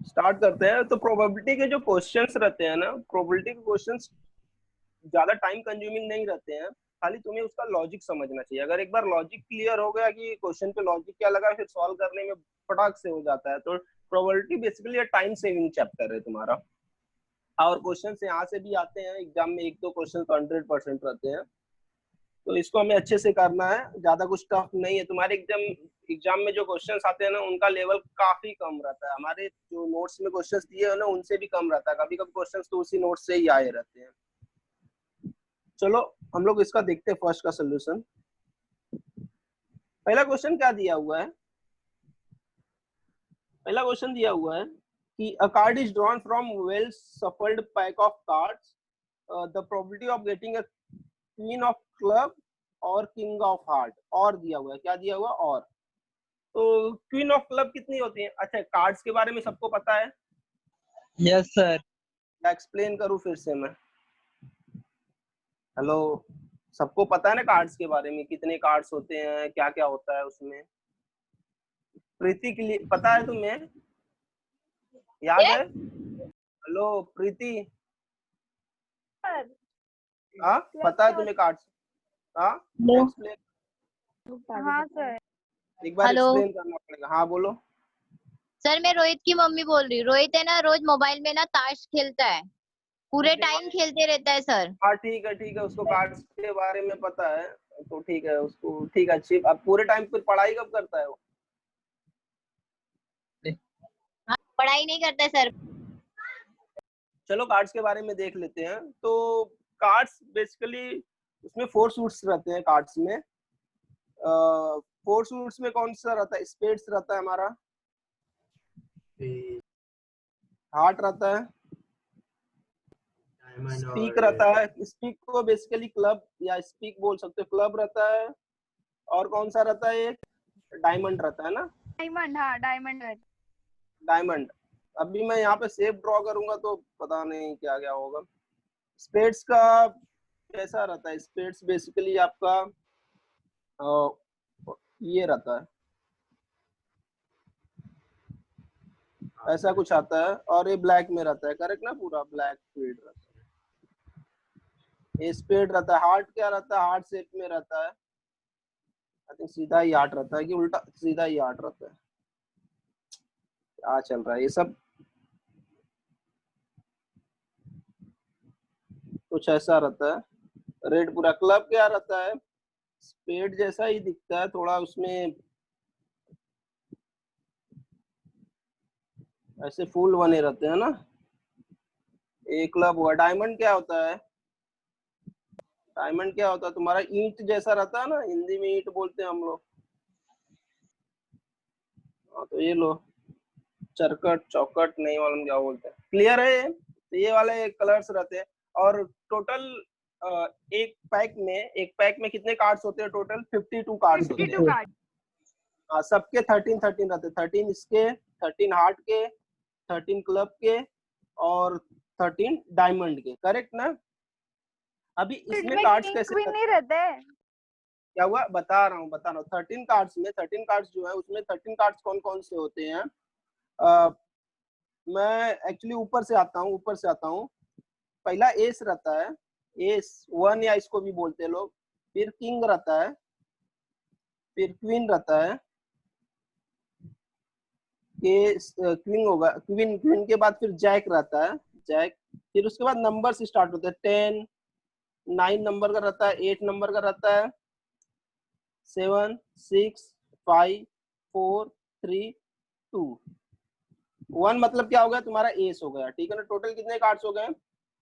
Start करते हैं। तो प्रोबेबिलिटी के जो क्वेश्चंस रहते हैं ना, प्रोबेबिलिटी के क्वेश्चंस ज्यादा टाइम कंज्यूमिंग नहीं रहते हैं, खाली तुम्हें उसका लॉजिक समझना चाहिए। अगर एक बार लॉजिक क्लियर हो गया कि क्वेश्चन पे लॉजिक क्या लगा, फिर सॉल्व करने में फटाक से हो जाता है। तो probability basically time saving chapter है तुम्हारा। और क्वेश्चन यहाँ से भी आते हैं एग्जाम में, एक दो क्वेश्चन 100% रहते हैं। तो इसको हमें अच्छे से करना है, ज्यादा कुछ टफ नहीं है। तुम्हारे एग्जाम एग्जाम में जो क्वेश्चंस आते हैं ना, उनका लेवल काफी कम रहता है। हमारे जो नोट्स में क्वेश्चंस दिए हैं ना, उनसे भी कम रहता है। कभी कभी क्वेश्चंस तो उसी नोट्स से ही आए रहते हैं। चलो हम लोग इसका देखते हैं फर्स्ट का सोल्यूशन। पहला क्वेश्चन क्या दिया हुआ है? पहला क्वेश्चन दिया हुआ है कि अ card is drawn from well shuffled pack of cards, the probability of getting a queen of club और किंग ऑफ हार्ट। और दिया हुआ है, क्या दिया हुआ? और। तो क्वीन ऑफ क्लब कितनी होती है? अच्छा, कार्ड्स के बारे में सबको पता है? Yes sir. या एक्सप्लेन करूं फिर से मैं? हेलो, सबको पता है ना कार्ड्स के बारे में, कितने कार्ड्स होते हैं, क्या क्या होता है उसमें? प्रीति के लिए पता है तुम्हें? याद है? हेलो प्रीति। हाँ, पता है तुम्हें कार्ड्स? हाँ, हेलो। एक्सप्लेन। हाँ सर। एक बार हेलो एक्सप्लेन करना पड़ेगा। हाँ बोलो। सर, मैं रोहित की मम्मी बोल रही हूँ। रोहित है ना, रोज मोबाइल में ना ताश खेलता है, पूरे टाइम खेलते रहता है सर। हाँ ठीक है, उसको कार्ड्स के बारे में पता है। तो ठीक है, उसको ठीक है, अच्छी। अब पूरे टाइम फिर पढ़ाई कब करता है वो? हाँ, पढ़ाई नहीं करता है सर। चलो कार्ड्स के बारे में देख लेते हैं। तो कार्ड्स बेसिकली उसमें 4 सूट्स रहते हैं कार्ड्स में। 4 सूट्स में कौन सा रहता है? स्पेड्स रहता है हमारा, हार्ट रहता है, स्पीक रहता है। स्पीक को बेसिकली क्लब या स्पीक बोल सकते हो, क्लब रहता है। और कौन सा रहता है? एक डायमंड रहता है ना, डायमंड, हाँ डायमंड है। डायमंड। अभी मैं यहाँ पे सेफ ड्रॉ करूंगा तो पता नहीं क्या क्या होगा। स्पेड्स का कैसा रहता है? स्पेड्स बेसिकली आपका ये रहता है, ऐसा कुछ आता है। और ये ब्लैक में रहता है, करेक्ट ना? पूरा ब्लैक स्पेड रहता है। ये स्पेड रहता है। हार्ट क्या रहता है? हार्ट शेप में रहता है। आई थिंक सीधा ही हार्ट रहता है कि उल्टा? सीधा ही हार्ट रहता है। क्या चल रहा है ये सब? कुछ ऐसा रहता है। रेड पूरा। क्लब क्या रहता है? स्पेड जैसा ही दिखता है, थोड़ा उसमें ऐसे फूल बने रहते हैं ना। एक क्लब हुआ। डायमंड क्या होता है? डायमंड क्या होता है तुम्हारा? ईंट जैसा रहता है ना, हिंदी में ईंट बोलते हैं हम लोग। हाँ, तो ये लो, चरकट चौकट नहीं मालूम क्या बोलते हैं। क्लियर है ये? तो ये वाले कलर्स रहते हैं। और टोटल एक पैक में कितने कार्ड्स होते हैं? टोटल 52 कार्ड्स होते 52 हैं। कार्ड। हाँ, सबके 13 रहते हैं। 13 इसके, 13 हार्ट के, 13 क्लब के, और 13 डायमंड के। करेक्ट ना? अभी इसमें में कार्ड्स किंग कैसे क्वीन नहीं रहते? क्या हुआ? बता रहा हूँ। 13 कार्ड्स में 13 कार्ड्स जो है, उसमें 13 कार्ड्स कौन कौन से होते हैं? आ, मैं एक्चुअली ऊपर से आता हूँ। पहला एस रहता है, एस वन, या इसको भी बोलते हैं लोग। फिर किंग रहता है, फिर क्वीन रहता है, के क्वीन होगा, क्वीन क्वीन के बाद फिर जैक रहता है, जैक। फिर उसके बाद नंबर से स्टार्ट होते हैं। 10, 9 नंबर का रहता है, 8 नंबर का रहता है, 7, 6, 5, 4, 3, 2, 1। मतलब क्या हो गया तुम्हारा? एस हो गया। ठीक है ना? टोटल कितने कार्ड्स हो गए?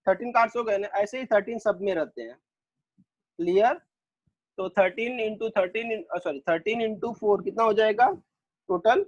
13 कार्ड्स हो गए ना। ऐसे ही 13 सब में रहते हैं। क्लियर? तो 13 इंटू 13, सॉरी 13 इंटू 4 कितना हो जाएगा? Total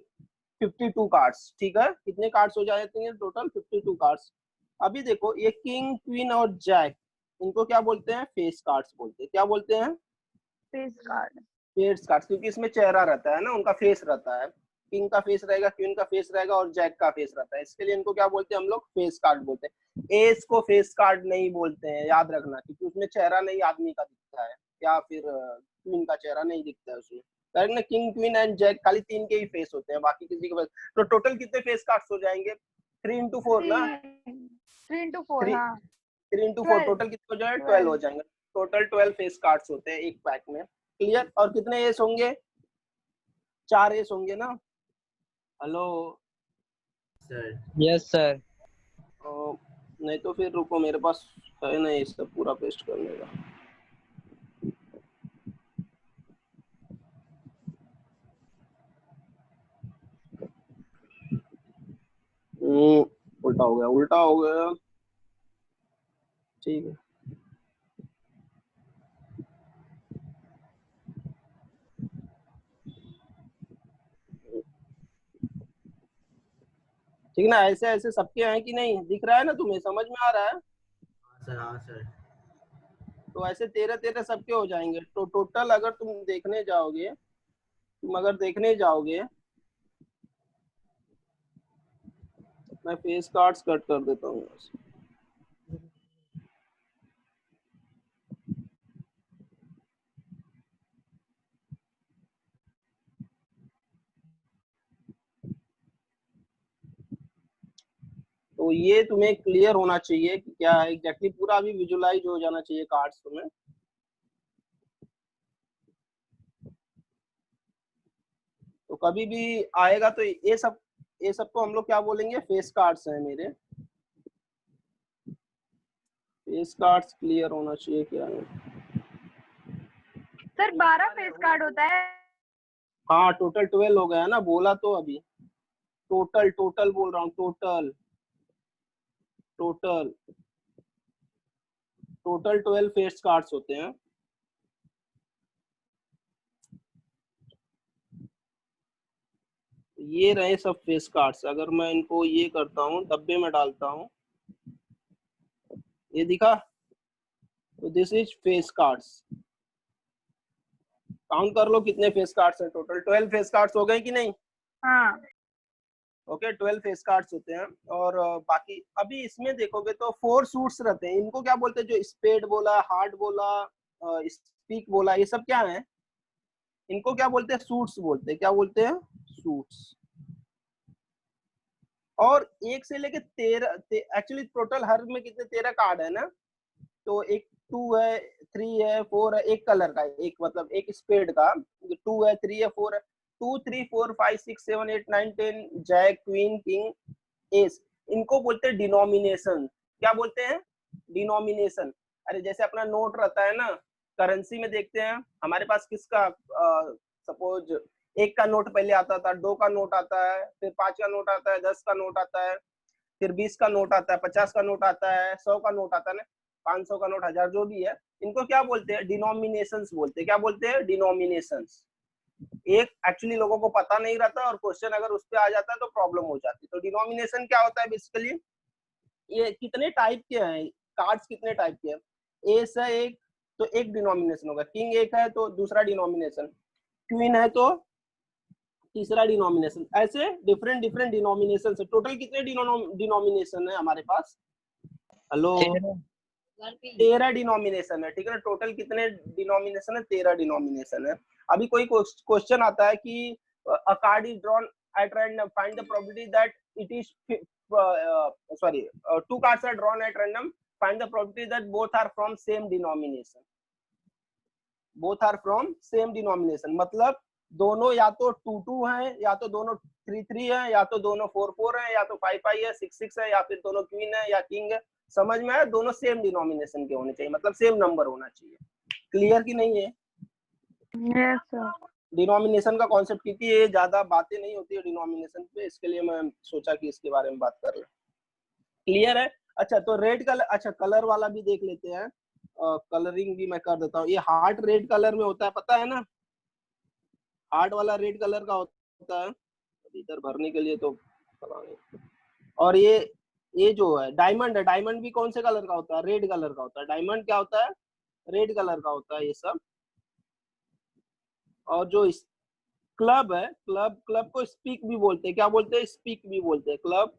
52 cards. ठीक है? कितने कार्ड्स हो जाते हैं टोटल? 52 कार्ड्स। अभी देखो, ये किंग क्वीन और जैक, इनको क्या बोलते हैं? फेस कार्ड्स बोलते हैं। क्या बोलते हैं? Face card. फेस कार्ड्स, क्योंकि इसमें चेहरा रहता है ना, उनका फेस रहता है। किंग का फेस रहेगा, क्वीन का फेस रहेगा, और जैक का फेस रहता है। इसके लिए इनको क्या बोलते हैं हम लोग? फेस कार्ड बोलते हैं। एस को फेस कार्ड नहीं बोलते हैं, याद रखना, क्योंकि उसमें चेहरा नहीं आदमी का दिखता है, या फिर क्वीन का चेहरा नहीं दिखता है उसमें। करेक्ट ना? किंग क्वीन एंड जैक खाली 3 के ही फेस होते हैं, बाकी किसी के फेस। तो टोटल कितने फेस कार्ड्स हो जाएंगे? 3 into 4 ना, 3 into 4 3 हाँ 3 into 4 12 टोटल कितने हो जाएंगे? 12 हो जाएंगे। टोटल 12 फेस कार्ड्स होते हैं एक पैक में। क्लियर? और कितने एस होंगे? 4 एस होंगे ना। Hello sir. Yes sir. नहीं तो फिर रुको, मेरे पास है ना ये सब पूरा पेस्ट करने का। उल्टा हो गया, उल्टा हो गया। ठीक है, ठीक ना। ऐसे ऐसे सबके हैं कि नहीं, दिख रहा है ना तुम्हें, समझ में आ रहा है? सर हाँ सर। तो ऐसे 13 सबके हो जाएंगे। तो टोटल अगर तुम देखने जाओगे, मैं फेस कार्ड्स कट कर देता हूँ। तो ये तुम्हें क्लियर होना चाहिए कि क्या है एग्जैक्टली, पूरा अभी विजुलाइज हो जाना चाहिए कार्ड्स तुम्हें। तो कभी भी आएगा तो ये सब को हम लोग क्या बोलेंगे? फेस कार्ड्स हैं मेरे। फेस कार्ड्स क्लियर होना चाहिए क्या है। सर 12 फेस कार्ड होता है। हाँ टोटल 12 हो गया ना, बोला तो अभी। टोटल बोल रहा हूँ, टोटल 12 फेस कार्ड्स होते हैं। ये रहे सब फेस कार्ड्स। अगर मैं इनको ये करता हूँ, डब्बे में डालता हूँ, ये दिखा? तो this is face cards. Count कर लो कितने फेस कार्ड्स हैं। टोटल 12 फेस कार्ड्स हो गए कि नहीं? हाँ ओके 12 फेस कार्ड्स होते हैं। और बाकी अभी इसमें देखोगे तो 4 सूट्स रहते हैं। इनको क्या बोलते हैं? जो स्पेड बोला, हार्ट बोला, स्पीक बोला, ये सब क्या है? इनको क्या बोलते हैं? सूट्स बोलते हैं। क्या बोलते हैं? सूट्स। और 1 से लेके 13, एक्चुअली टोटल हर में कितने 13 कार्ड है ना। तो एक 2 है, 3 है, 4 है, एक कलर का, एक मतलब एक स्पेड का 2 है, 3 है, 4 है। 2 3 4 5 6 7 8 9 10 जैक, क्वीन, किंग, एस। इनको बोलते हैं डिनोमिनेशन। क्या बोलते हैं? डिनोमिनेशन। अरे जैसे अपना नोट रहता है ना, करेंसी में देखते हैं हमारे पास किसका, सपोज 1 का नोट पहले आता था, 2 का नोट आता है, फिर 5 का नोट आता है, 10 का नोट आता है, फिर 20 का नोट आता है, 50 का नोट आता है, 100 का नोट आता है ना, 500 का नोट, 1000, जो भी है। इनको क्या बोलते हैं? डिनोमिनेशंस बोलते हैं। क्या बोलते हैं? डिनोमिनेशंस। एक एक्चुअली लोगों को पता नहीं रहता, और क्वेश्चन अगर उस पे आ जाता है तो प्रॉब्लम हो जाती है। तो डिनोमिनेशन क्या होता है बेसिकली? ये कितने टाइप के हैं कार्ड्स, कितने टाइप के हैं? एस है एक, तो एक डिनोमिनेशन होगा। किंग एक है तो दूसरा डिनोमिनेशन। क्वीन है तो तीसरा डिनोमिनेशन। ऐसे डिफरेंट डिफरेंट डिनोमिनेशन है। टोटल कितने डिनोमिनेशन है हमारे पास? हेलो 13 डिनोमिनेशन है। ठीक है ना। टोटल कितने डिनोमिनेशन है? 13 डिनोमिनेशन है। अभी कोई क्वेश्चन आता है कि अ card is drawn at random, find the probability that it is sorry, 2 cards are drawn at random, find the probability that both are from same denomination। Both are from same denomination मतलब दोनों या तो 2 2 हैं, या तो दोनों 3 3 है, या तो दोनों 4 4 है, या तो 5 5 है, 6 6 है, या फिर दोनों क्वीन है या किंग है। समझ में आया? दोनों सेम डिनोमिनेशन के होने चाहिए, मतलब सेम नंबर होना चाहिए। क्लियर की नहीं है? Yes sir. डिनोमिनेशन का कॉन्सेप्ट, क्योंकि ये ज्यादा बातें नहीं होती है डिनोमिनेशन पे, इसके लिए मैं सोचा कि इसके बारे में बात कर ले। क्लियर है? अच्छा तो रेड कलर, अच्छा कलर वाला भी देख लेते हैं। कलरिंग भी मैं कर देता हूँ। ये हार्ट रेड कलर में होता है, पता है ना? हार्ट वाला रेड कलर का होता है। इधर भरने के लिए तो पता नहीं। और ये जो है डायमंड है, डायमंड भी कौन से कलर का होता है? रेड कलर का होता है। डायमंड क्या होता है? रेड कलर का होता है ये सब। और जो क्लब है, क्लब को स्पीक भी बोलते हैं। क्या बोलते हैं? स्पीक भी बोलते हैं। क्लब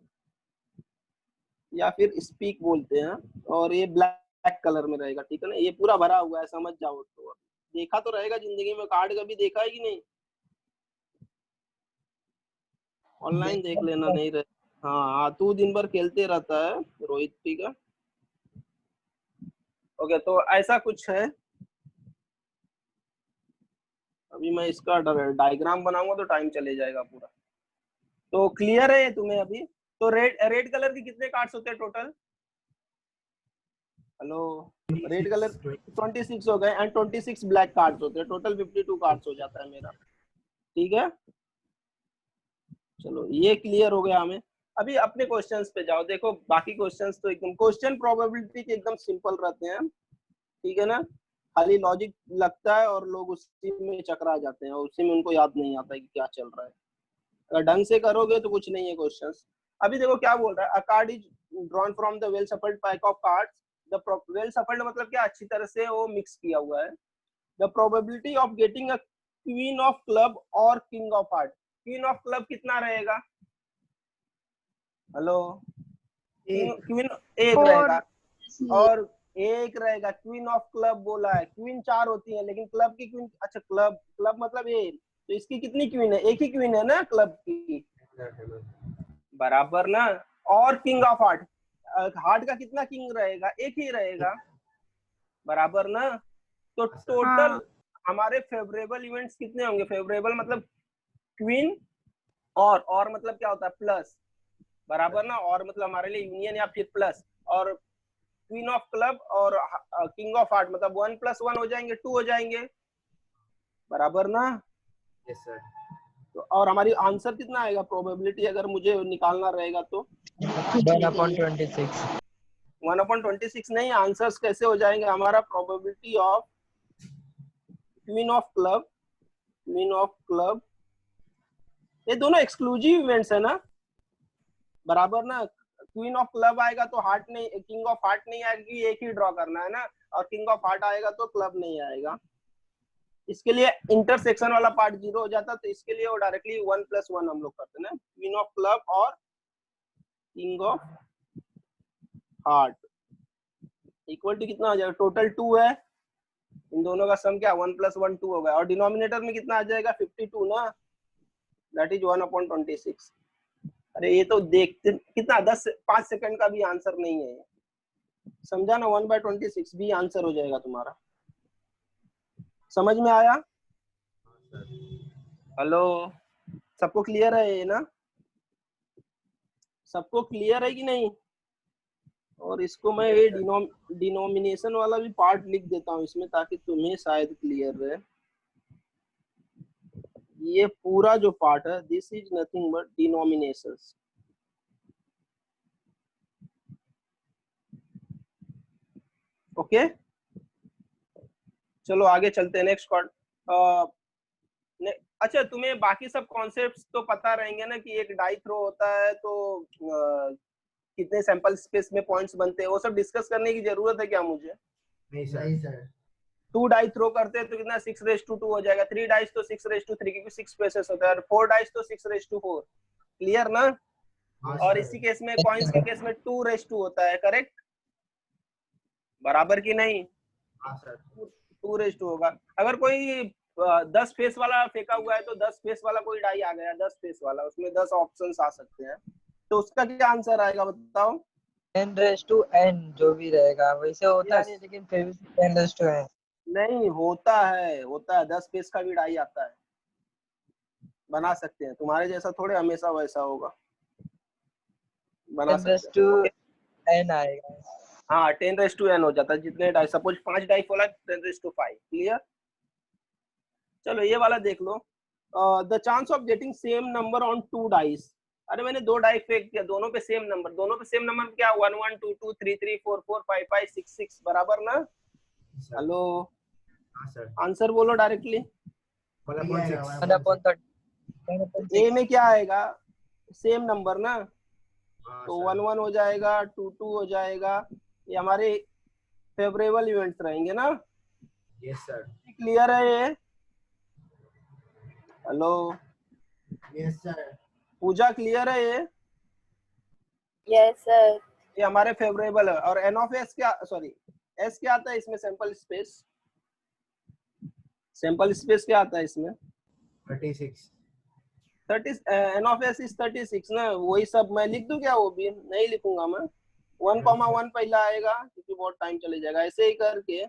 या फिर स्पीक बोलते हैं। और ये ब्लैक कलर में रहेगा। ठीक है ना। ये पूरा भरा हुआ है, समझ जाओ। तो देखा तो रहेगा जिंदगी में, कार्ड कभी देखा है कि नहीं? ऑनलाइन देख लेना, नहीं रहे। हाँ तू दिन भर खेलते रहता है रोहित, ठीक है। ओके, तो ऐसा कुछ है। अभी मैं इसका डायग्राम बनाऊंगा तो टाइम चले जाएगा पूरा। तो क्लियर है तुम्हें अभी? तो रेड रेड कलर के कितने कार्ड्स होते हैं टोटल? हेलो, रेड कलर 26 हो गए एंड 26 ब्लैक कार्ड्स होते हैं, टोटल 52 कार्ड्स हो जाता है मेरा, ठीक है। चलो ये क्लियर हो गया हमें। अभी अपने क्वेश्चंस पे जाओ। देखो बाकी क्वेश्चंस तो एकदम क्वेश्चन प्रोबेबिलिटी के एकदम सिंपल रहते हैं, ठीक है ना। खाली लॉजिक लगता है और लोग उसी में चकरा जाते हैं और उसी में उनको याद नहीं आता है कि क्या चल रहा है। अगर ढंग से करोगे तो कुछ नहीं है क्वेश्चंस। अभी देखो क्या बोल रहा है, अ card is drawn from the well shuffled pack of cards. The well shuffled मतलब क्या, अच्छी तरह से वो मिक्स किया हुआ है। The probability of getting a queen of club और king of heart. Queen of club कितना रहेगा? हेलो, क्वीन एक 4. रहेगा और एक रहेगा। क्वीन ऑफ क्लब बोला है, क्वीन 4 होती है लेकिन क्लब की क्वीन, अच्छा क्लब क्लब मतलब ये, तो इसकी कितनी क्वीन है? एक ही क्वीन है ना क्लब की, बराबर ना। और किंग ऑफ हार्ट, हार्ट का कितना किंग रहेगा? एक ही रहेगा, बराबर ना। तो टोटल हाँ. हमारे फेवरेबल इवेंट्स कितने होंगे? फेवरेबल मतलब क्वीन और मतलब क्या होता है? प्लस, बराबर ना। और मतलब हमारे लिए यूनियन या फिर प्लस, और क्वीन ऑफ क्लब और किंग ऑफ हार्ट मतलब 1 + 1 हो जाएंगे, 2 हो जाएंगे, बराबर ना। Yes sir. तो और हमारी आंसर कितना आएगा प्रोबेबिलिटी अगर मुझे निकालना रहेगा तो? 1/26। 1/26 नहीं, आंसर्स कैसे हो जाएंगे हमारा? Probability of queen of club, queen of club, ये दोनों एक्सक्लूसिव इवेंट्स है ना, बराबर ना। क्वीन ऑफ क्लब आएगा तो हार्ट नहीं, किंग ऑफ हार्ट नहीं आएगी, एक ही ड्रॉ करना है ना। और किंग ऑफ हार्ट आएगा तो क्लब नहीं आएगा। इसके लिए इंटरसेक्शन वाला पार्ट 0 हो जाता, तो इसके लिए वो डायरेक्टली 1 + 1 हम लोग करते हैं ना। क्वीन ऑफ क्लब और king of heart equal to कितना हो जाएगा? टोटल 2 है, इन दोनों का सम क्या? 1 + 1 2 हो गया। और डिनोमिनेटर में कितना आ जाएगा? 52 ना, दैट इज 1/26। अरे ये तो देखते कितना 5 सेकंड का भी आंसर नहीं है, समझा ना। 1/26 भी आंसर हो जाएगा तुम्हारा, समझ में आया? हेलो, सबको क्लियर है ये ना? सबको क्लियर है कि नहीं? और इसको मैं ये डिनोमिनेशन वाला भी पार्ट लिख देता हूँ इसमें, ताकि तुम्हें शायद क्लियर रहे। ये पूरा जो पार्ट है, this is nothing but denominations. Okay, चलो आगे चलते हैं नेक्स्ट पार्ट। अच्छा, तुम्हें बाकी सब कॉन्सेप्ट्स तो पता रहेंगे ना, कि एक डाई थ्रो होता है तो कितने सैंपल स्पेस में पॉइंट्स बनते हैं, वो सब डिस्कस करने की जरूरत है क्या मुझे? नहीं सर। 2 डाई थ्रो करते हैं तो कितना 6/2 हो जाएगा। 3 डाइस तो 6/3 क्योंकि 6 स्पेसेस होता है, और 4 डाइस तो 6/4। क्लियर ना? और इसी केस में कॉइंस के केस में 2/2 होता है, करेक्ट? बराबर की नहीं? हाँ सर। 2/2 होगा। अगर कोई 10 फेस वाला फेंका हुआ है तो 10 फेस वाला कोई डाई आ गया, 10 फेस वाला, उसमें 10 ऑप्शंस आ सकते हैं, तो उसका क्या आंसर आएगा बताओ? 10n जो भी रहेगा वैसे होता Yes. नहीं, लेकिन फिर भी 10n। नहीं होता है, होता है। 10 फेस का भी डाई आता है, बना सकते हैं। तुम्हारे जैसा थोड़े हमेशा वैसा होगा, बना सकते हैं। ओके, 10n आएगा। हाँ 10n हो जाता है जितने डाई। सपोज 5 डाई खोला, 10/5। क्लियर? चलो ये वाला देख लो। The chance of getting same number on 2 dice. अरे मैंने 2 डाई फेंक दिया, दोनों पे सेम नंबर। दोनों पे सेम नंबर क्या? 1 1 2 2 3 3 4 4 5 5 6 6, बराबर ना। हेलो, हाँ सर। आंसर बोलो डायरेक्टली। 1/30। ए में क्या आएगा? सेम नंबर ना, हाँ तो सर। 1 1 हो जाएगा, 2 2 हो जाएगा। ये हमारे फेवरेबल इवेंट्स रहेंगे ना। Yes sir. क्लियर है ये? Hello yes sir. Pooja, clear है ये? Yes, sir. ये हमारे फेवरेबल है। और एन ऑफ एस क्या, सॉरी एस क्या आता है इसमें? Sample space. सैंपल स्पेस क्या आता है इसमें? 36। 30 एन ऑफ एस इज 36 ना, वही सब मैं लिख दूं क्या? वो भी नहीं लिखूंगा मैं, 1,1 पहला आएगा क्योंकि बहुत टाइम चले जाएगा। ऐसे ही करके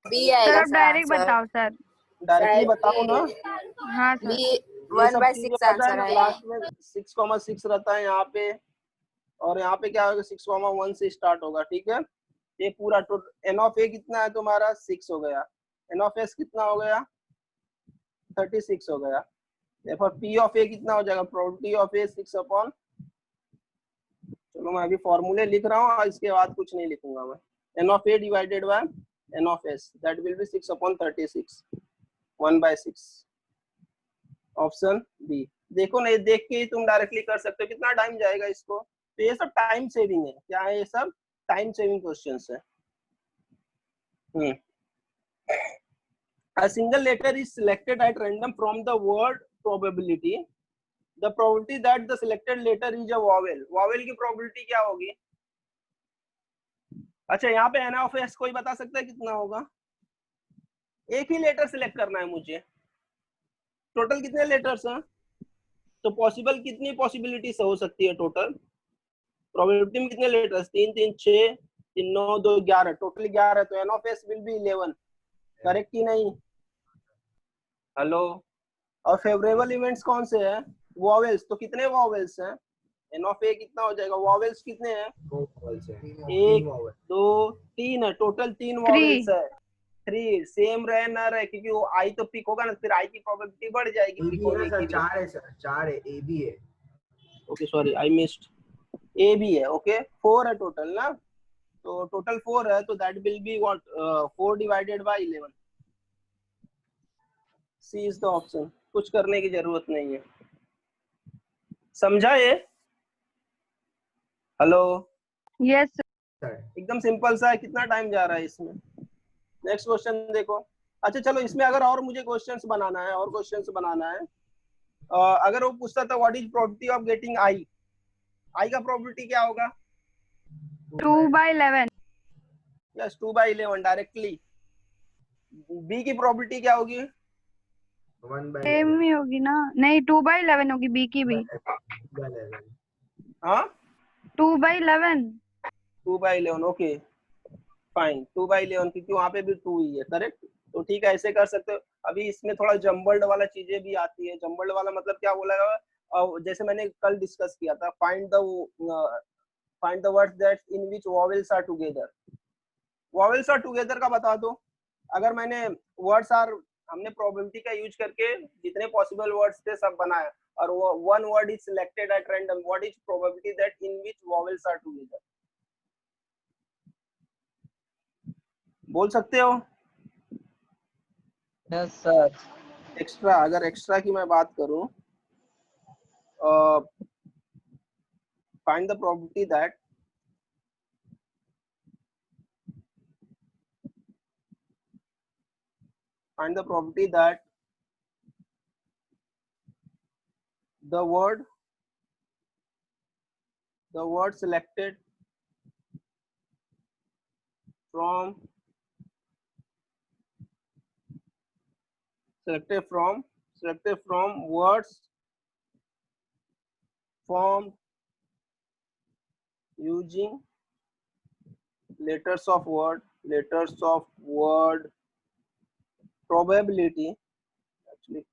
बी सर आएगा आप सर डायरेक्ट आंसर। बताओ सर। डायरेक्टली बताओ ना, हाँ सर। बी ये सब चीजें 1/6 पता है आंसर ना। है। लास्ट में 6,6 रहता है यहाँ पे, और यहाँ पे क्या होगा 6,1 से स्टार्ट होगा, ठीक है। ये पूरा टोटल एन ऑफ ए कितना है तुम्हारा? 6 हो गया। एन ऑफ एस कितना हो गया? 36 हो गया। therefore पी ऑफ ए कितना हो जाएगा? प्रोबेबिलिटी ऑफ ए 6 चलो मैं अभी फॉर्मूले लिख रहा हूँ, इसके बाद कुछ नहीं लिखूंगा मैं। N of A divided by N of S, that will be 6/36, 1/6। Option B. देखो ना, ये देख के ही तुम डायरेक्टली कर सकते हो। कितना टाइम जाएगा इसको? तो ये सब टाइम सेविंग है। क्या है ये सब? टाइम सेविंग क्वेश्चंस है। A single letter is selected at random from the word probability. The probability that the selected letter is a vowel. Vowel की probability क्या होगी? अच्छा, यहाँ पे n of s कोई बता सकता है कितना होगा? एक ही लेटर सिलेक्ट करना है मुझे। टोटल कितने लेटर्स हैं? तो पॉसिबल कितनी पॉसिबिलिटीज हो सकती है टोटल? प्रोबेबिलिटी में कितने लेटर्स? 3 3 6 3 9 2 11, टोटल 11। तो N of S will be 11। Correct कि नहीं? हेलो। और फेवरेबल इवेंट्स कौन से हैं? वॉवेल्स। तो कितने वॉवेल्स हैं? एन ऑफ ए कितना हो जाएगा? वॉवेल्स कितने हैं? 2 vowels है, 1 3 vowels। 2 3 है, टोटल 3 3। वॉवेल्स है। 3 सेम रहे ना रहे, क्योंकि वो आई तो पिक होगा ना, फिर आई की प्रोबेबिलिटी बढ़ जाएगी ए पिक भी है होने सर, की। 4 है सर, 4 है, ए भी है। ओके सॉरी आई मिस्ड, ए भी है। ओके 4 है टोटल ना, तो टोटल 4 है, तो that will be what 4 divided by 11। C is the option. कुछ करने की जरूरत नहीं है। समझा ये? हेलो। यस सर एकदम सिंपल सा है। कितना टाइम जा रहा है इसमें? नेक्स्ट क्वेश्चन देखो। अच्छा चलो, इसमें अगर और मुझे क्वेश्चंस बनाना है, और क्वेश्चंस बनाना है, अगर वो पूछता था what is probability of getting I, I का प्रोबेबिलिटी क्या होगा? 2/11। Yes 2/11 directly. बी की प्रोबेबिलिटी क्या होगी? 1/11। सेम ही होगी ना? नहीं 2/11 होगी बी की भी। 11। हाँ 2/11। 2/11 ओके फाइन। 2/11 क्योंकि वहां पे भी 2 ही है। करेक्ट। तो ठीक है, ऐसे कर सकते हो। अभी इसमें थोड़ा जम्बल्ड वाला चीजें भी आती है। जम्बल्ड वाला मतलब क्या बोला? जैसे मैंने कल डिस्कस किया था, find the words that in which vowels are together. Vowels are together का बता दो। अगर मैंने वर्ड्स आर, हमने प्रोबेबिलिटी का यूज करके जितने पॉसिबल वर्ड्स थे सब बनाया, और वो one word is selected at random, what is probability that in which vowels are together? बोल सकते हो? Yes sir. एक्स्ट्रा, अगर एक्स्ट्रा की मैं बात करूं, find the probability that the word selected from words formed using letters of word probability, actually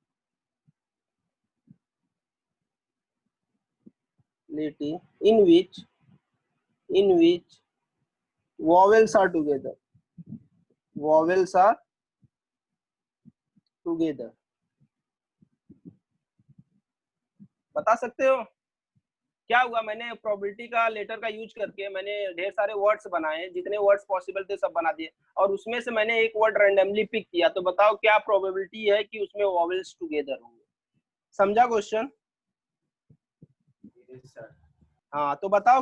in which vowels are together. बता सकते हो क्या हुआ? मैंने प्रोबेबिलिटी का लेटर का यूज करके मैंने ढेर सारे वर्ड्स बनाए, जितने वर्ड्स पॉसिबल थे सब बना दिए, और उसमें से मैंने एक वर्ड रैंडमली पिक किया। तो बताओ क्या प्रोबेबिलिटी है कि उसमें वॉवेल्स टुगेदर होंगे? समझा क्वेश्चन? Yes sir. हाँ तो बताओ,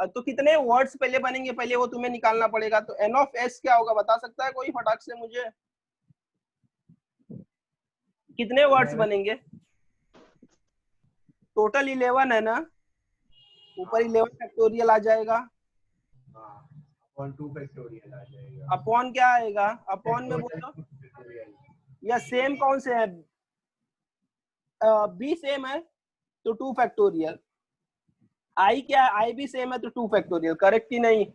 तो कितने वर्ड्स पहले बनेंगे, पहले वो तुम्हें निकालना पड़ेगा। तो एन ऑफ एस क्या होगा? बता सकता है कोई फटाक से मुझे? कितने वर्ड्स बनेंगे? टोटल 11 है ना, ऊपर 11 फैक्टोरियल आ जाएगा। हां, अपॉन 2 फैक्टोरियल आ जाएगा। अपॉन क्या आएगा? अपॉन में बोलो या सेम कौन से है? बी सेम है, तो 2 फैक्टोरियल। आई क्या है, आई भी सेम है तो 2 फैक्टोरियल, करेक्ट कि नहीं?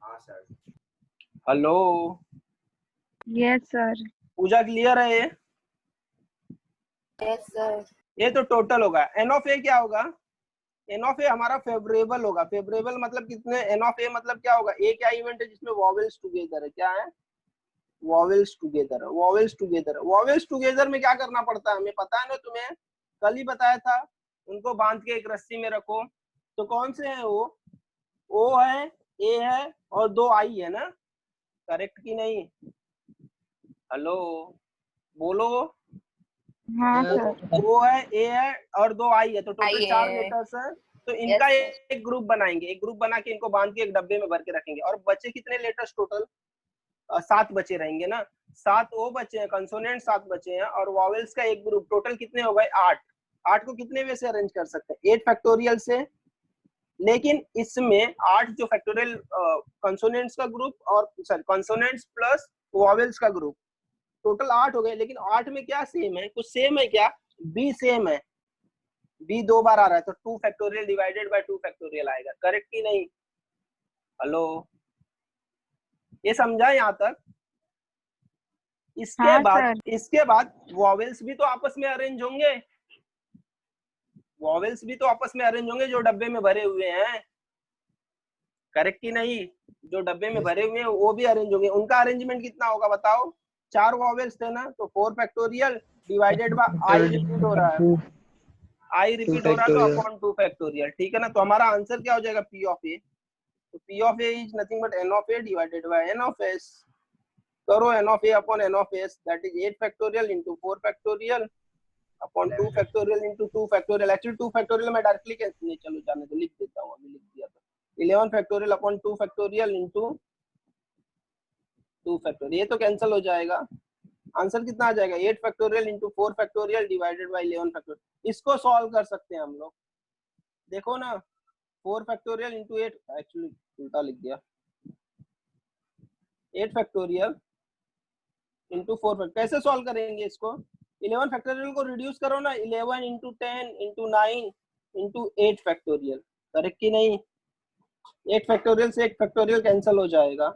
हाँ सर। Hello yes sir. Pooja, clear है ये? Yes, sir. ये तो टोटल होगा। एन ऑफ ए क्या होगा? एन ऑफ ए हमारा फेवरेबल होगा। फेवरेबल मतलब कितने, एन ऑफ ए मतलब क्या होगा? ए क्या इवेंट है जिसमें वॉवेल्स टुगेदर है? क्या है? Vowels together. Vowels together, vowels together में क्या करना पड़ता है हमें पता है ना तुम्हें, कल ही बताया था। उनको बांध के एक रस्सी में रखो। तो कौन से हैं वो? ओ है, ए है और 2 आई है ना, करेक्ट कि नहीं? हेलो बोलो। हाँ Yes, सर। ओ है, ए है और 2 आई है, तो टोटल आई 4 है। लेटर्स है। तो इनका Yes, sir. एक ग्रुप बनाएंगे, एक ग्रुप बना के इनको बांध के एक डब्बे में भर के रखेंगे। और बचे कितने लेटर्स टोटल? 7 बचे रहेंगे ना। 7 ओ बचे हैं, कंसोनेंट 7 बचे हैं और वॉवेल्स का एक ग्रुप। टोटल कितने हो गए? 8। 8 को कितने वे से अरेंज कर सकते हैं? 8 फैक्टोरियल से। लेकिन इसमें 8 जो फैक्टोरियल कंसोनेंट्स का ग्रुप और सॉरी कंसोनेंट्स प्लस वॉवेल्स का ग्रुप, टोटल 8 हो गए। लेकिन 8 में क्या सेम है? कुछ सेम है क्या? बी सेम है। बी 2 बार आ रहा है तो 2 फैक्टोरियल डिवाइडेड बाय 2 फैक्टोरियल आएगा, करेक्ट कि नहीं? हेलो ये समझा यहाँ तक? हाँ सर। इसके बाद वॉवेल्स भी तो आपस में अरेंज होंगे। वॉवेल्स भी तो आपस में अरेंज होंगे जो डब्बे में भरे हुए हैं, करेक्ट कि नहीं? जो डब्बे में भरे हुए हैं वो भी अरेंज होंगे। उनका अरेंजमेंट कितना होगा बताओ? 4 वॉवेल्स थे ना, तो 4 factorial divided by I repeat हो रहा है, आई रिपीट हो रहा है तो factorial. अपॉन 2 फैक्टोरियल, ठीक है ना? तो हमारा आंसर क्या हो जाएगा? P of A. तो P of A is nothing but N of A divided by N of S. करो N of A upon N of S, that is 8 factorial into 4 factorial upon 2 factorial into 2 factorial. Actually 2 factorial मैं directly कैसे नहीं, चलो जाने दो, लिख देता हूँ, अभी लिख दिया था। 11 factorial upon 2 factorial into 2 factorial, ये तो कैंसिल हो जाएगा। आंसर कितना आ जाएगा? 8 factorial into 4 factorial divided by 11 factorial. इसको सॉल्व कर सकते हैं हम लोग, देखो ना। 4 फैक्टोरियल इंटू 8, एक्चुअली उल्टा लिख दिया, 8 फैक्टोरियल इंटू 4 फैक्टोरियल। कैसे सॉल्व करेंगे इसको? 11 फैक्टोरियल को रिड्यूस करो ना, 11 into 10 into 9 into 8 factorial, correct कि नहीं? 8 फैक्टोरियल से 1 फैक्टोरियल कैंसिल हो जाएगा।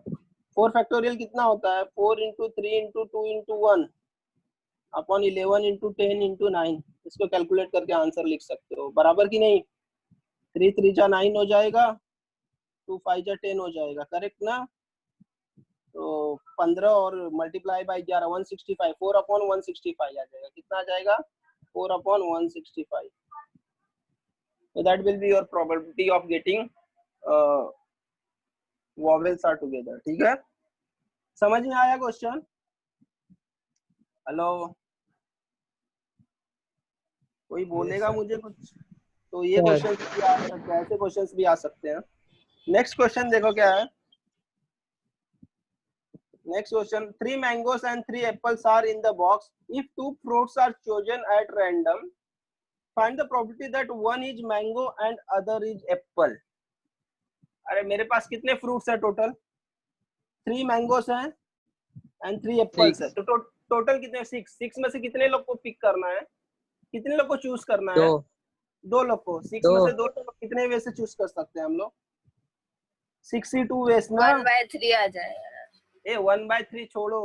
4 फैक्टोरियल कितना होता है? 4 into 3 into 2 into 1 upon 11 into 10 into 9। इसको कैलकुलेट करके आंसर लिख सकते हो, बराबर कि नहीं? 3 3 जा 9 हो जाएगा, 2 5 जा 10 हो जाएगा, करेक्ट ना? तो 15 और मल्टीप्लाई बाय 11 165, 4 अपॉन 165 आ जाएगा। कितना आ जाएगा? 4 upon 165। So that will be your probability of getting vowels are together, ठीक है? समझ में आया क्वेश्चन? हेलो कोई बोलेगा मुझे कुछ? तो ये क्वेश्चन भी आ सकते हैं, ऐसे क्वेश्चंस भी आ सकते हैं। नेक्स्ट क्वेश्चन देखो क्या है। Next question, 3 mangoes and 3 apples are in the box. If 2 fruits are chosen at random, find the probability that one is mango and other is apple. अरे मेरे पास कितने फ्रूट्स है टोटल? 3 मैंगोस हैं and 3 apples है, तो total कितने? 6। 6 में से कितने लोग को पिक करना है? कितने लोग को चूज करना है? 2 लोग को। 6 में से 2 लोग कितने वे से चूज कर सकते हैं हम लोग? 62 वेस ना। 1/3 आ जाएगा। 1/3 छोड़ो,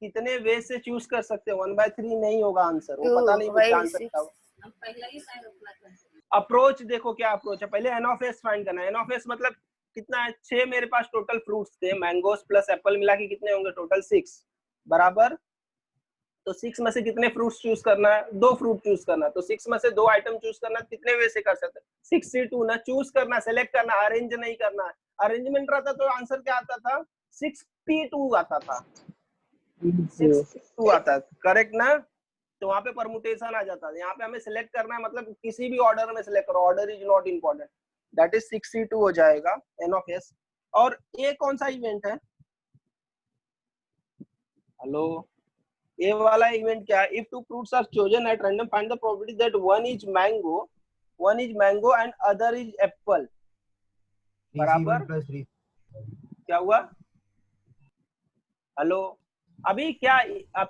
कितने वे से चूज कर सकते हैं? 1/3 नहीं होगा आंसर, वो पता नहीं मुझे आंसर क्या होगा। अप्रोच देखो क्या अप्रोच है। पहले एन ऑफ एस फाइंड करना है। एन ऑफ एस मतलब कितना है? 6 मेरे पास टोटल फ्रूट्स थे, मैंगोस प्लस एप्पल मिला के कितने होंगे टोटल? 6 बराबर। तो 6 में से कितने फ्रूट्स चूज करना है? 2 फ्रूट चूज करना है। तो 6 में से 2 आइटम चूज करना है, कितने वे से कर सकते हैं? 62 ना। चूज करना, सेलेक्ट करना, अरेंज नहीं करना है। अरेंजमेंट रहता तो आंसर क्या आता था? 62 आता था, 62 आता है, करेक्ट ना? तो वहां पे परमुटेशन आ जाता है। यहाँ पे हमें सिलेक्ट करना है, मतलब किसी भी ऑर्डर में सिलेक्ट करो, order is not important. That is 62 हो जाएगा एन ऑफ एस। और ये कौन सा इवेंट है? हेलो ये वाला इवेंट क्या है? If 2 fruits are chosen at random, find the probability that one is mango and other is apple। बराबर क्या हुआ? हेलो अभी क्या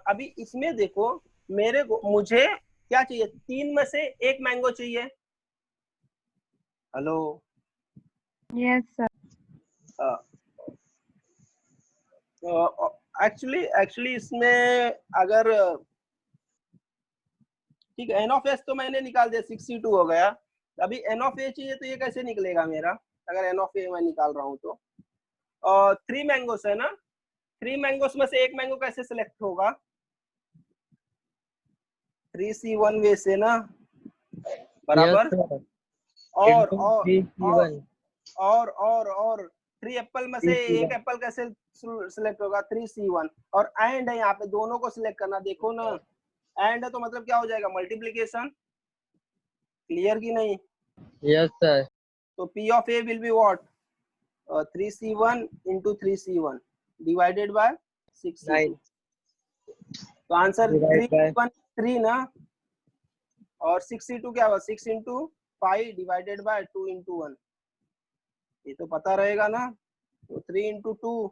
अभी इसमें देखो, मुझे क्या चाहिए? 3 में से 1 मैंगो चाहिए, हेलो। Yes, sir. एक्चुअली इसमें अगर ठीक है, एन ऑफ एस तो मैंने निकाल दिया, 62 हो गया। अभी एन ऑफ ए चाहिए, तो ये कैसे निकलेगा मेरा, अगर एन ऑफ ए मैं निकाल रहा हूँ तो। 3 मैंगोस है ना, 3 मैंगोस में से एक मैंगो कैसे सिलेक्ट होगा, 3C1 वे से ना, बराबर। और Into और 3C1 और 3 एप्पल में से 3C1 एक एप्पल कैसे सिलेक्ट होगा, 3C1। और एंड है, यहाँ पे दोनों को सिलेक्ट करना, देखो ना, एंड है तो मतलब क्या हो जाएगा, मल्टीप्लीकेशन। क्लियर की नहीं? Yes sir. तो P of A will be what, 3C1 into 3C1 divided by 6C2। 9 तो आंसर divide by 3 ना, और 6C2 क्या हुआ, 6 into 5 डिवाइडेड बाय 2 into 1, ये तो पता रहेगा ना। तो 3 into 2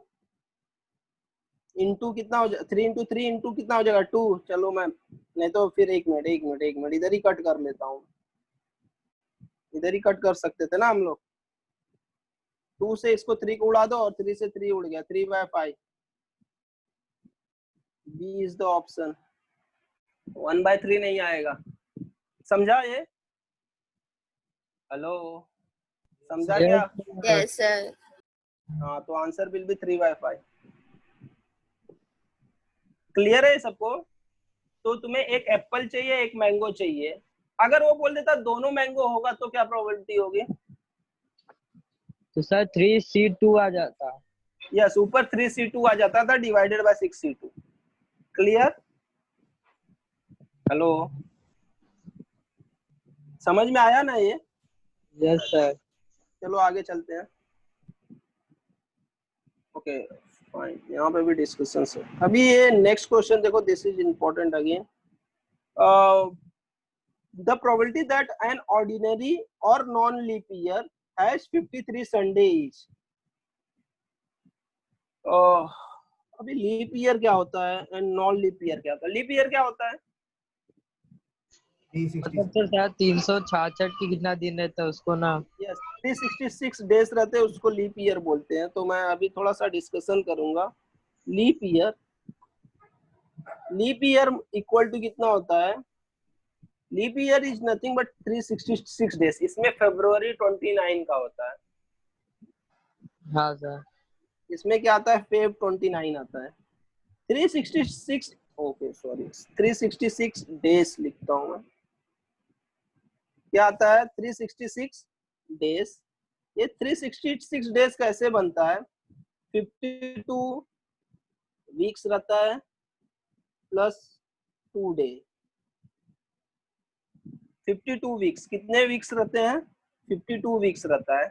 इंटू कितना हो जाएगा, 3 into 3 इंटू कितना हो जाएगा, 2। चलो मैं, नहीं तो फिर एक मिनट इधर ही कट कर लेता हूँ, इधर ही कट कर सकते थे ना हम लोग। 2 से इसको 3 को उड़ा दो, और 3 से 3 उड़ गया, 3/5। B is the option. 1/3 नहीं आएगा, समझा ये? हेलो, समझा Yes क्या? sir. Yes, sir. हाँ, तो आंसर विल बी 3/5। क्लियर है सबको? तो तुम्हें एक एप्पल चाहिए, एक मैंगो चाहिए। अगर वो बोल देता दोनों मैंगो होगा तो क्या प्रोबेबिलिटी होगी? तो सर 3C2 आ जाता। यस, ऊपर 3C2 आ जाता था divided by 6C2। Clear? Hello, समझ में आया ना ये? Yes sir. चलो आगे चलते हैं। ओके फाइन, यहाँ पे भी डिस्कशन है। अभी ये नेक्स्ट क्वेश्चन देखो, this is important again. The probability that an ordinary or non-leap year has 53 Sunday each. अभी लीप ईयर क्या होता है एंड नॉन लीप ईयर क्या होता है? लीप ईयर क्या होता है? 360 मतलब सर शायद 366 की कितना दिन रहता है उसको ना। यस, 366 डेज रहते हैं, उसको लीप ईयर बोलते हैं। तो मैं अभी थोड़ा सा डिस्कशन करूंगा। लीप ईयर इक्वल टू कितना होता है? Leap year is nothing but 366 days. इसमें फरवरी 29 का होता है, हाँ सर। इसमें क्या आता है, फेब 29 आता है। 366, ओके सॉरी, 366 डेज लिखता हूँ मैं। क्या आता है, 366 डेज। ये 366 डेज कैसे बनता है? 52 वीक्स रहता है प्लस 2 डे। 52 वीक्स, कितने वीक्स रहते हैं? 52 वीक्स रहता है।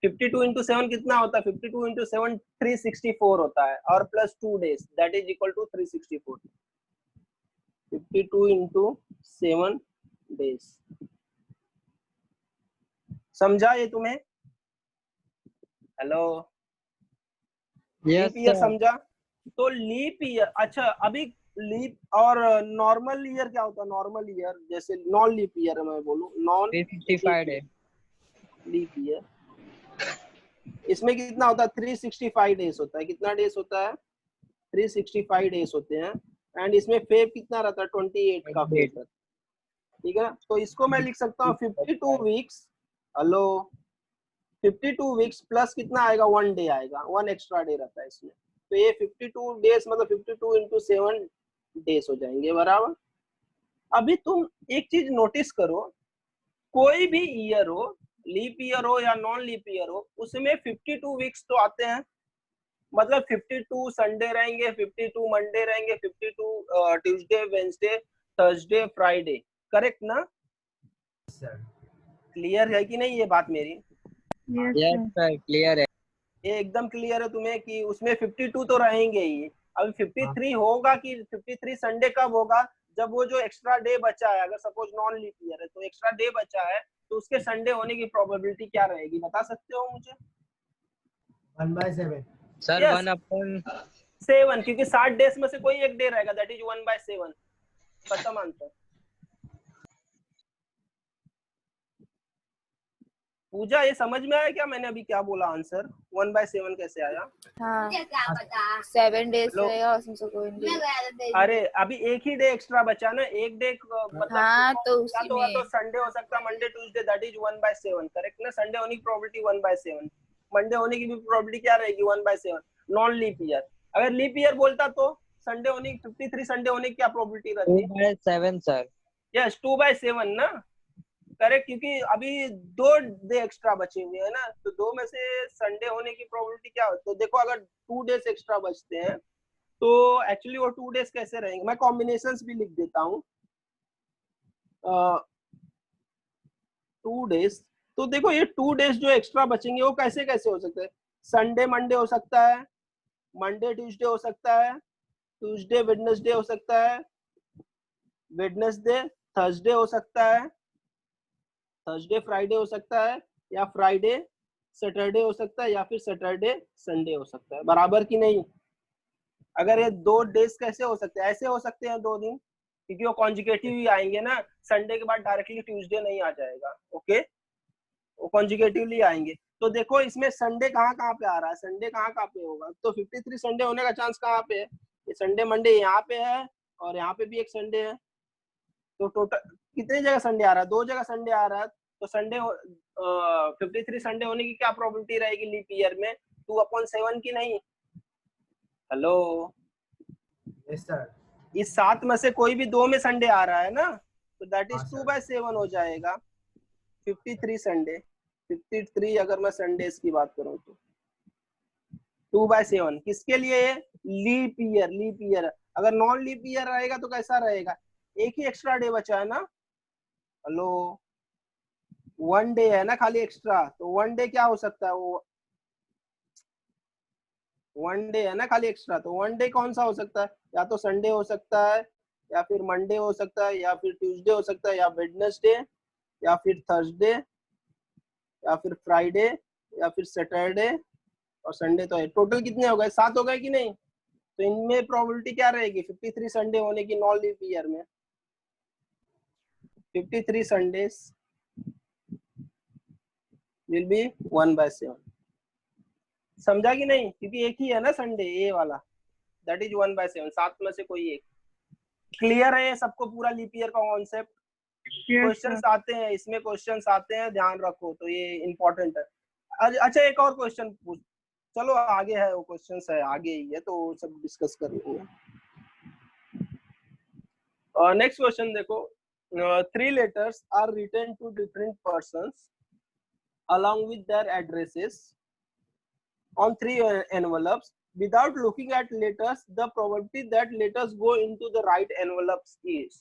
52 into 7 कितना होता है? 52 into 7 364 होता है, और plus 2 days, that is equal to 364। 52 into 7 days. समझा ये तुम्हें? Hello, Yes leap year sir. समझा? तो लीप ईयर, अच्छा अभी लीप और नॉर्मल ईयर क्या होता है? नॉर्मल ईयर जैसे नॉन लीप ईयर मैं बोलूं, नॉन 365 है। लीप ईयर, इसमें कितना होता है? 365 डेज होता है। कितना डेज होता है? 365 डेज होते हैं। एंड इसमें फेब कितना रहता है? 28 का फेब रहता है, ठीक है ना? तो इसको मैं लिख सकता हूँ 52 वीक्स। हेलो, 52 वीक्स प्लस कितना आएगा? 1 डे आएगा, 1 एक्स्ट्रा डे रहता है इसमें। तो ये 52 डेज मतलब 52 into 7 डेज हो जाएंगे, बराबर। अभी तुम एक चीज नोटिस करो, कोई भी ईयर हो, लीप ईयर हो या नॉन लीप ईयर हो, उसमें 52 वीक्स तो आते हैं। मतलब 52 संडे रहेंगे, 52 मंडे रहेंगे, 52 Tuesday, Wednesday, Thursday, Friday. Correct ना? सर। क्लियर है कि नहीं ये बात मेरी? Yes, Yes sir. sir. Clear है। ये एकदम क्लियर है तुम्हें कि उसमें 52 तो रहेंगे ही। अब 53 होगा कि 53 संडे कब होगा? जब वो जो एक्स्ट्रा डे बचा है, अगर सपोज नॉन लीप ईयर है तो एक्स्ट्रा डे बचा है, तो उसके संडे होने की प्रोबेबिलिटी क्या रहेगी, बता सकते हो मुझे? 1/7। Sir Yes. 1/7 क्योंकि 60 डेज में से कोई एक डे रहेगा, दैट इज 1/7। खत्म आंसर। पूजा ये समझ में आया क्या मैंने अभी क्या बोला आंसर 1/7 कैसे आया? हाँ 7 days हेलो? रहेगा उसमें से कोई नहीं। अरे अभी एक ही डे एक्स्ट्रा बचा ना, एक डे मतलब हाँ तो या उसी तो हुआ तो में संडे हो सकता है, Monday Tuesday, that is 1/7 correct ना। संडे होने की प्रोबेबिलिटी 1/7, मंडे होने की भी प्रोबेबिलिटी क्या रहेगी 1/7 नॉन लीप ईयर। अगर लीप ईयर बोलता तो संडे होने की 53 संडे होने की क्या प्रोबेबिलिटी रहती? 2/7 सर। यस 2/7 ना, करेक्ट, क्योंकि अभी 2 डे एक्स्ट्रा बचे हुए हैं ना, तो 2 में से संडे होने की प्रोबेबिलिटी क्या हो? तो देखो अगर 2 डेज एक्स्ट्रा बचते हैं तो एक्चुअली वो 2 डेज कैसे रहेंगे, मैं कॉम्बिनेशंस भी लिख देता हूँ। 2 डेज, तो देखो ये 2 डेज जो एक्स्ट्रा बचेंगे वो कैसे कैसे हो सकते हैं? संडे मंडे हो सकता है, मंडे ट्यूसडे हो सकता है, ट्यूसडे वेडनेसडे हो सकता है, वेडनेसडे थर्सडे हो सकता है, थर्सडे फ्राइडे हो सकता है, या फ्राइडे सैटरडे हो सकता है, या फिर सैटरडे संडे हो सकता है। बराबर की नहीं? अगर ये 2 डेज कैसे हो सकते हैं? ऐसे हो सकते हैं 2 दिन, क्योंकि वो कॉन्जिकेटिव ही आएंगे ना, संडे के बाद डायरेक्टली ट्यूसडे नहीं आ जाएगा। ओके, वो कॉन्जिकेटिवली आएंगे। तो देखो इसमें संडे कहाँ कहाँ पे आ रहा है, संडे कहाँ कहाँ पे होगा? तो 53 संडे होने का चांस कहाँ पे है? ये संडे मंडे यहाँ पे है और यहाँ पे भी एक संडे है, तो टोटल कितनी जगह संडे आ रहा है? 2 जगह संडे आ रहा है। तो संडे 53 संडे होने की क्या प्रोबेबिलिटी रहेगी लीप ईयर में? 2/7 की नहीं? Hello, yes sir. इस 7 में से कोई भी 2 में संडे आ रहा है ना, तो दैट इज हाँ, सर। 2/7 हो जाएगा 53 संडे। 53 अगर मैं संडेज की बात करूं तो 2/7 किसके लिए? Leap year, leap year. अगर नॉन लीप ईयर रहेगा तो कैसा रहेगा? एक ही एक्स्ट्रा डे बचा है ना। हेलो, 1 डे है ना खाली एक्स्ट्रा, तो 1 डे क्या हो सकता है? वो 1 डे है ना खाली एक्स्ट्रा, तो 1 डे कौन सा हो सकता है? या तो संडे हो सकता है, या फिर मंडे हो सकता है, या फिर ट्यूसडे हो सकता है, या वेडनेसडे, या फिर थर्सडे, या फिर फ्राइडे, या फिर सैटरडे, और संडे तो है। टोटल कितने हो गए? 7 हो गए कि नहीं? तो इनमें प्रोबेबिलिटी क्या रहेगी 53 संडे होने की नॉन लीप ईयर में? 53 संडेज विल बी 1/7। समझा कि नहीं? क्योंकि एक ही है ना संडे, ए वाला, दैट इज 1/7, 7 में से कोई एक। क्लियर है सबको पूरा लीप ईयर का कॉन्सेप्ट? Yes, questions sir. आते हैं इसमें, क्वेश्चंस आते हैं, ध्यान रखो, तो ये इम्पोर्टेंट है। अच्छा एक और क्वेश्चन पूछ, चलो आगे है वो क्वेश्चंस है, आगे ही है तो सब डिस्कस कर लेंगे। नेक्स्ट क्वेश्चन देखो, 3 letters are written to different persons along with their addresses on 3 envelopes. Without looking at letters, the probability that letters go into the right envelopes is।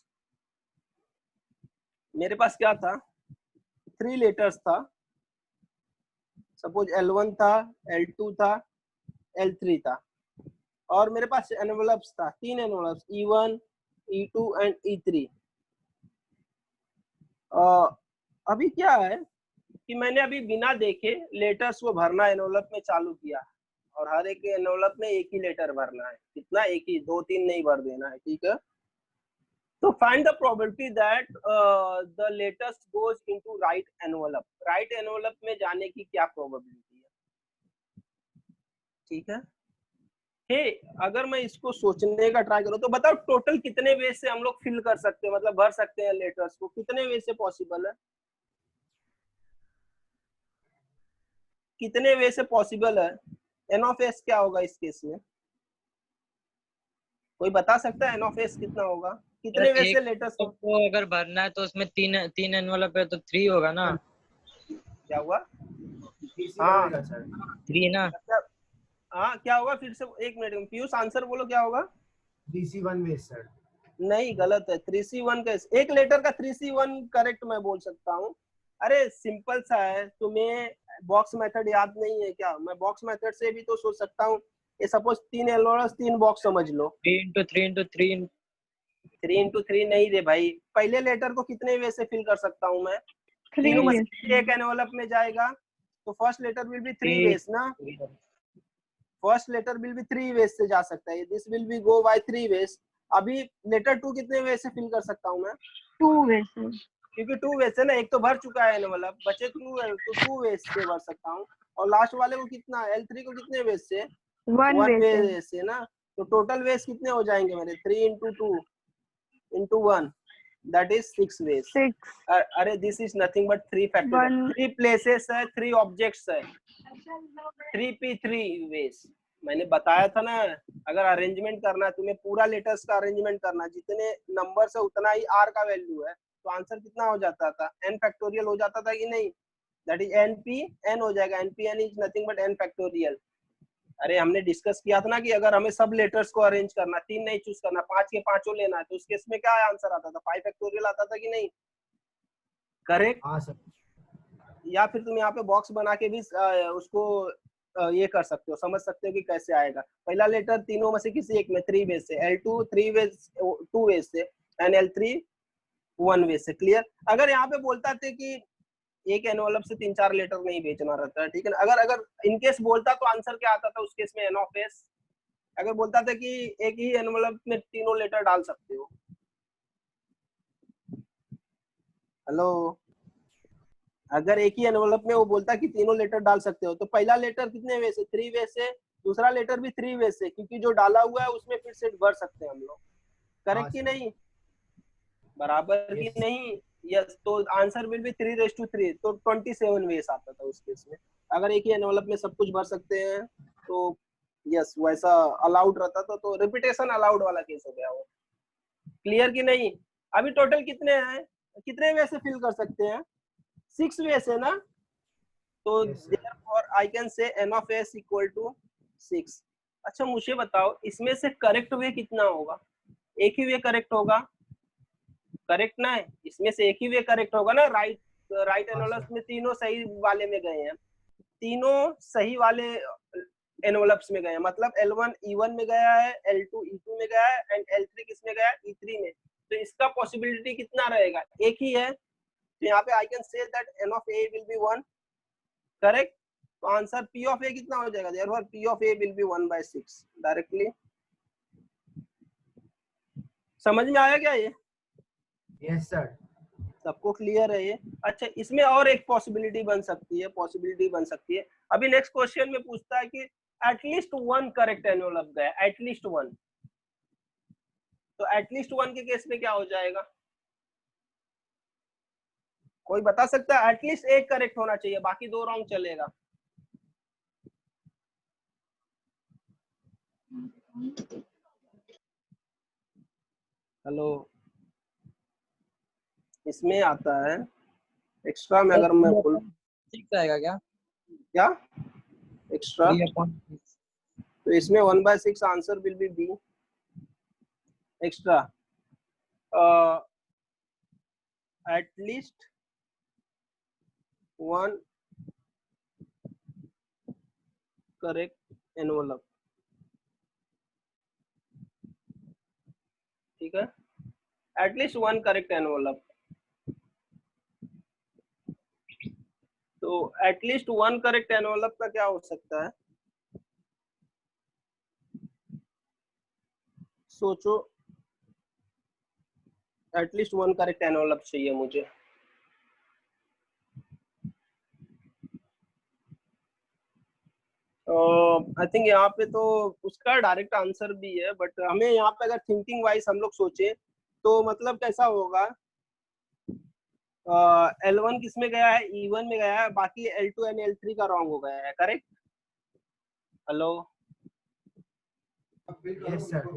मेरे पास क्या था? 3 letters था, सपोज L1 था, L2 था, L3 था, और मेरे पास envelopes था, 3 envelopes E1, E2 and E3। अभी क्या है कि मैंने अभी बिना देखे लेटर्स को भरना एनवेलप में चालू किया, और हर एक एनवेलप में एक ही लेटर भरना है। कितना? एक ही, 2-3 नहीं भर देना है, ठीक है। तो find the probability that the letters goes into right envelope. Right envelope में जाने की क्या प्रोबेबिलिटी है? ठीक है। अगर मैं इसको सोचने का ट्राई करूं तो बताओ टोटल कितने वे से हम लोग फिल कर सकते हैं, मतलब भर सकते हैं लेटर्स को? कितने वे से पॉसिबल है? कितने वे से पॉसिबल है? एन ऑफ एस क्या होगा इस केस में? कोई बता सकता है एन ऑफ एस कितना होगा? कितने वे से लेटर्स को? तो अगर भरना है तो उसमें तीन एनवलप है तो 3 होगा ना। क्या हुआ? हाँ हाँ सर। 3 ना। हाँ क्या होगा? फिर से 1 मिनट, पीयूष आंसर बोलो क्या होगा? 3C1 veg sir. नहीं, गलत है। 3C1 का एक लेटर का 3C1 करेक्ट मैं बोल सकता हूँ। अरे सिंपल सा है, तुम्हें बॉक्स मेथड याद नहीं है क्या? मैं बॉक्स मेथड से भी तो सोच सकता हूँ। ये सपोज 3 एलोरस 3 बॉक्स समझ लो। 3 into 3 नहीं रे भाई, पहले लेटर को कितने वे से फिल कर सकता हूँ मैं? 3 तीनों में ways. से एक एनवेलप में जाएगा, तो first letter will be 3 ways ना। First letter will be 3 ways से जा सकता है, this will be go by 3 ways. अभी लेटर 2 कितने वे से फिल कर सकता हूँ मैं? 2 ways, sir. क्योंकि 2 वेज से ना, एक तो भर चुका है एनवलप, बचे 2 है तो 2 वेज से भर सकता हूँ। और लास्ट वाले को कितना, L3 को कितने वेज से, 1 1 way से। वेज से ना, तो टोटल वेज कितने हो जाएंगे मेरे, 3 into 2 into 1, that is 6 ways। 6 अरे this is nothing but 3 factorial, 1 3 places है, 3 objects है, 3p3 ways। मैंने बताया था ना, अगर अरेंजमेंट करना है तुम्हें, पूरा लेटर्स का अरेंजमेंट करना है, जितने नंबर है उतना ही r का वैल्यू है, तो आंसर कितना हो जाता था, n फैक्टोरियल हो जाता था कि नहीं, दैट इज npn हो जाएगा, npn is nothing but n factorial. अरे हमने डिस्कस किया था ना कि अगर हमें सब लेटर्स को अरेंज करना, 3 नहीं चूज करना, 5 के 5 लेना है, तो उस केस में क्या आंसर आता था, 5 फैक्टोरियल आता था कि नहीं, करेक्ट। हाँ सर। या फिर तुम यहाँ पे बॉक्स बना के भी उसको ये कर सकते हो, समझ सकते हो कि कैसे आएगा। पहला लेटर तीनों में से किसी एक में 3 वेज से, L2 3 वेज 2 वेज से, एंड L3 1 वेज से। क्लियर। अगर यहाँ पे बोलता थे कि एक एनवलप से 3-4 लेटर नहीं बेचना रहता है, ठीक है ना, अगर इनकेस बोलता तो आंसर क्या आता था उस केस में, n of s। अगर बोलता था कि एक ही एनवलप में तीनों लेटर डाल सकते हो, हेलो, अगर एक ही एनवलप में वो बोलता कि तीनों लेटर डाल सकते हो, तो पहला लेटर कितने वे से, 3 वे से, दूसरा लेटर भी 3 वे से, क्योंकि जो डाला हुआ है उसमें फिर से भर सकते हैं हम लोग, करेक्ट कि नहीं, बराबर की नहीं, यस। तो आंसर विल बी 3:3, तो 27 वेस आता था उस केस में। अगर एक ही एनवलप में सब कुछ भर सकते हैं तो यस, वैसा अलाउड रहता था, तो रिपीटेशन अलाउड वाला केस हो गया वो। क्लियर कि नहीं। अभी टोटल कितने हैं, कितने वे से फिल कर सकते हैं, 6 वे से ना, तो therefore I can say n of s equal to 6। अच्छा मुझे बताओ, इसमें से करेक्ट वे कितना होगा, एक ही वे करेक्ट होगा, करेक्ट ना है, इसमें से एक ही वे करेक्ट होगा ना, राइट एनवलप्स में तीनों सही वाले में गए हैं, तीनों सही वाले एनवलप्स में गए हैं, मतलब L1 E1 में गया है, L2 E2 में गया है, एंड L3 किस में गया है, E3 में। तो इसका पॉसिबिलिटी कितना रहेगा, एक ही है, तो यहाँ पे आई can say that n of a will be 1, correct. तो आंसर P of a कितना हो जाएगा, therefore P of a will be 1/6 directly. समझ में आया क्या ये, यस सर। सबको क्लियर है ये। अच्छा इसमें और एक पॉसिबिलिटी बन सकती है, अभी नेक्स्ट क्वेश्चन में पूछता है कि एटलीस्ट 1 करेक्ट एनवलप गया, एटलीस्ट 1, तो एटलीस्ट 1 के केस में क्या हो जाएगा, कोई बता सकता है, एटलीस्ट एक करेक्ट होना चाहिए, बाकी 2 रॉन्ग चलेगा। हेलो, इसमें आता है एक्स्ट्रा में, अगर मैं फुल 6 आएगा क्या एक्स्ट्रा, 3/6। तो इसमें 1/6 answer will be B extra, at least 1 correct envelope, ठीक है, एटलीस्ट 1 करेक्ट एनवलप। तो एटलीस्ट 1 करेक्ट एनवलप का क्या हो सकता है, सोचो, एटलीस्ट 1 करेक्ट एनवलप चाहिए मुझे। आई थिंक यहाँ पे तो उसका डायरेक्ट आंसर भी है, बट हमें यहाँ पे अगर थिंकिंग वाइज हम लोग सोचे तो मतलब कैसा होगा, L1 किस में गया है, E1 में गया है, बाकी L2 एंड L3 का रॉन्ग हो गया है, correct. Hello, yes sir.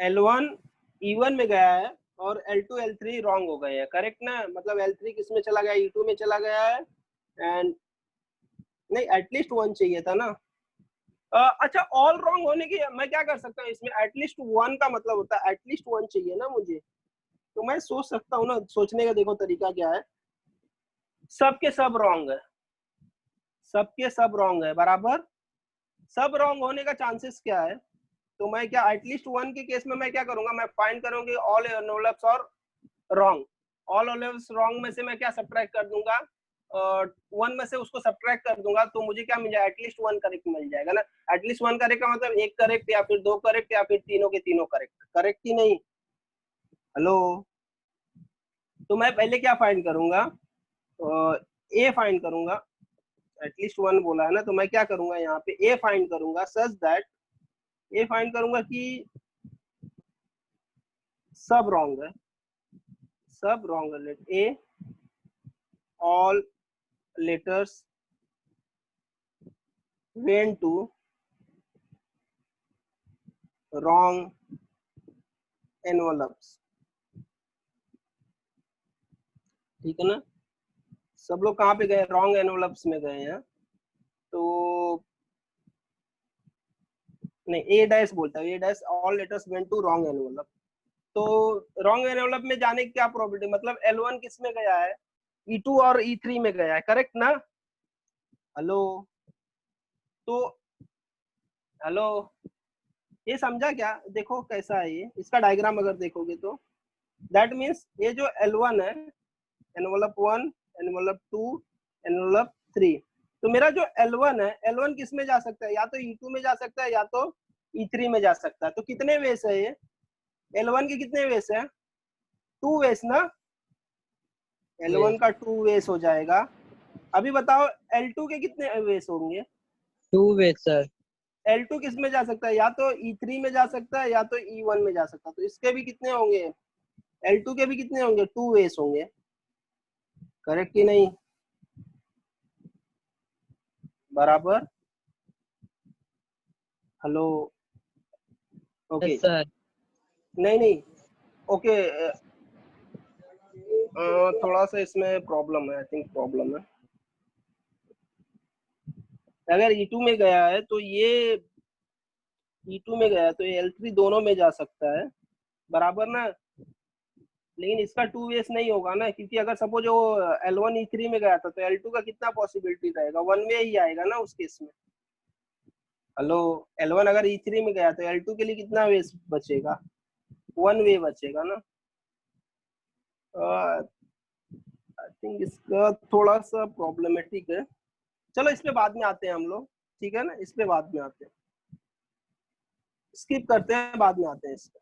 L1 E1 में गया है और L2 L3 रॉन्ग हो गए हैं, करेक्ट ना, मतलब L3 किस में चला गया, E2 में चला गया है, एंड नहीं एटलीस्ट 1 चाहिए था ना। अच्छा ऑल रॉन्ग होने की मैं क्या कर सकता हूँ इसमें, एटलीस्ट 1 का मतलब होता है एटलीस्ट 1 चाहिए ना मुझे, तो मैं सोच सकता हूँ ना, सोचने का देखो तरीका क्या है, सबके सब रॉन्ग है, सबके सब रॉन्ग है, बराबर, सब रॉन्ग होने का चांसेस क्या है, तो मैं क्या एटलीस्ट 1 के केस में मैं क्या करूंगा, मैं फाइंड करूंगी ऑल एनवलप्स और रॉन्ग, ऑल एनवलप्स रॉन्ग में से मैं क्या सब्ट्रैक्ट कर दूंगा, 1 में से उसको सब्ट्रैक्ट कर दूंगा, तो मुझे क्या मिल जाएगा, एटलीस्ट 1 करेक्ट मिल जाएगा ना। एटलीस्ट 1 करेक्ट का मतलब 1 करेक्ट या फिर 2 करेक्ट या फिर तीनों के तीनों करेक्ट, करेक्ट ही नहीं, हेलो। तो मैं पहले क्या फाइंड करूंगा, ए फाइंड करूंगा, एटलीस्ट 1 बोला है ना, तो मैं क्या करूंगा यहाँ पे ए फाइंड करूंगा सच दैट, ए फाइंड करूंगा कि सब रॉन्ग है, सब रॉन्ग है, let a all letters went to wrong envelopes, ठीक है ना, सब लोग कहाँ पे गए, रॉन्ग एनवलप्स में गए हैं, तो नहीं ए डैश बोलता है, A dash all letters went to wrong envelope, तो रॉन्ग एनवलप में जाने की क्या प्रोबेबिलिटी, मतलब L1 किस में गया है, E2 और E3 में गया है, करेक्ट ना, हेलो, तो हेलो, ये समझा क्या, देखो कैसा है ये, इसका डायग्राम अगर देखोगे तो दैट मीन्स ये जो L1 है, एनवलप 1, एनवलप 2, एनवलप 3, तो मेरा जो L1 है, L1 किस में जा सकता है, या तो E2 में जा सकता है या तो E3 में जा सकता है, तो कितने वेस है ये, L1 के कितने वेस है, 2 वेस ना, L1 का 2 वेस हो जाएगा, अभी बताओ L2 के कितने वेस होंगे, 2 वे सर। L2 किस में जा सकता है, या तो E3 में जा सकता है या तो E1 में जा सकता है, तो इसके भी कितने होंगे, L2 के भी कितने होंगे, 2 वेस होंगे, करेक्ट कि नहीं, बराबर, हेलो, ओके, सर नहीं नहीं, ओके, थोड़ा सा इसमें प्रॉब्लम है, आई थिंक प्रॉब्लम है, अगर E2 में गया है तो ये E2 में गया है तो ये L3 दोनों में जा सकता है, बराबर ना, लेकिन इसका 2 वेस नहीं होगा ना, क्योंकि अगर सपोज वो L1 E3 में गया था तो L2 का कितना पॉसिबिलिटी रहेगा, 1 वे ही आएगा ना उस केस में, हेलो, L1 अगर E3 में गया तो L2 के लिए कितना वेस बचेगा, 1 वे बचेगा ना, आई थिंक इसका थोड़ा सा प्रॉब्लमेटिक है, चलो इस पे बाद में आते हैं हम लोग, ठीक है ना, इस पे बाद में आते हैं, स्किप करते हैं, बाद में आते हैं, इस पे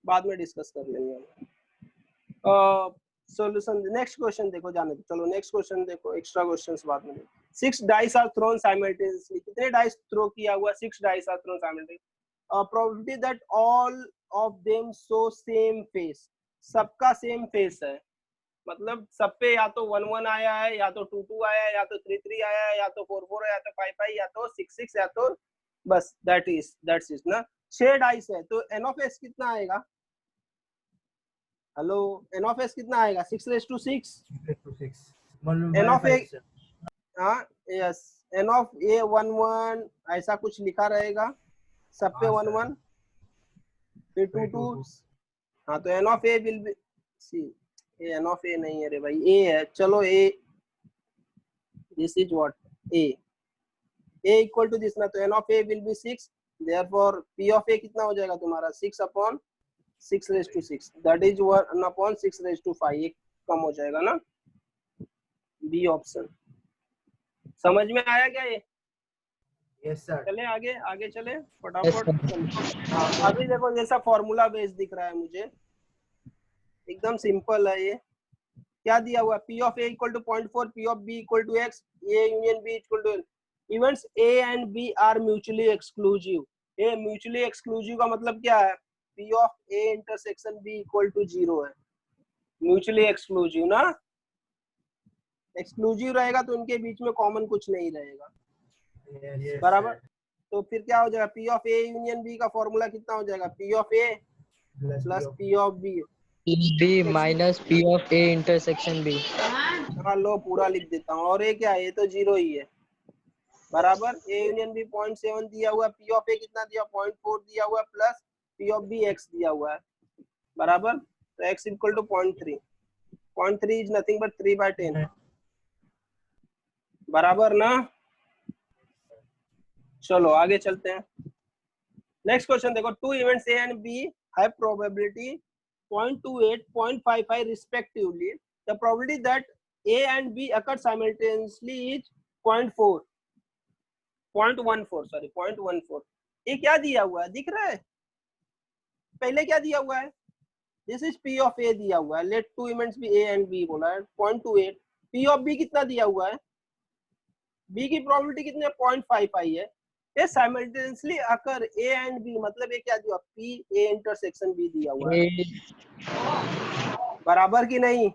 बाद में डिस्कस कर लेंगे हम, सॉल्यूशन, नेक्स्ट क्वेश्चन देखो, जाने दो, चलो नेक्स्ट क्वेश्चन देखो, एक्स्ट्रा क्वेश्चंस बाद में देखो, 6 डाइस आर थ्रोन साइमल्टेनियसली, कितने डाइस थ्रो किया हुआ, 6 dice are thrown simultaneously, probability that all of them show same face, सबका सेम फेस है, मतलब सब पे या तो 1 1 आया है, या तो 2 2 आया है, या तो 3 3 आया है, या तो 4 4 या तो 5 5, या तो 6 6, या तो बस दैट्स इज ना, 6 डाइस है, तो एन ऑफ एस कितना आएगा, हेलो, एन ऑफ एस कितना आएगा, 6:6, एन ऑफ ए, हाँ यस, एन ऑफ ए 1 1 ऐसा कुछ लिखा रहेगा, सब पे 1 1, फिर 2 2, हाँ, तो N of A will be, see A N of A नहीं है रे भाई, ए है, चलो A, this is what, A equal to this ना, तो N of A will be 6, therefore P of A कितना हो जाएगा तुम्हारा, 6/6 दैट इज 1/6/5, ये कम हो जाएगा ना, बी ऑप्शन, समझ में आया क्या ये, यस सर, चले आगे, आगे चले फटाफट, हाँ, अभी देखो जैसा फॉर्मूला बेस दिख रहा है मुझे, एकदम सिंपल है ये, क्या दिया हुआ, P of A equal to 0.4, P of B equal to X, A union B equal to, events A and B are mutually exclusive, A mutually exclusive का मतलब क्या है, P of A intersection B equal to 0 है, mutually exclusive ना, exclusive रहेगा तो उनके बीच में कॉमन कुछ नहीं रहेगा, बराबर, तो फिर क्या हो जाएगा, P of A union B का फॉर्मूला कितना हो जाएगा, P of A plus P of B, B minus P of A intersection B, हाँ लो पूरा लिख देता हूँ, और ये क्या है, ये तो 0 ही है, बराबर, ए यूनियन बी 0.7 दिया हुआ, पी ऑफ ए कितना दिया, 0.4 दिया हुआ, plus P of B X दिया हुआ है, बराबर, तो X equal to 0.3, 0.3 is nothing but 3/10, बराबर ना, चलो आगे चलते हैं, नेक्स्ट क्वेश्चन देखो, 2 events A and B have probability 0.28, 0.55 respectively, the probability that A and B occur simultaneously is 0.14, sorry 0.14, ये क्या दिया हुआ है, दिख रहा है, पहले क्या दिया हुआ है, this is P of A दिया हुआ है, let two events B A and B बोला है 0.28। पी ऑफ बी कितना दिया हुआ है, बी की प्रोबेबिलिटी कितनी है 0.5 आई है। ये simultaneously occur A and B, मतलब ये क्या दिया, पी ए इंटरसेक्शन बी दिया हुआ है, बराबर की नहीं।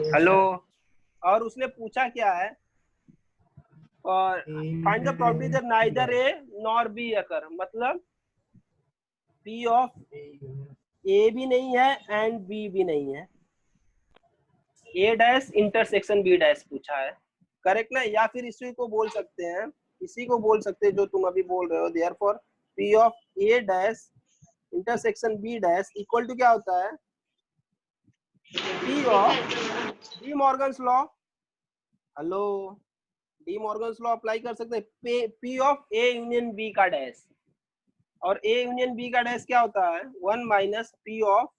हेलो, और उसने पूछा क्या है, और find the probability that neither A nor be occur, मतलब पी ऑफ ए भी नहीं है एंड बी भी नहीं है, A dash intersection B dash पूछा है, करेक्ट ना। या फिर इसी को बोल सकते हैं, इसी को बोल सकते हैं जो तुम अभी बोल रहे हो, therefore P of A dash intersection B dash equal to क्या होता है, P of de Morgan's law. Hello, de Morgan's law apply कर सकते हैं, P of A union B का डैश, और ए यूनियन बी का डैश क्या होता है 1 minus P of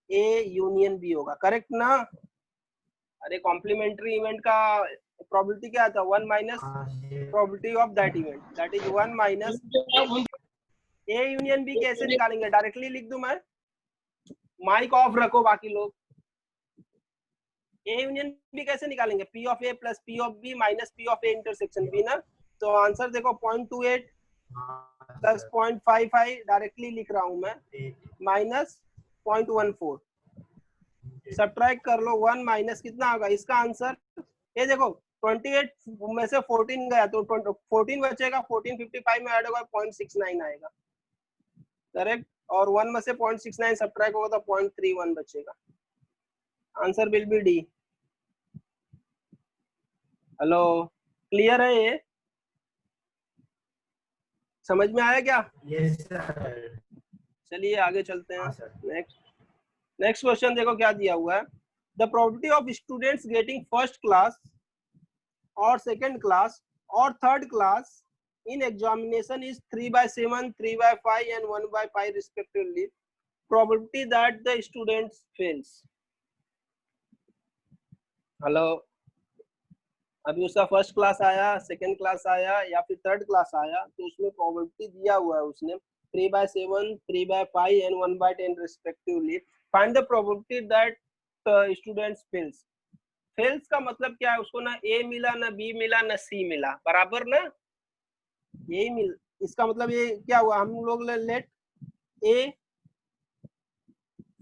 A union B होगा, करेक्ट ना। अरे कॉम्प्लीमेंट्री इवेंट का प्रोबेबिलिटी क्या था 1 minus probability of that event, that is 1 minus A union B. कैसे निकालेंगे, डायरेक्टली लिख दूं मैं, माइक ऑफ रखो बाकी लोग। ए यूनियन बी कैसे निकालेंगे, P of A plus P of B minus P of A intersection B ना। तो आंसर देखो 0.28 प्लस 0.55 डायरेक्टली लिख रहा हूं मैं, माइनस 0.14, सब्ट्रैक्ट कर लो 1 माइनस कितना होगा इसका आंसर, ये देखो 28 में से 14 गया तो 14 बचेगा, 14 55 में ऐड होगा 0.69 आएगा, करेक्ट। और 1 में से 0.69 सब्ट्रैक्ट होगा तो 0.31 बचेगा, answer will B D. Hello, clear है ये, समझ में आया क्या? Yes sir. चलिए आगे चलते हैं। हाँ सर। नेक्स्ट क्वेश्चन देखो क्या दिया हुआ है, the probability of students getting first class और सेकंड क्लास और third class in examination is 3/7, 3/5 and 1/5 respectively. Probability that the students fails. Hello, अभी उसका फर्स्ट क्लास आया, सेकंड क्लास आया या फिर थर्ड क्लास आया, तो उसमें प्रोबेबिलिटी दिया हुआ है उसने 3/7, 3/5 and 1/10 respectively. Find the probability that students fails. Fails का मतलब क्या है, उसको ना ए मिला ना बी मिला ना सी मिला, बराबर ना, यही मिल, इसका मतलब ये क्या हुआ, हम लोग लेट ए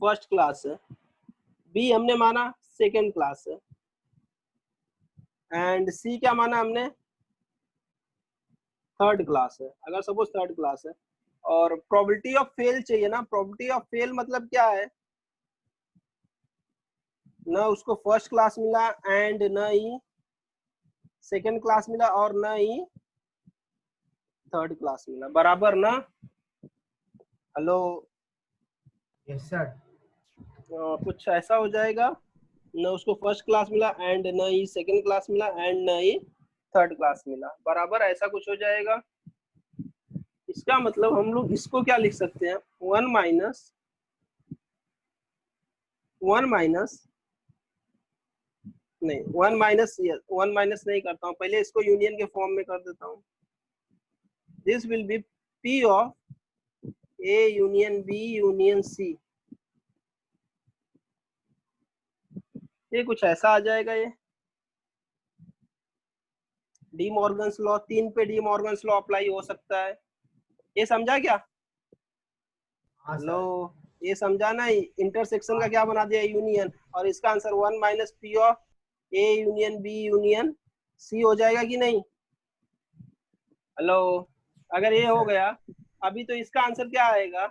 फर्स्ट क्लास है, बी हमने माना सेकंड क्लास है, एंड सी क्या माना हमने थर्ड क्लास है, अगर सपोज थर्ड क्लास है। और प्रोबेबिलिटी ऑफ फेल चाहिए ना, प्रोबेबिलिटी ऑफ फेल मतलब क्या है, ना उसको फर्स्ट क्लास मिला एंड न ही सेकंड क्लास मिला और न ही थर्ड क्लास मिला, बराबर ना। Hello, yes sir. कुछ ऐसा हो जाएगा, न उसको फर्स्ट क्लास मिला एंड न ही सेकंड क्लास मिला एंड न ही थर्ड क्लास मिला, बराबर ऐसा कुछ हो जाएगा। इसका मतलब हम लोग इसको क्या लिख सकते हैं, 1 माइनस नहीं 1 माइनस नहीं करता हूँ, पहले इसको यूनियन के फॉर्म में कर देता हूँ। This will be P of A union B union C, ये कुछ ऐसा आ जाएगा। ये डी मॉर्गन्स लॉ, 3 पे डी मॉर्गन्स लॉ अप्लाई हो सकता है, ये समझा क्या? हेलो, ये समझा ना, इंटरसेक्शन का क्या बना दिया यूनियन, और इसका answer 1 minus P of A union B union C हो जाएगा कि नहीं। हेलो, अगर ये हो गया, अभी तो इसका आंसर क्या आएगा,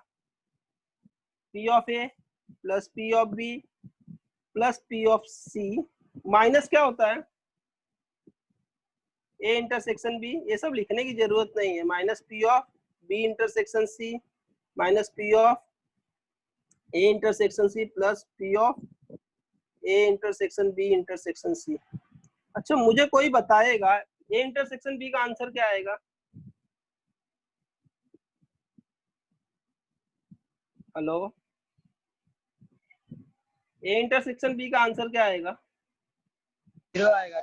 P of A plus P of B plus P of C minus क्या होता है ए इंटरसेक्शन बी, ये सब लिखने की जरूरत नहीं है, minus P of B intersection C minus P of A intersection C plus P of A intersection B intersection C. अच्छा, मुझे कोई बताएगा ए इंटरसेक्शन बी का आंसर क्या आएगा? हेलो, ए इंटरसेक्शन बी का आंसर क्या आएगा? 0 आएगा।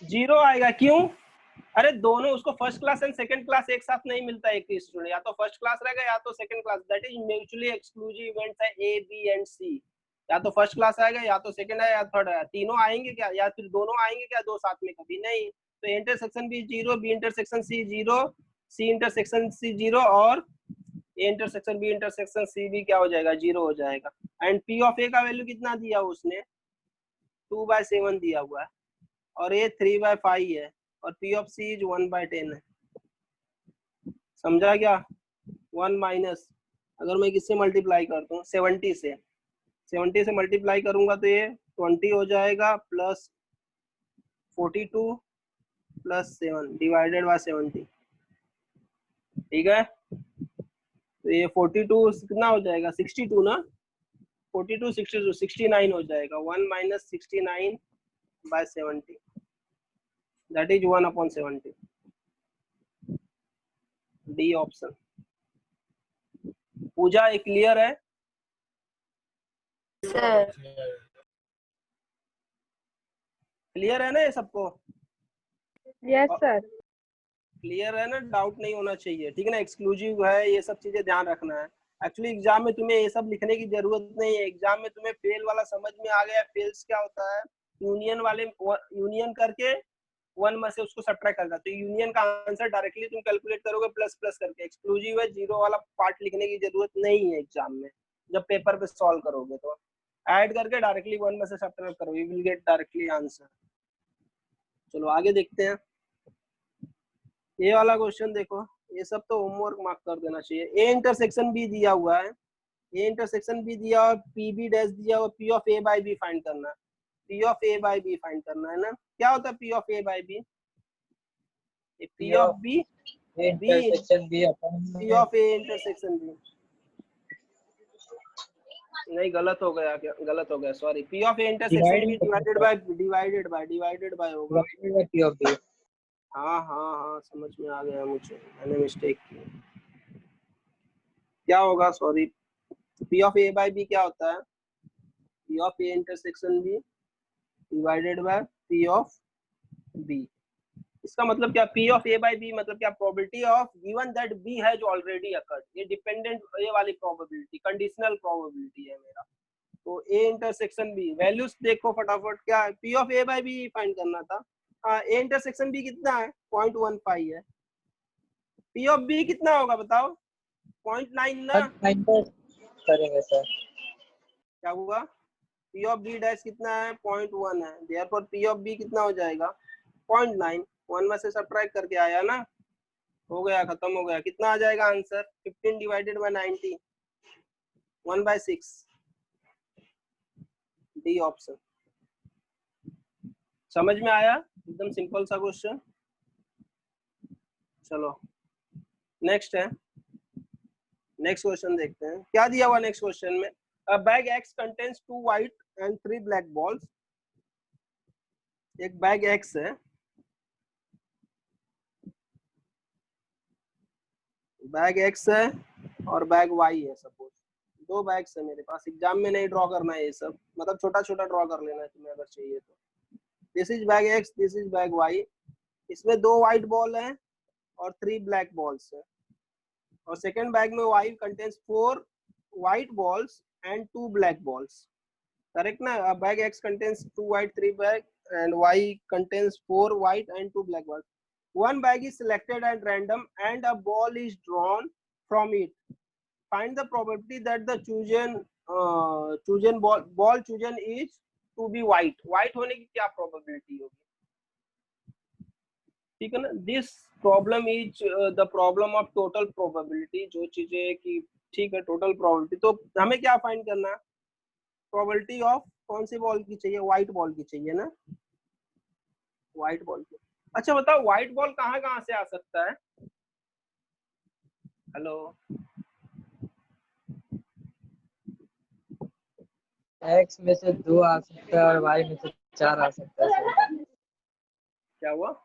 0 आएगा, क्यों? अरे दोनों उसको first class and second class एक साथ नहीं मिलता है, एक स्टूडेंट या तो फर्स्ट क्लास रहेगा या तो second class, that is mutually exclusive events है ए बी एंड सी, या तो फर्स्ट क्लास आएगा या तो सेकंड है या थर्ड है, तीनों आएंगे क्या या फिर दोनों आएंगे क्या दो साथ में, कभी नहीं। तो A intersection B 0, B intersection C 0, C intersection C 0 और A intersection B intersection C भी क्या हो जाएगा 0 हो जाएगा। एंड पी ऑफ ए का वैल्यू कितना दिया उसने 2/7 दिया हुआ है और ये 3/5 है और P ऑफ C इज 1/10 है। समझा क्या? 1 माइनस अगर मैं किससे मल्टीप्लाई करता हूँ 70 से मल्टीप्लाई करूंगा तो ये 20 हो जाएगा प्लस 42 प्लस 7 डिवाइडेड बाय 70। ठीक है, तो ये 42 कितना हो जाएगा 62 ना, 42 62 69 हो जाएगा। 1 minus 69/70 that is 1/70। D option. Pooja ये क्लियर है? सर क्लियर है ना ये सबको? Yes, sir. क्लियर है ना, डाउट नहीं होना चाहिए, ठीक है ना। एक्सक्लूसिव है, ये सब चीजें ध्यान रखना है। एक्चुअली एग्जाम में तुम्हें ये सब लिखने की जरूरत नहीं है, एग्जाम में तुम्हें फेल वाला समझ में आ गया। फेल्स क्या होता है, यूनियन वाले यूनियन करके 1 में से उसको सब्ट्रैक्ट करना, तो यूनियन का आंसर डायरेक्टली तुम कैलकुलेट करोगे प्लस प्लस करके। एक्सक्लूसिव है, 0 वाला पार्ट लिखने की जरूरत नहीं है एग्जाम में, जब पेपर पे सॉल्व करोगे तो ऐड करके डायरेक्टली 1 में से सब्ट्रैक्ट करो, you will get directly answer. चलो आगे देखते हैं। ये वाला क्वेश्चन देखो, ये सब तो होमवर्क मार्क कर देना चाहिए। ए इंटरसेक्शन बी दिया हुआ है, ए इंटरसेक्शन बी दिया हुआ, पी बी डैश दिया हुआ, P of A by B find करना है, P of A by B find करना है ना। क्या होता है P of A by B? P of B intersection B upon P of A intersection B, नहीं गलत हो गया क्या, गलत हो गया sorry. P of A intersection B divided by होगा पी ऑफ बी। हाँ हाँ हाँ समझ में आ गया मुझे, मैंने मिस्टेक की। क्या होगा sorry, P of A by B क्या होता है? P of A intersection B divided by P of B. इसका मतलब क्या, P of A by B मतलब क्या, probability of given that B has already occurred. ये डिपेंडेंट, ये वाली प्रोबेबिलिटी कंडीशनल प्रोबेबिलिटी है मेरा। तो ए इंटरसेक्शन बी वैल्यूज देखो फटाफट, क्या है P of A by B find करना था। हाँ, ए इंटरसेक्शन बी कितना है 0.15 है, पी ऑफ बी कितना होगा बताओ 0.9 ना। करेंगे सर। क्या हुआ, पी ऑफ बी डैश कितना है 0.1 है, देयरफॉर पी ऑफ बी कितना हो जाएगा 0.9। 1 में से सब्ट्रैक्ट करके आया ना, हो गया, खत्म हो गया। कितना आ जाएगा answer 15 divided by 90, 1/6। D option. समझ में आया? एकदम सिंपल सा क्वेश्चन। चलो नेक्स्ट है, नेक्स्ट क्वेश्चन देखते हैं क्या दिया हुआ नेक्स्ट क्वेश्चन में। A bag X contains 2 white and 3 black balls। एक बैग X है, बैग X है और बैग Y है। सपोज 2 बैग्स है मेरे पास, एग्जाम में नहीं ड्रॉ करना है ये सब, मतलब छोटा छोटा ड्रॉ कर लेना है तुम्हें अगर चाहिए तो। This is bag X, this is bag Y। इसमें 2 व्हाइट बॉल है और 3 ब्लैक बॉल्स है, और सेकेंड बैग में Y contains 4 white balls and 2 black balls। Correct ना? bag X contains 2 white 3 black and Y contains 4 white and 2 black balls। One bag is selected at random and a ball is drawn from it। Find the probability that the chosen ball chosen is to be white। white होने की क्या probability होगी? ठीक है ना। This problem is the problem of total probability. जो चीजें की ठीक है टोटल प्रोबेबिलिटी, तो हमें क्या फाइंड करना है, प्रोबेबिलिटी ऑफ कौन सी बॉल की चाहिए, व्हाइट बॉल की चाहिए ना, व्हाइट बॉल की। अच्छा बताओ व्हाइट बॉल कहाँ कहाँ से आ सकता है? हेलो, एक्स में से 2 आ सकता है और वाई में से 4 आ सकता है। क्या हुआ?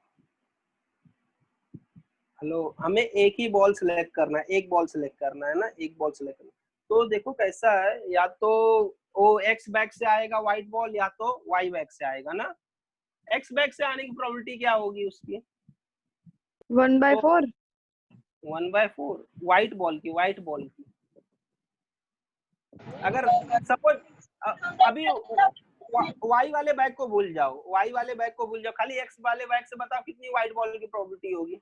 हेलो, हमें एक ही बॉल सिलेक्ट करना है, एक बॉल सिलेक्ट करना है ना, एक बॉल सिलेक्ट करना। तो देखो कैसा है, या तो वो एक्स बैग से आएगा व्हाइट बॉल या तो वाई बैग से आएगा ना। एक्स बैग से आने की प्रोबेबिलिटी क्या होगी उसकी, 1/4. 1/4 व्हाइट बॉल की। अगर सपोज अभी वाई वाले बैग को भूल जाओ, खाली एक्स वाले बैग से बताओ कितनी व्हाइट बॉल की प्रोबेबिलिटी होगी।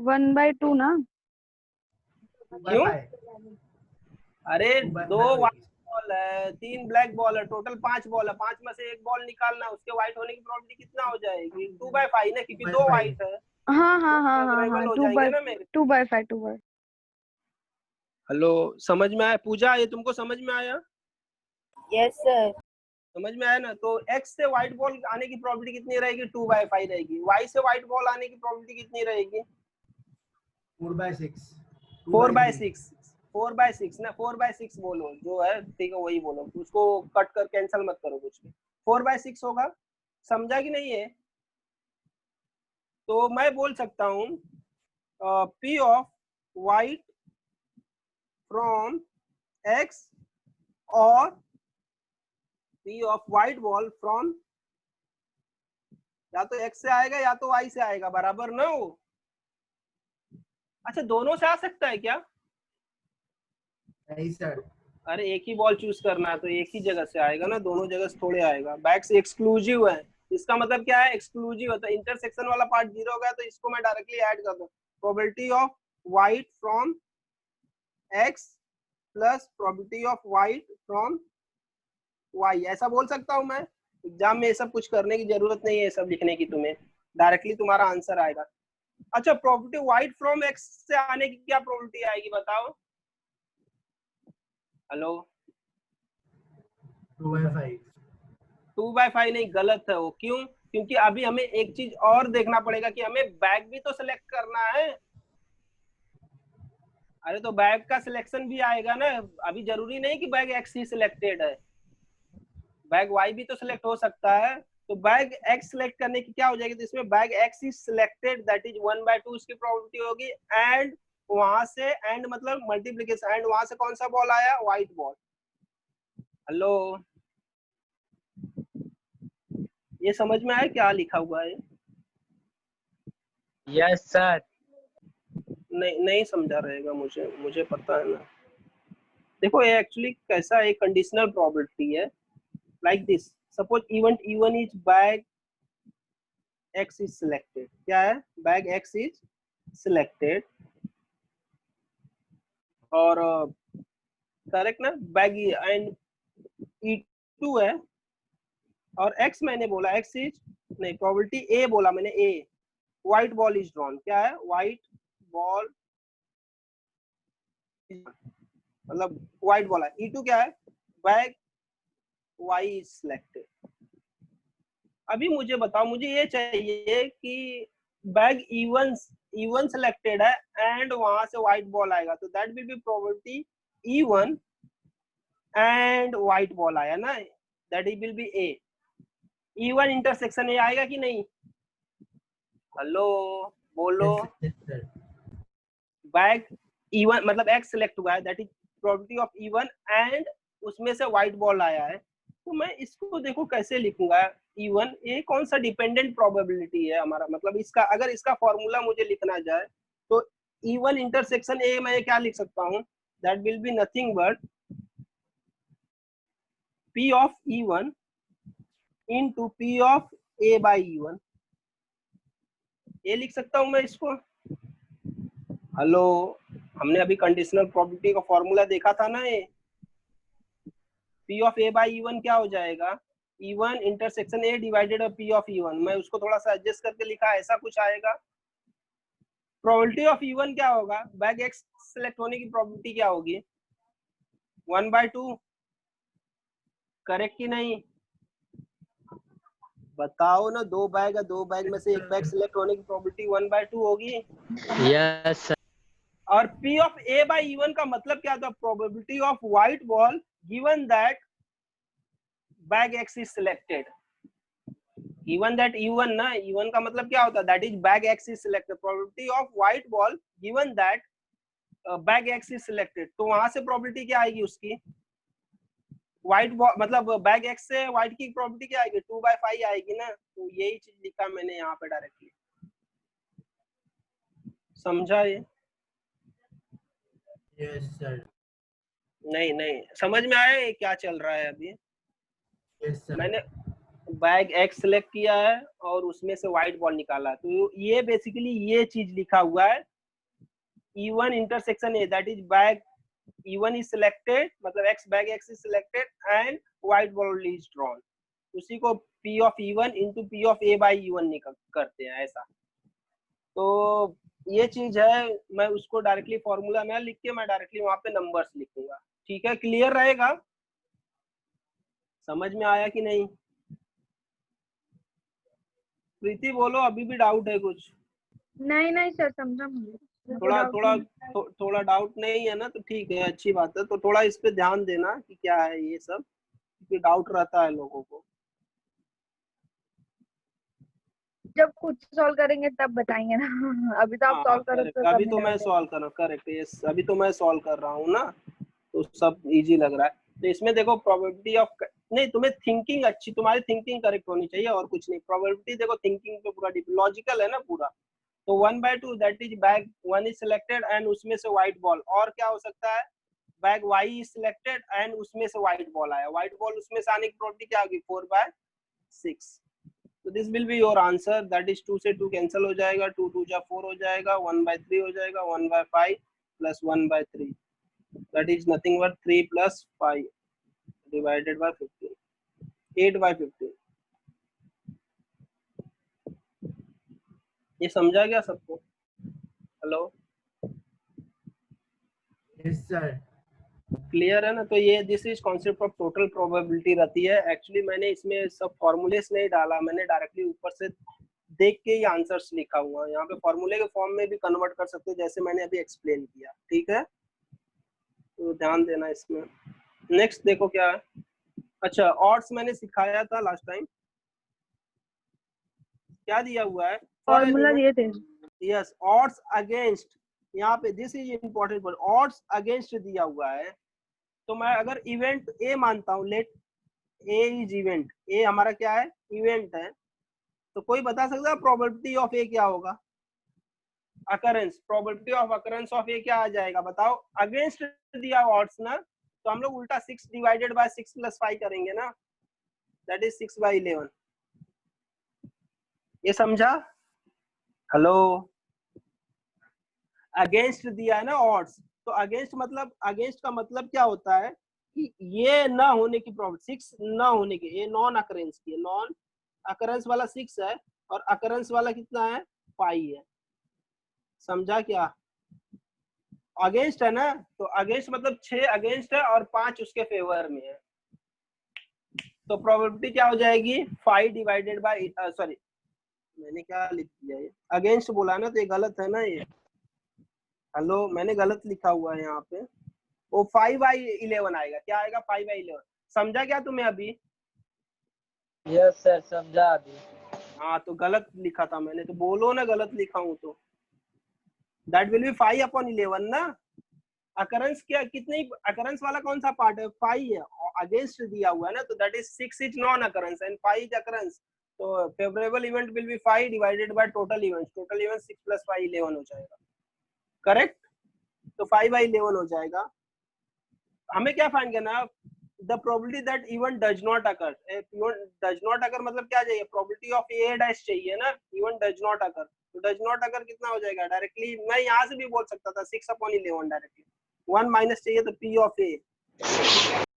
1/2 ना? क्यों? अरे 2 2/5 व्हाइट बॉल है, 3 ब्लैक बॉल है, टोटल 5 बॉल है, 5 में से एक बॉल निकालना, उसके व्हाइट होने की प्रोबेबिलिटी कितना हो जाएगी? 2/5 ना, क्योंकि 2 व्हाइट है। हाँ हाँ हाँ हाँ फेवरेबल हाँ, हो 2 जाएंगे by ना मेरे। 2/5 हेलो, समझ में आया? पूजा, ये तुमको समझ में आया? Yes, sir. समझ में आया ना? तो x से व्हाइट बॉल आने की प्रोबेबिलिटी कितनी रहेगी? 2/5 रहेगी। y से व्हाइट बॉल आने की प्रोबेबिलिटी कितनी रहेगी? 4/6 4/6 4/6 ना, 4/6 बोलो जो है, ठीक है वही बोलो, उसको कट कर कैंसिल मत करो कुछ भी। 4/6 होगा, समझा कि नहीं है? तो मैं बोल सकता हूँ p of white from x और p of white ball from, या तो x से आएगा या तो y से आएगा, बराबर ना हो। अच्छा, दोनों से आ सकता है क्या? नहीं सर, अरे एक ही बॉल चूज करना है तो एक ही जगह से आएगा ना, दोनों जगह से थोड़े आएगा। बैक से एक्सक्लूसिव है, इसका मतलब क्या है? एक्सक्लूसिव है, तो इंटरसेक्शन वाला पार्ट 0 हो गया, तो इसको मैं डायरेक्टली ऐड कर दूं। Probability of white from x plus probability of white from y, ऐसा बोल सकता हूं मैं। एग्जाम में ये सब कुछ करने की जरूरत नहीं है, ये सब लिखने की, तुम्हें डायरेक्टली तुम्हारा आंसर आएगा। अच्छा, प्रोबेबिलिटी व्हाइट फ्रॉम x से आने की क्या प्रोबेबिलिटी आएगी बताओ? हेलो, 2/5 2/5 नहीं, गलत है वो। क्यों? क्योंकि अभी हमें एक चीज और देखना पड़ेगा कि हमें बैग भी तो सिलेक्ट करना है। अरे तो बैग का सिलेक्शन भी आएगा ना, अभी जरूरी नहीं कि बैग एक्स ही सिलेक्टेड है, बैग वाई भी तो सिलेक्ट हो सकता है। तो बैग एक्स सिलेक्ट करने की क्या हो जाएगी? तो इसमें bag x is selected, that is 1/2 उसकी प्रोबेबिलिटी होगी। एंड वहां से, एंड मतलब मल्टीप्लीकेशन, एंड वहां से कौन सा बॉल आया? White ball. हेलो, ये समझ में आया क्या लिखा हुआ है? Yes sir. नहीं समझा रहेगा, मुझे पता है ना। देखो ये एक्चुअली कैसा है, कंडीशनल प्रोबेबिलिटी है, like this. Suppose event E1 is bag x is selected. क्या है? बैग एक्स इज सिलेक्टेड, और करेक्ट ना? बैग एंड E2 है, और x मैंने बोला, x इज नहीं, प्रोबेबिलिटी a बोला मैंने, a white ball is drawn. क्या है? व्हाइट बॉल, मतलब व्हाइट बॉल है। E2 क्या है? Bag y is selected. अभी मुझे बताओ, मुझे ये चाहिए कि बैग E1 सिलेक्टेड है एंड वहां से व्हाइट बॉल आएगा, तो that will B probability E1 and white ball आया ना, that will B a। E1 intersection A आएगा कि नहीं? हेलो, बोलो। बैग E1 मतलब x सिलेक्ट हुआ है, that is probability of E1 and उसमें से व्हाइट बॉल आया है। तो मैं इसको देखो कैसे लिखूंगा, E1 ये कौन सा डिपेंडेंट प्रोबेबिलिटी है हमारा, मतलब इसका अगर इसका फॉर्मूला मुझे लिखना जाए तो E1 इंटरसेक्शन ए मैं क्या लिख सकता हूँ? That will be nothing but P of E1 into P of A by E1, ये लिख सकता हूँ मैं इसको। हेलो, हमने अभी कंडीशनल प्रोबेबिलिटी का फॉर्मूला देखा था ना, ये P of A by E1 क्या हो जाएगा? E1 intersection A divided by P of E1। मैं उसको थोड़ा सा एडजस्ट करके लिखा, ऐसा कुछ आएगा। प्रोबेबिलिटी ऑफ E1 क्या होगा? बैग X सेलेक्ट होने की प्रोबेबिलिटी क्या होगी? 1/2, करेक्ट कि नहीं? बताओ ना, 2 बैग है, 2 बैग में से एक बैग सिलेक्ट होने की प्रोबेबिलिटी 1/2 होगी। Yes sir. और P of A by E1 का मतलब क्या था? Probability of white ball given that bag X is selected. Given that E1 ना, E1 का मतलब क्या होता है? That is bag X is selected. Probability of white ball given that bag X is selected, तो वहां से प्रोबेबिलिटी क्या आएगी उसकी? व्हाइट बॉल मतलब बैग X से व्हाइट की प्रोबेबिलिटी क्या आएगी? 2/5 आएगी ना। तो यही चीज लिखा मैंने यहाँ पे डायरेक्टली। समझा ये? Yes sir. नहीं नहीं समझ में आया ये क्या चल रहा है अभी? Yes sir. मैंने बैग एक्स सिलेक्ट किया है और उसमें से व्हाइट बॉल निकाला है। तो ये बेसिकली ये चीज लिखा हुआ है E1 intersection A, that is bag E1 is selected, मतलब x bag x is selected and white ball is drawn. उसी को P of E1 into P of A by E1 निकल करते हैं ऐसा। तो ये चीज है, मैं उसको डायरेक्टली फॉर्मूला में लिख के मैं डायरेक्टली वहां पे नंबर्स लिखूंगा। ठीक है, क्लियर रहेगा? समझ में आया कि नहीं? प्रीति बोलो, अभी भी डाउट है कुछ? नहीं नहीं सर, समझा मुझे। थोड़ा थोड़ा थोड़ा डाउट नहीं है ना, तो ठीक है, अच्छी बात है। तो थोड़ा इस पे ध्यान देना कि क्या है ये सब, क्योंकि डाउट रहता है लोगों को। जब खुद सॉल्व करेंगे तब बताएंगे ना। अभी तो आप हाँ सॉल्व करो करेक्ट, तो अभी सब तो मैं सॉल्व कर रहा हूँ। करेक्ट, यस, अभी तो मैं सॉल्व कर रहा हूँ ना, तो सब इजी लग रहा है। तो इसमें देखो प्रोबेबिलिटी ऑफ, नहीं तुम्हें थिंकिंग अच्छी, तुम्हारी थिंकिंग करेक्ट होनी चाहिए और कुछ नहीं। प्रोबेबिलिटी देखो थिंकिंग पे पूरा लॉजिकल है ना पूरा। तो 1/2 that is bag 1 is selected and उसमें से व्हाइट बॉल, और क्या हो सकता है? Bag Y is selected and उसमें से व्हाइट बॉल आया। व्हाइट बॉल उसमें से आने की प्रोबेबिलिटी क्या होगी? 4/6। तो this will be your answer, that is 2 से 2 कैंसिल हो जाएगा, 2 2 जा 4 हो जाएगा, 1/3 हो जाएगा, 1/5 plus 1/3, that is nothing but 3 plus 5 divided bye 15, 8/15। ये समझा गया सबको? Hello, yes sir. क्लियर है ना? तो ये this is concept of total probability रहती है। एक्चुअली मैंने इसमें सब फॉर्मूलेस नहीं डाला, मैंने डायरेक्टली ऊपर से देख के ही आंसर्स लिखा हुआ है। यहाँ पे फॉर्मूले के फॉर्म में भी कन्वर्ट कर सकते हो, जैसे मैंने अभी एक्सप्लेन किया। ठीक है, तो ध्यान देना इसमें। नेक्स्ट देखो क्या है। अच्छा, ऑड्स मैंने सिखाया था लास्ट टाइम, क्या दिया हुआ है? फॉर्मूला दिए थे। यस, ऑड्स अगेंस्ट, यहाँ पे this is important word, odds against दिया हुआ है। तो मैं अगर इवेंट ए मानता हूँ, लेट ए इज इवेंट, ए हमारा क्या है? इवेंट है। तो कोई बता सकता है प्रोबेबिलिटी ऑफ ए क्या होगा? Occurrence, probability of occurrence of A क्या आ जाएगा बताओ? अगेंस्ट दिया ऑड्स ना, तो हम लोग उल्टा 6 डिवाइडेड बाय 6 प्लस 5 करेंगे ना, दैट इज 6/11। ये समझा? हेलो, अगेंस्ट दिया है ना ऑड्स, तो अगेंस्ट मतलब, अगेंस्ट का मतलब क्या होता है कि ये ना होने की प्रोबेबिलिटी, 6 ना होने की, ये नॉन अकरेंस की है। नॉन अकरेंस वाला 6 है और अकरेंस वाला कितना है? 5 है। समझा क्या? अगेंस्ट है ना, तो अगेंस्ट मतलब 6 अगेंस्ट है और 5 उसके फेवर में है। तो प्रोबेबिलिटी क्या हो जाएगी? 5 डिवाइडेड बाय, सॉरी मैंने क्या लिख दिया, ये अगेंस्ट बोला ना, तो ये गलत है ना ये। हेलो, मैंने गलत लिखा हुआ है यहाँ पे, वो 5/11 आएगा। क्या आएगा? 5/11। समझा क्या तुम्हें अभी? यस सर, समझा अभी। हाँ, तो गलत लिखा था मैंने, तो बोलो ना गलत लिखा हूँ तो। दैट विल बी 5/11 ना। अकरेंस क्या, कितनी अकरेंस वाला कौन सा पार्ट है? 5 है। अगेंस्ट दिया हुआ है ना, तो that is 6 is non occurrence and 5 is occurrence. तो favourable event will be 5 divided by total event. Total event 6 + 5 11 हो जाएगा। करेक्ट, तो 5/11 हो जाएगा। हमें क्या फाइंड करना है? The probability that event does not occur. Event does not occur मतलब क्या चाहिए? प्रोबेबिलिटी ऑफ ए डैश चाहिए ना, इवेंट डज नॉट अकर। तो डज नॉट अकर कितना हो जाएगा? डायरेक्टली मैं यहाँ से भी बोल सकता था 6/11 डायरेक्टली। 1 माइनस चाहिए तो पी ऑफ ए,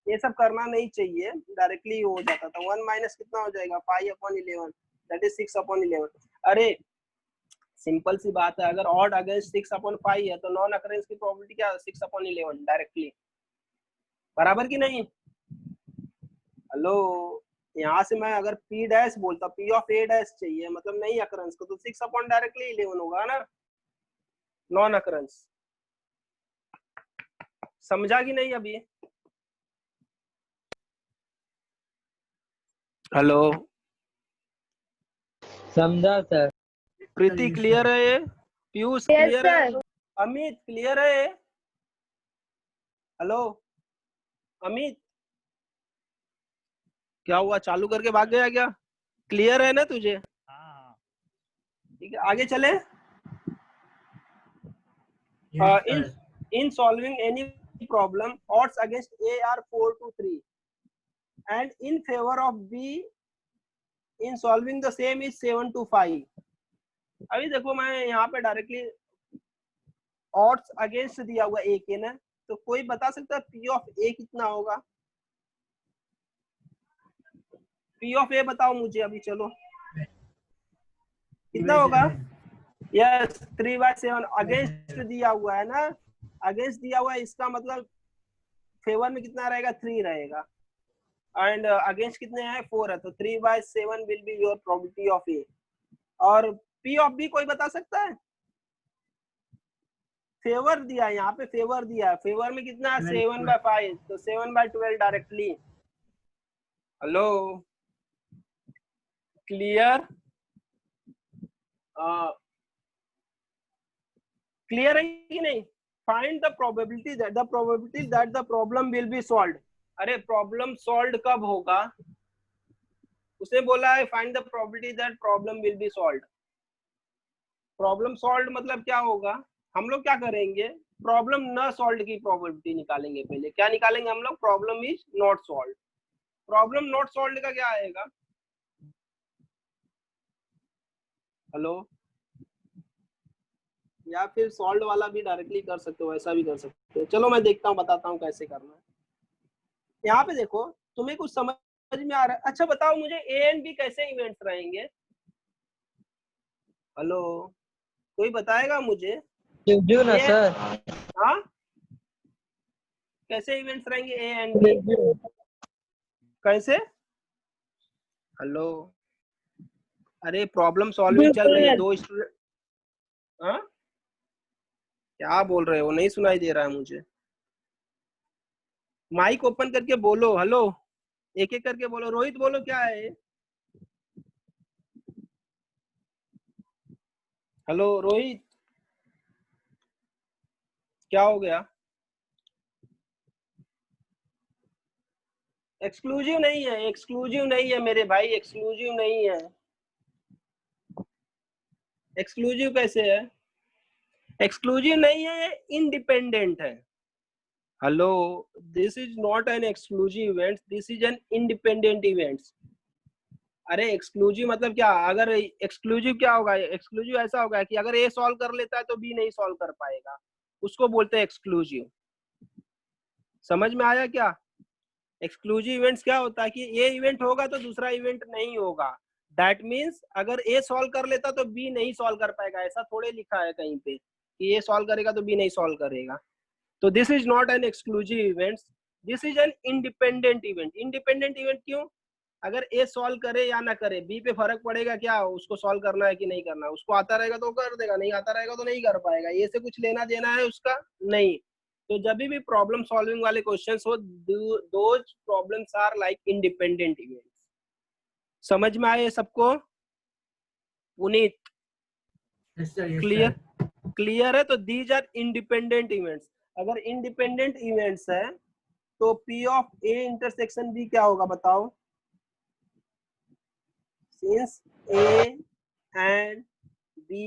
ये सब करना नहीं चाहिए, डायरेक्टली हो जाता था। 1 माइनस कितना हो जाएगा? 5/11, दैट इज 6/11। अरे सिंपल सी बात है, अगर ऑड अगेंस्ट 6/5 है तो नॉन अकरेंस की प्रोबेबिलिटी क्या है? 6/11 डायरेक्टली, बराबर की नहीं? हेलो, यहाँ से मैं अगर P डैश बोलता, P ऑफ A डैश चाहिए, मतलब नहीं अकरेंस को, तो 6 डायरेक्टली 11 होगा ना, नॉन अकरेंस। समझा कि नहीं अभी? हेलो, समझा सर। प्रीति क्लियर है ये? पीयूष यस क्लियर है? सर। अमित क्लियर है? हेलो अमित, क्या हुआ, चालू करके भाग गया क्या? क्लियर है ना तुझे? ठीक है, आगे चले। in solving any problem, odds against A are 4 to 3 and in favor of B in solving the same is 7 to 5. अभी देखो मैं यहाँ पे डायरेक्टली odds against दिया हुआ A के ना, तो कोई बता सकता है P of A कितना होगा? P of A बताओ मुझे अभी, चलो कितना होगा? यस 3/7 अगेंस्ट दिया हुआ है ना, अगेंस्ट दिया हुआ है, इसका मतलब फेवर में कितना रहेगा? 3 रहेगा एंड अगेंस्ट कितने हैं? 4 है, तो 3/7 will be your probability of A. और P ऑफ B कोई बता सकता है? फेवर दिया है यहाँ पे, फेवर दिया है, फेवर में कितना है? 7/5, तो 7/12 डायरेक्टली। Hello clear? क्लियर है कि नहीं? Find the probability that the problem will be solved. अरे प्रॉब्लम सॉल्व्ड कब होगा? उसे बोला है find the probability that problem will be solved. Problem solved मतलब क्या होगा? हम लोग क्या करेंगे? प्रॉब्लम न सॉल्व की प्रोबेबिलिटी निकालेंगे। पहले क्या निकालेंगे हम लोग? Problem is not solved. Problem not solved का क्या आएगा? हेलो, या फिर सॉल्व वाला भी डायरेक्टली कर सकते हो, ऐसा भी कर सकते हो। चलो मैं देखता हूँ, बताता हूँ कैसे करना है। यहाँ पे देखो, तुम्हें कुछ समझ में आ रहा है? अच्छा बताओ मुझे ए एंड बी कैसे इवेंट्स रहेंगे? हेलो, कोई बताएगा मुझे? क्यूब ना सर, हाँ, कैसे इवेंट्स रहेंगे ए एंड बी? कैसे? हेलो, अरे प्रॉब्लम सॉल्विंग चल रही है, दो स्टूडेंट। हाँ, क्या बोल रहे हो? नहीं सुनाई दे रहा है मुझे। माइक ओपन करके बोलो। हेलो, एक एक करके बोलो। रोहित बोलो, क्या है? हेलो रोहित, क्या हो गया? एक्सक्लूसिव नहीं है, एक्सक्लूसिव नहीं है मेरे भाई, एक्सक्लूसिव नहीं है। एक्सक्लूसिव कैसे है? एक्सक्लूसिव नहीं है, इंडिपेंडेंट है। Hello, this is not an exclusive event, this is an independent event. अरे एक्सक्लूसिव मतलब क्या? अगर एक्सक्लूसिव क्या होगा? एक्सक्लूसिव ऐसा होगा कि अगर ए सॉल्व कर लेता है तो बी नहीं सॉल्व कर पाएगा, उसको बोलते हैं एक्सक्लूसिव। समझ में आया क्या? एक्सक्लूसिव इवेंट्स क्या होता है कि ये इवेंट होगा तो दूसरा इवेंट नहीं होगा। दैट मीन्स अगर ए सॉल्व कर लेता तो बी नहीं सॉल्व कर पाएगा, ऐसा थोड़े लिखा है कहीं पे कि ए सॉल्व करेगा तो बी नहीं सॉल्व करेगा। तो this is not an exclusive event, this is an independent event. Independent event क्यों? अगर ए सॉल्व करे या ना करे, बी पे फर्क पड़ेगा क्या? उसको सॉल्व करना है कि नहीं करना है? उसको आता रहेगा तो कर देगा, नहीं आता रहेगा तो नहीं कर पाएगा। ए से कुछ लेना देना है उसका? नहीं। तो जब भी प्रॉब्लम सॉल्विंग वाले क्वेश्चंस हो, those problems are like independent events. समझ में आए सबको? पुनीत क्लियर? क्लियर है? तो दीज आर इंडिपेंडेंट इवेंट्स। अगर इंडिपेंडेंट इवेंट्स है तो P of A intersection B क्या होगा बताओ? Since A and B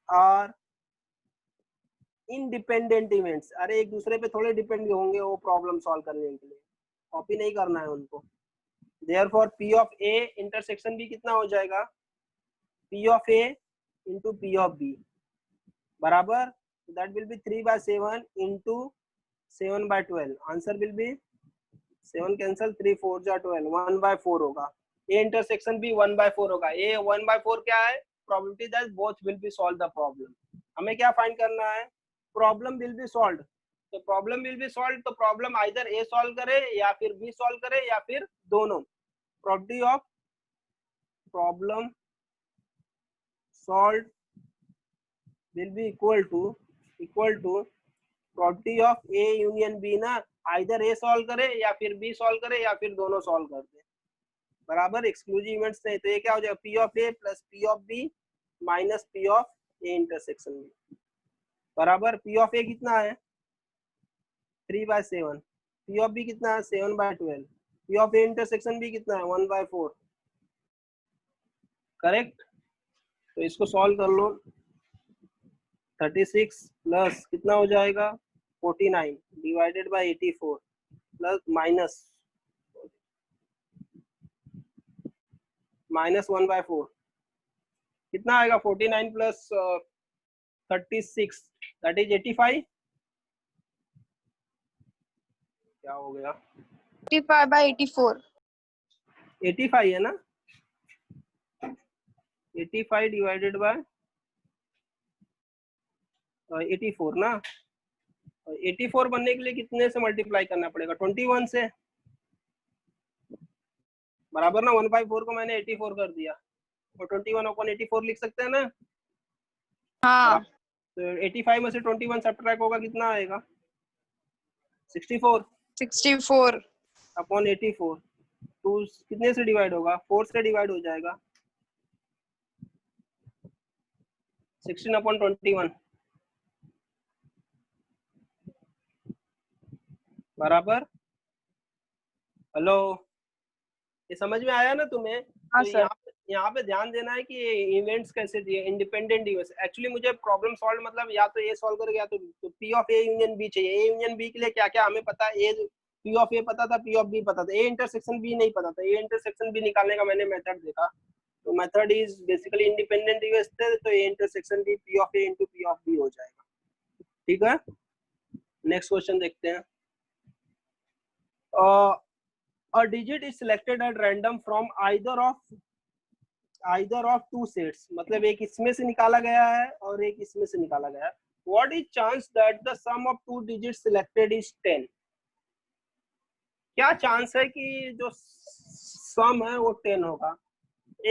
are independent events, अरे एक दूसरे पे थोड़े डिपेंड होंगे वो प्रॉब्लम सॉल्व करने के लिए, कॉपी नहीं करना है उनको। Therefore P of A intersection B कितना हो जाएगा? P of A into P of B बराबर, that will B 3/7 into 7/12। Answer will be 7 cancel, 3 4 जा 12, 1/4 होगा। A इंटरसेक्शन B 1/4 होगा। A 1/4 क्या है? Probability that both will be solve the problem. हमें क्या फाइंड करना है? Problem will be solved. तो प्रॉब्लम विल बी सॉल्व्ड, तो प्रॉब्लम आइदर ए सॉल्व करे या फिर बी सॉल्व करे या फिर दोनों। Probability of problem solved will be equal to probability of A union B ना, आइदर ए सॉल्व करे या फिर बी सॉल्व करे या फिर दोनों सॉल्व कर दे बराबर। एक्सक्लूसिव इवेंट्स नहीं, तो ये क्या हो जाएगा? P of A plus P of B minus P of A intersection B बराबर। P ऑफ A कितना है? 3/7। P ऑफ B कितना है? 7/12। P of A intersection B कितना है? 1/4। करेक्ट? तो इसको सॉल्व कर लो। 36 प्लस कितना हो जाएगा 49 डिवाइडेड बाय 84 प्लस माइनस 1/4 कितना आएगा 49 प्लस 36 दैट इज 85। क्या हो गया 85/84। 85 है ना 85 डिवाइडेड बाय 84 ना 84 बनने के लिए कितने से मल्टीप्लाई करना पड़ेगा 21 से बराबर ना 1/4 को मैंने 84 कर दिया और 21/84 लिख सकते हैं ना। हाँ तो 85 में से 21 सब्ट्रैक्ट होगा कितना आएगा 64 अपॉन 84 तो कितने से डिवाइड होगा 4 से डिवाइड हो जाएगा 16/21 बराबर। हेलो ये समझ में आया ना तुम्हें। हाँ तो सर। यहाँ पे ध्यान देना है कि ये इवेंट्स कैसे दिए इंडिपेंडेंट इवेंट्स। एक्चुअली मुझे प्रॉब्लम सॉल्व मतलब या तो ए सॉल्व करोगे या तो P of A union B चाहिए। ए यूनियन बी के लिए क्या क्या हमें पता है ए पी ऑफ ए पता था पी ऑफ बी पता था ए इंटरसेक्शन बी नहीं पता था। ए इंटरसेक्शन बी निकालने का मैंने मेथड देखा तो method is basically independent events थे तो A intersection B P of A into P of B हो जाएगा। ठीक है नेक्स्ट क्वेश्चन देखते हैं। A digit is selected at random from either of two sets मतलब एक इसमें से निकाला गया है और एक इसमें से निकाला गया है। What is chance that the sum of two digits selected is 10? क्या चांस है कि जो सम है वो 10 होगा।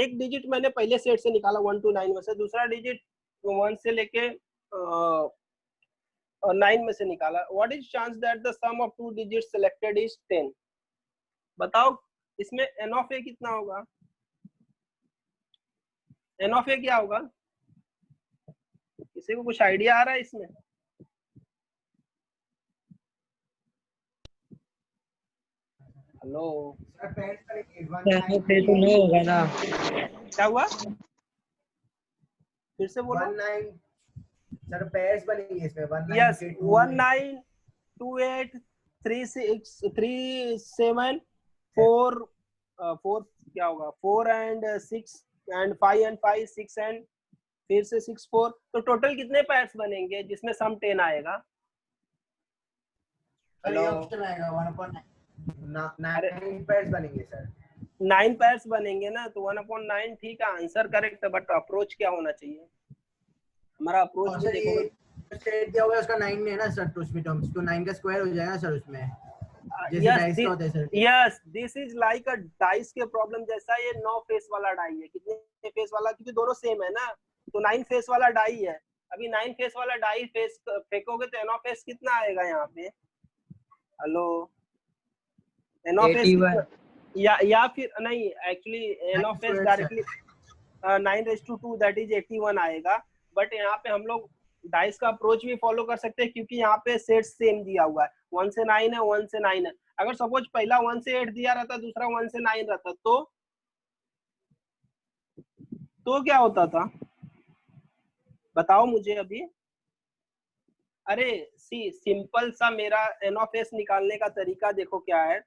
एक डिजिट मैंने पहले सेट से निकाला 1 to 9 में से दूसरा डिजिट 1 से लेके 9 में से निकाला। What is chance that the sum of two digits selected is 10? बताओ इसमें n ऑफ ए कितना होगा n ऑफ ए क्या होगा किसी को कुछ आइडिया आ रहा है इसमें। हेलो सर पैर करेंगे फिर तो नो होगा ना। क्या हुआ फिर से बोलो। 19 सर पैर्स बनेंगे इसमें 19 यस के 19 28 36 37 4 4 क्या होगा 4 and 6 and 5 and 5 6 and फिर से 6 4 तो टोटल कितने पैर्स बनेंगे जिसमें सम 10 आएगा। सर ये ऑप्शन आएगा 1/9 पैर्स बनेंगे सर 9 पैर्स बनेंगे ना तो 1/9 ठीक है आंसर करेक्ट है बट अप्रोच क्या होना चाहिए हमारा अप्रोच भी सर देखो। ये सेट दिया हुआ है उसका 9 है ना सर तो उसमें टर्म्स तो 9 का स्क्वायर हो जाएगा सर उसमें जैसे डाइस का होता है sir. Yes this is like a dice के प्रॉब्लम जैसा ये 9 फेस वाला डाई है। कितने फेस वाला क्योंकि दोनों सेम है ना तो 9 फेस वाला डाई है। अभी 9 फेस वाला डाई फेस फेंकोगे तो एन ऑफ एस कितना आएगा यहाँ पे। हेलो एन ऑफ एस या फिर नहीं actually an of S directly 9/2 that is 81 आएगा। बट यहाँ पे हम लोग डाइस का अप्रोच भी फॉलो कर सकते हैं क्योंकि यहाँ पे सेट सेम दिया हुआ है 1 से 9 है 1 से 9 है। अगर सपोज पहला 1 से 8 दिया रहता दूसरा 1 से 9 रहता तो क्या होता था बताओ मुझे अभी। अरे सिंपल सा मेरा एन ऑफ एस निकालने का तरीका देखो क्या है।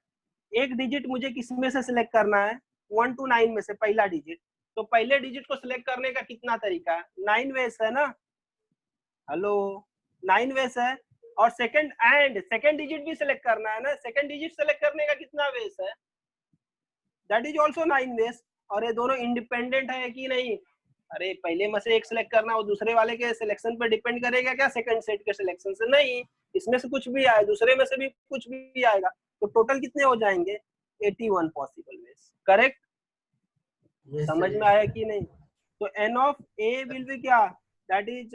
एक डिजिट मुझे किस में से सिलेक्ट करना है 1 to 9 में से पहला डिजिट तो पहले डिजिट को सिलेक्ट करने का कितना तरीका है 9 वेस है ना। हेलो 9 वेस है और सेकंड डिजिट भी सिलेक्ट करना है ना। सेकंड डिजिट सिलेक्ट करने का कितना वेस है दैट इज ऑल्सो 9 वेस और ये दोनों इंडिपेंडेंट है कि नहीं। अरे पहले में से एक सिलेक्ट करना और दूसरे वाले के सिलेक्शन पे डिपेंड करेगा क्या सेकंड सेट के सिलेक्शन से नहीं। इसमें से कुछ भी आए दूसरे में से भी कुछ भी आएगा तो टोटल कितने हो जाएंगे 81 पॉसिबल वेज करेक्ट। समझ में आया कि नहीं। तो N of A will be क्या that is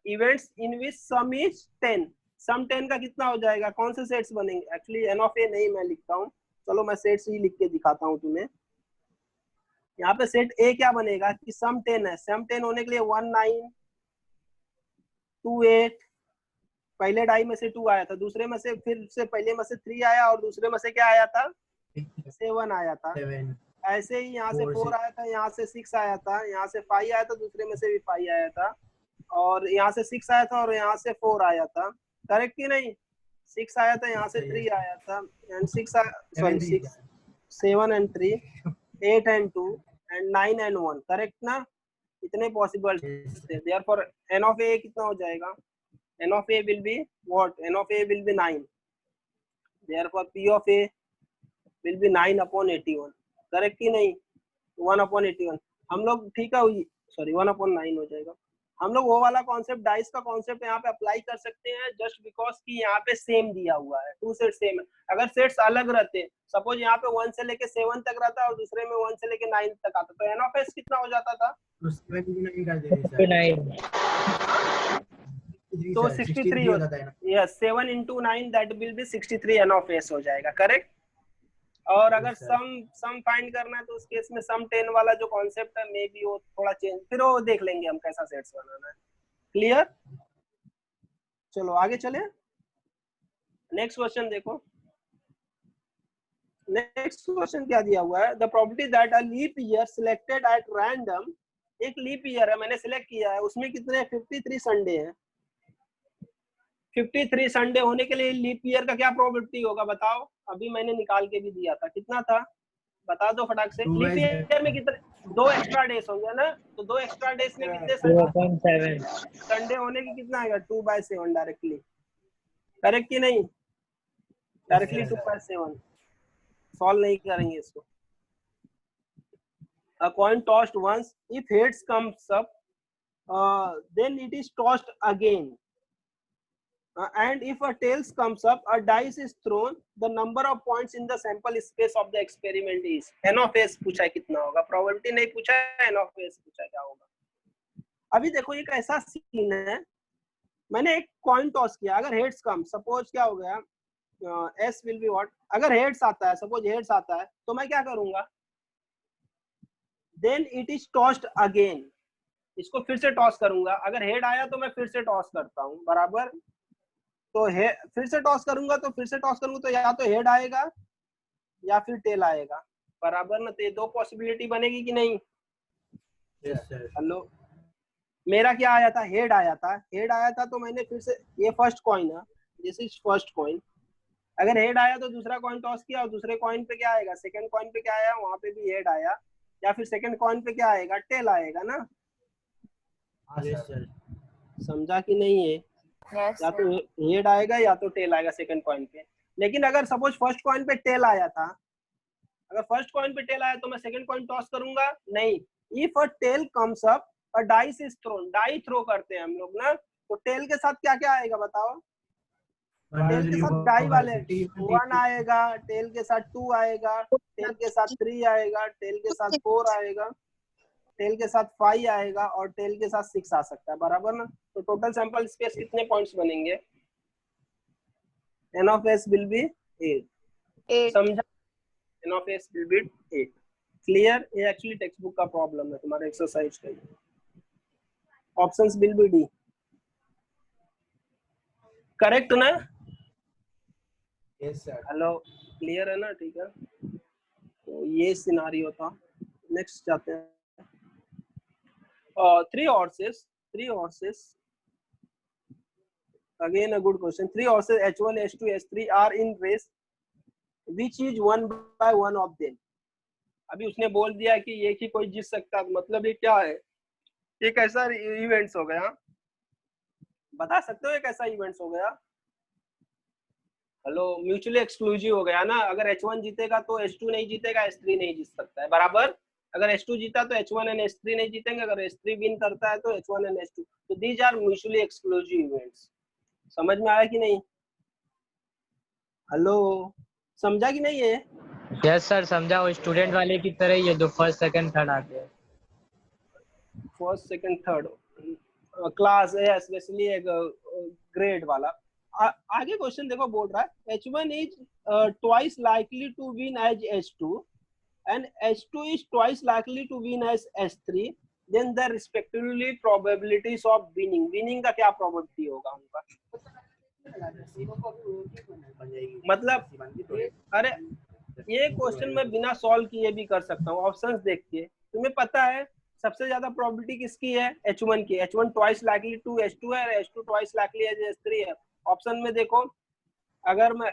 events in which sum is 10 sum 10 का कितना हो जाएगा कौन से सेट्स बनेंगे। एक्चुअली एन ऑफ ए नहीं मैं लिखता हूँ चलो मैं सेट्स ही लिख के दिखाता हूँ तुम्हें। यहाँ पे सेट ए क्या बनेगा कि सम 10 है सम 10 होने के लिए 1 9 2 8 पहले डाई में से 2 आया था दूसरे में से फिर से पहले में से 3 आया और दूसरे में से क्या आया था 7 आया था। ऐसे ही यहाँ से 4 आया था यहाँ से 6 आया था यहाँ से 5 आया था दूसरे में से भी 5 आया था और यहाँ से 6 आया था और यहाँ से 4 आया था, करेक्ट कि नहीं? 6 आया था, यहाँ से 3 आया था, and 7 and 3, 8 and 2 and 9 and 1, correct ना? इतने पॉसिबल थे। देयरफॉर n of a कितना हो जाएगा? n of a will be what? n of a will be 9, therefore p of a will be 9 upon 81, correct कि नहीं? 1 upon 81 हम लोग, ठीक है, सॉरी 1 upon 9 हो जाएगा। हम लोग वो वाला कॉन्सेप्ट, डाइस का कॉन्सेप्ट यहाँ पे अप्लाई कर सकते हैं, जस्ट बिकॉज कि यहाँ पे सेम दिया हुआ है, 2 सेट सेम है। अगर सेट्स अलग रहते, सपोज यहाँ पे 1 से लेके 7 तक रहता और दूसरे में 1 से लेके 9 तक आता, तो n of s कितना हो जाता था? तो 63 होता है। Yes, 7 into 9 that will B 63 n of s हो जाएगा, करेक्ट? और अगर सम फाइंड करना है तो उस केस में सम 10 वाला जो कॉन्सेप्ट है, मे बी वो थोड़ा चेंज, फिर वो देख लेंगे हम कैसा सेट्स बनाना है। क्लियर? चलो आगे चले, नेक्स्ट क्वेश्चन देखो। नेक्स्ट क्वेश्चन क्या दिया हुआ है? The property that a leap year selected at random, एक लीप ईयर है, मैंने सिलेक्ट किया है, उसमें कितने 53 संडे हैं। 53 संडे होने के लिए लीप ईयर का क्या प्रोबेबिलिटी होगा बताओ? अभी मैंने निकाल के भी दिया था, कितना था बता दो फटाक से। लीप ईयर में कितने, 2 एक्स्ट्रा डेज होंगे ना, तो 2 एक्स्ट्रा डेज में कितने संडे होने की कितना आएगा? 2/7 डायरेक्टली, करेक्ट कि नहीं? डायरेक्टली 2/7, सॉल्व नहीं करेंगे इसको। A coin tossed once, if heads comes up, then it is tossed again. And if a tails comes up, a dice is thrown. The number of points in the sample space of the experiment is n of s पूछा है कितना होगा, probability नहीं पूछा है, n of s पूछा है क्या होगा। अभी देखो एक ऐसा सीन है, मैंने एक कॉइन टॉस किया, अगर हेड्स कम, सपोज क्या हो गया, s will be what, अगर हेड्स आता है, सपोज हेड्स आता है, तो मैं क्या करूंगा? then it is tossed again, इसको फिर से टॉस करूंगा। अगर हेड आया तो मैं फिर से टॉस करता हूँ, बराबर? तो फिर से टॉस करूंगा, तो फिर से टॉस करूंगा, तो या तो हेड आएगा या फिर टेल आएगा, बराबर ना? तो ये 2 पॉसिबिलिटी बनेगी कि नहीं? हेलो, मेरा क्या आया था? हेड आया था। हेड आया था तो मैंने फिर से, ये फर्स्ट कॉइन है, दिस इज फर्स्ट कॉइन। अगर हेड आया तो दूसरा कॉइन टॉस किया, और दूसरे कॉइन पे क्या आएगा? सेकंड कॉइन पे क्या आया? वहां पे भी हेड आया, या फिर सेकंड कॉइन पे क्या आएगा? टेल आएगा ना? समझा कि नहीं है? Yes, या तो हेड आएगा या तो टेल आएगा सेकंड कॉइन पे। लेकिन अगर सपोज फर्स्ट कॉइन पे टेल आया था, अगर फर्स्ट कॉइन पे टेल आया तो मैं सेकंड कॉइन टॉस करूंगा? नहीं। If a tail comes up, a dice is thrown, die throw करते हैं हम लोग ना, तो टेल के साथ क्या क्या आएगा बताओ? टेल के साथ डाई वाले 1 आएगा, टेल के साथ 2 आएगा, टेल के साथ 3 आएगा, टेल के साथ 4 आएगा, टेल के साथ 5 आएगा, और टेल के साथ 6 आ सकता है, बराबर ना? तो टोटल सैंपल स्पेस कितने पॉइंट्स बनेंगे? n of s will be 8। समझा? n of s will be 8। Clear? ये एक्चुअली टेक्स्ट बुक का प्रॉब्लम है, तुम्हारे एक्सरसाइज का। Options will be D, correct ना? Yes sir. हेलो, क्लियर है ना? ठीक है, तो ये सिनारियो था। नेक्स्ट जाते हैं। 3 horses, again a good question। 3 horses H1, H2, H3 are in race, which is 1 by 1 of them। अभी उसने बोल दिया कि एक ही कोई जीत सकता है, मतलब ये क्या है? एक ऐसा इवेंट्स हो गया, बता सकते हो एक ऐसा इवेंट्स हो गया? हेलो, म्यूचुअली एक्सक्लूसिव हो गया ना। अगर H1 जीतेगा तो H2 नहीं जीतेगा, H3 नहीं जीत सकता है, बराबर? अगर H2 जीता तो H1 एंड H3 नहीं जीतेंगे, अगर H3 विन करता है तो H1 एंड H2। तो these are mutually exclusive events. समझ में आया कि नहीं? हेलो, समझा कि नहीं है? यस सर समझा। वो स्टूडेंट वाले की तरह ही है जो फर्स्ट सेकंड थर्ड आते हैं। फर्स्ट सेकंड थर्ड क्लास है, स्पेशली एक ग्रेड वाला। आगे क्वेश्चन देखो, बोल रहा है H1 is twice likely to win as H2 and H2 is twice likely to win as H3, then the respectively probabilities of winning। winning का क्या प्रोबेबिलिटी होगा उनका? मतलब अरे ये क्वेश्चन मैं बिना सॉल्व किए भी कर सकता हूँ, ऑप्शंस देख के। तुम्हें पता है सबसे ज्यादा प्रोबेबिलिटी किसकी है? H1 की। H1 twice likely to H2 है, H2 twice likely as H3 है। ऑप्शन में देखो, अगर मैं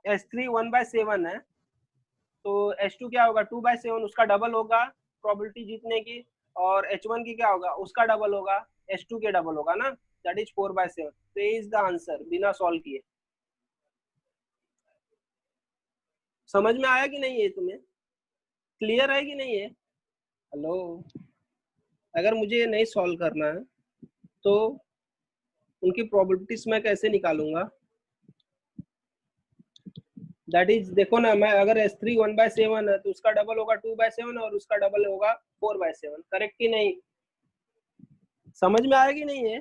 H3 1/7 है तो H2 क्या होगा? 2/7, उसका डबल होगा प्रोबेबिलिटी जीतने की, और H1 की क्या होगा? उसका डबल होगा, H2 के डबल होगा ना, दैट इज 4/7। तो ये इज द आंसर बिना सॉल्व किए। समझ में आया कि नहीं है? तुम्हें क्लियर है कि नहीं है? हेलो, अगर मुझे ये नहीं सॉल्व करना है तो उनकी प्रोबेबिलिटीज मैं कैसे निकालूंगा? दैट इज, देखो ना, मैं अगर S3 1/7 है तो उसका डबल होगा 2/7 और उसका डबल होगा 4/7। करेक्ट कि नहीं? समझ में आया कि नहीं है?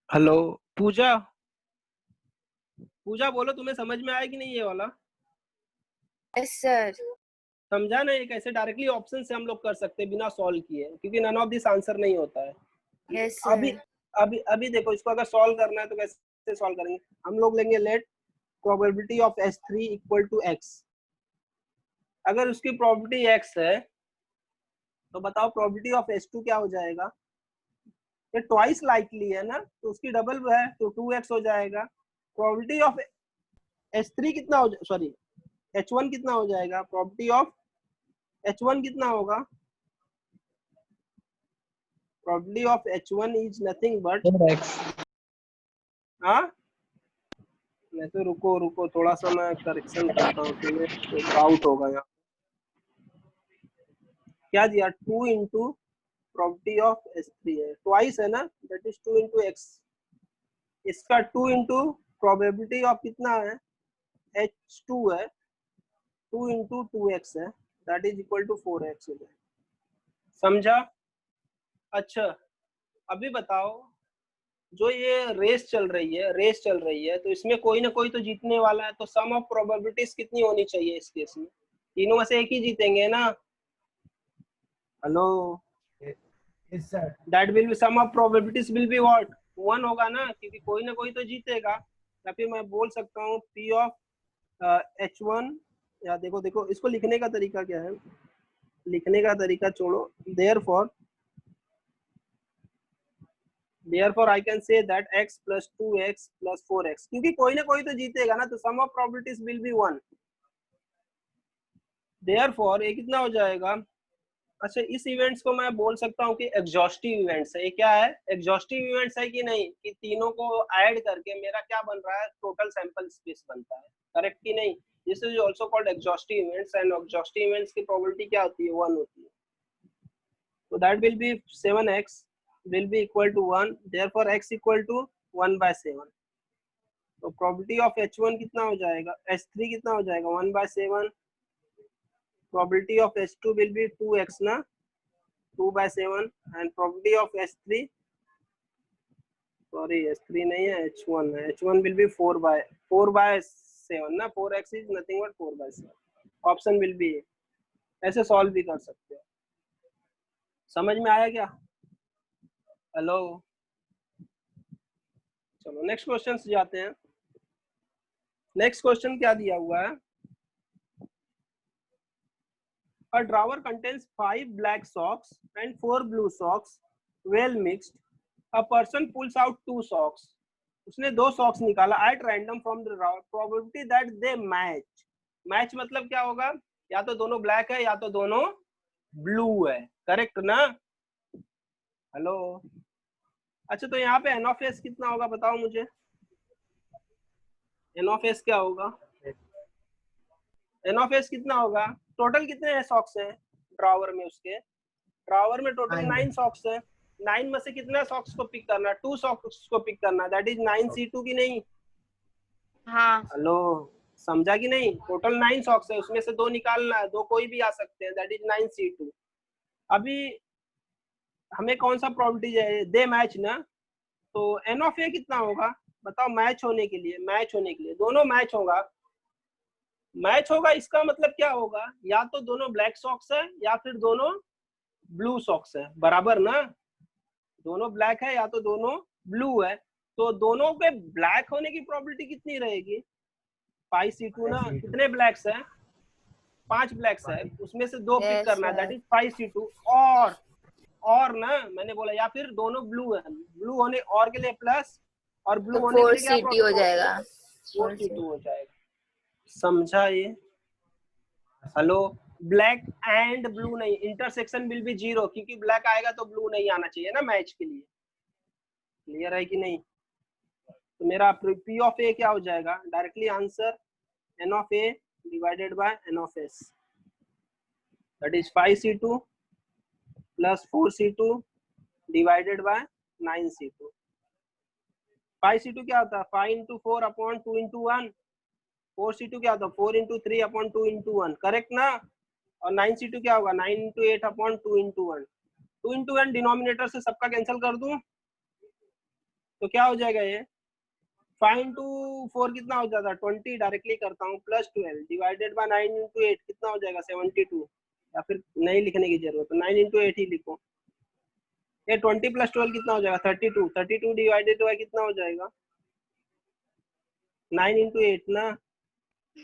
हेलो पूजा, पूजा बोलो, तुम्हें समझ में आया कि नहीं ये वाला? Yes sir. समझा ना? ये कैसे डायरेक्टली ऑप्शन से हम लोग कर सकते हैं बिना सॉल्व किए, क्योंकि नन ऑफ दिस आंसर नहीं होता है। यस अभी सर। अभी अभी देखो, इसको अगर सॉल्व करना है तो कैसे सॉल्व करेंगे? हम लोग लेंगे let probability of S3 equal to x। अगर उसकी प्रोबेबिलिटी x है तो बताओ प्रोबेबिलिटी ऑफ S2 क्या हो जाएगा? ये ट्वाइस लाइकली है ना, तो उसकी डबल है तो 2x हो जाएगा। प्रोबेबिलिटी ऑफ S3 कितना हो, सॉरी H1 कितना हो जाएगा? प्रोबेबिलिटी ऑफ H1 कितना होगा? Probability of H1 is nothing but, 4x। हाँ नहीं तो रुको रुको, थोड़ा सा मैं करेक्शन करता हूँ, तुम्हें डाउट होगा यहाँ। क्या दिया? 2 इंटू प्रोबेबिलिटी ऑफ S3 है, ट्वाइस है ना, दैट इज 2 इंटू x। इसका 2 इंटू प्रोबेबिलिटी ऑफ कितना है? H2 है, 2 इंटू 2x है, that is equal to 4x हो जाएगा। समझा? अच्छा, अभी बताओ, जो ये रेस चल रही है तो इसमें कोई ना कोई तो जीतने वाला है, तो सम ऑफ प्रोबेबिलिटीज कितनी होनी चाहिए इस केस में? तीनों में से एक ही जीतेंगे ना? Hello, yes sir. That will be sum of probabilities will be what? 1 होगा ना, क्योंकि कोई ना कोई तो जीतेगा। या फिर मैं बोल सकता हूँ P ऑफ H1, या देखो देखो इसको लिखने का तरीका क्या है, लिखने का तरीका छोड़ो। Therefore I can say that x plus 2x plus 4x, क्योंकि कोई ना कोई तो जीतेगा ना, तो sum of probabilities will be 1। Therefore ये कितना हो जाएगा? अच्छा, इस इवेंट्स को मैं बोल सकता हूँ कि एग्जॉस्टिव इवेंट्स है। ये क्या है? एग्जॉस्टिव इवेंट्स है कि नहीं, कि तीनों को ऐड करके मेरा क्या बन रहा है? टोटल सैंपल स्पेस बनता है। करेक्ट कि नहीं? This is also called exhaustive events, and exhaustive events की प्रोबेबिलिटी क्या होती है? 1 होती है। तो that will B 7x will be equal to 1, therefore x equal to 1/7। तो प्रोबेबिलिटी ऑफ H1 कितना हो जाएगा? H3 कितना हो जाएगा? 1/7। Probability of H2 will be 2x ना, 2/7, and probability of H3, sorry H3 नहीं है, H1 है, H1 will be 4/7 ना, 4x is nothing but 4/7। Option will be A। ऐसे सॉल्व भी कर सकते हो। समझ में आया क्या? हेलो, चलो नेक्स्ट क्वेश्चन से जाते हैं। नेक्स्ट क्वेश्चन क्या दिया हुआ है? A drawer contains 5 black socks and 4 blue socks, well mixed. A person pulls out 2 socks. उसने 2 socks निकाला at random from the drawer. Probability that they match. Match मतलब क्या होगा? या तो दोनों black है या तो दोनों blue है। करेक्ट ना? हेलो, अच्छा तो यहाँ पे n of s कितना होगा बताओ मुझे? n of s क्या होगा? n of s कितना होगा? टोटल कितने सॉक्स हैं ड्रॉवर में? उसके ड्रॉवर में टोटल 9 सॉक्स हैं। 9 में से कितने सॉक्स को पिक करना? 2 सॉक्स को पिक करना, दैट इज 9c2 की नहीं? हाँ। हेलो, समझा कि नहीं? टोटल 9 सॉक्स है, उसमें से 2 निकालना है, 2 कोई भी आ सकते हैं, दैट इज 9c2। अभी हमें कौन सा प्रोबेबिलिटी है? दे मैच ना, तो n of a कितना होगा बताओ? मैच होने के लिए दोनों मैच होगा। इसका मतलब क्या होगा? या तो दोनों ब्लैक सॉक्स है या फिर दोनों ब्लू सॉक्स है, बराबर ना? दोनों ब्लैक है या तो दोनों ब्लू है, तो दोनों के ब्लैक होने की प्रोबेबिलिटी कितनी रहेगी? 5c2 ना। कितने ब्लैक्स है? 5 ब्लैक्स है, उसमें से 2 पिक Yes, करना है, sir. That is 5C2। और ना मैंने बोला या फिर दोनों ब्लू है, ब्लू होने और के लिए प्लस और ब्लू तो होने के लिए क्या 4CT हो जाएगा। 4C2 हो जाएगा। समझा ये? हेलो, ब्लैक एंड ब्लू नहीं, इंटरसेक्शन विल बी 0 क्योंकि ब्लैक आएगा तो ब्लू नहीं आना चाहिए ना मैच के लिए। क्लियर है कि नहीं? तो मेरा पी ऑफ ए क्या हो जाएगा? Directly answer N of A divided by N of S, that is 5C2 plus 4C2 divided by 9C2। 5C2 क्या होता है? 5 into 4 अपॉन 2 into 1। 4C2 क्या होता है? 4 into 3 अपॉन 2 into 1, करेक्ट ना? और 9C2 क्या होगा? 9 into 8 upon 2 into 1। 2 into 1 denominator से सबका कैंसिल कर दूं तो क्या हो जाएगा ये? 5 into 4 कितना हो जाता है? 20, डायरेक्टली करता हूँ, प्लस 12 डिवाइडेड बाय 9 into 8 कितना हो जाएगा? 72। या फिर नहीं लिखने की जरूरत है, 9 into 8 ही लिखो। ये 20 प्लस 12 कितना हो जाएगा? 32। 32 डिवाइडेड बाय कितना हो जाएगा? 9 into 8 ना,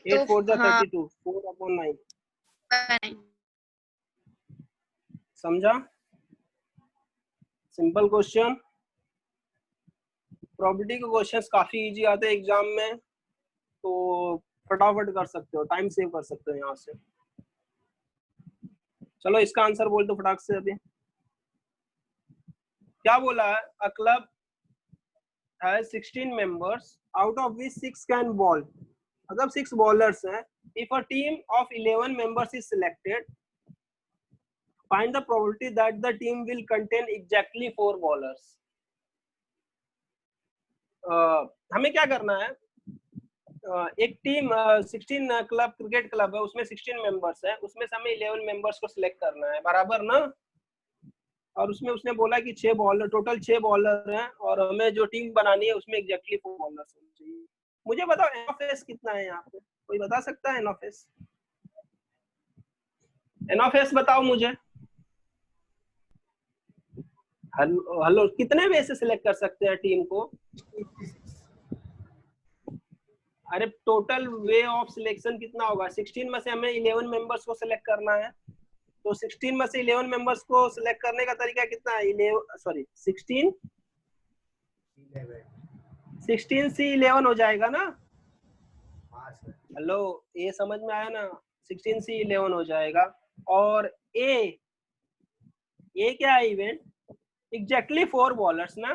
8 4 जा 32, 4 अपॉन 9। समझा? Simple question. प्रोबेबिलिटी के क्वेश्चंस काफी इजी आते हैं एग्जाम में, तो फटाफट कर सकते हो, टाइम सेव कर सकते हो यहाँ से। चलो इसका आंसर बोल दो फटाक से। अभी क्या बोला है? A club has 16 members out of which 6 can ball, मतलब 6 बॉलर्स हैं। If a team of 11 members is selected, find the probability that the team will contain exactly 4 bowlers. हमें क्या करना है? एक टीम 16 क्लब, क्रिकेट क्लब है, उसमें 16 members हैं, उसमें से हमें 11 मेंबर्स को सिलेक्ट करना है, बराबर ना? और उसमें उसने बोला कि 6 बॉलर, टोटल 6 बॉलर हैं और हमें जो टीम बनानी है उसमें एग्जैक्टली 4 बॉलर्स होने चाहिए। मुझे बताओ एन ऑफ एस कितना है यहाँ पे? कोई बता सकता है N of S? N of S बताओ मुझे। हेलो, कितने वे से सिलेक्ट कर सकते हैं टीम को? अरे टोटल वे ऑफ सिलेक्शन कितना होगा? 16 में से हमें 11 मेंबर्स को सिलेक्ट करना है, तो 16 में से 11 मेंबर्स को सिलेक्ट करने का तरीका कितना है? 16 से 11 हो जाएगा ना? हेलो, ये समझ में आया ना? 16 से 11 हो जाएगा। और ए क्या है इवेंट? एग्जैक्टली 4 बॉलर्स ना?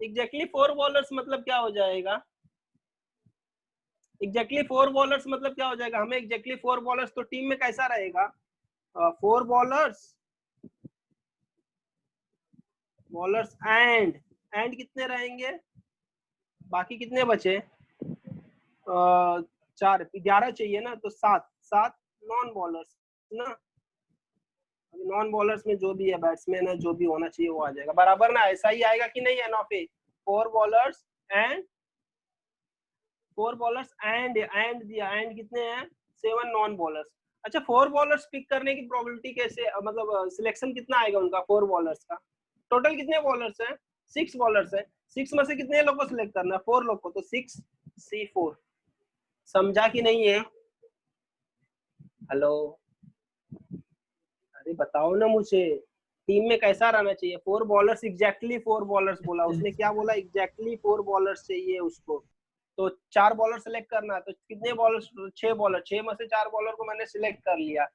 एग्जैक्टली 4 बॉलर्स मतलब क्या हो जाएगा? एग्जैक्टली 4 बॉलर्स मतलब क्या हो जाएगा? हमें एग्जैक्टली 4 बॉलर्स, तो टीम में कैसा रहेगा? 4 बॉलर्स एंड कितने रहेंगे? बाकी कितने बचे? 4, 11 चाहिए ना, तो 7 नॉन बॉलर्स ना। नॉन बॉलर्स में जो भी है, बैट्समैन है, जो भी होना चाहिए वो आ जाएगा, बराबर ना? ऐसा ही आएगा कि नहीं? N of A 4 bowlers and दिया, एंड कितने हैं? 7 नॉन बॉलर्स। अच्छा, 4 बॉलर्स पिक करने की प्रोबेबिलिटी कैसे, मतलब सिलेक्शन कितना आएगा उनका 4 बॉलर्स का? टोटल कितने बॉलर्स हैं? 6 बॉलर्स हैं। 6 में से कितने लोग को सिलेक्ट करना है? 4 लोग को, तो 6C4। समझा कि नहीं है? हेलो, अरे बताओ ना मुझे, टीम में कैसा रहना चाहिए? 4 बॉलर्स, एग्जैक्टली 4 बॉलर्स बोला उसने। क्या बोला? एग्जैक्टली 4 बॉलर्स चाहिए उसको, तो 4 बॉलर सिलेक्ट करना है। तो कितने बॉलर? 6 बॉलर। 6 में से 4 बॉलर को मैंने सिलेक्ट कर लिया,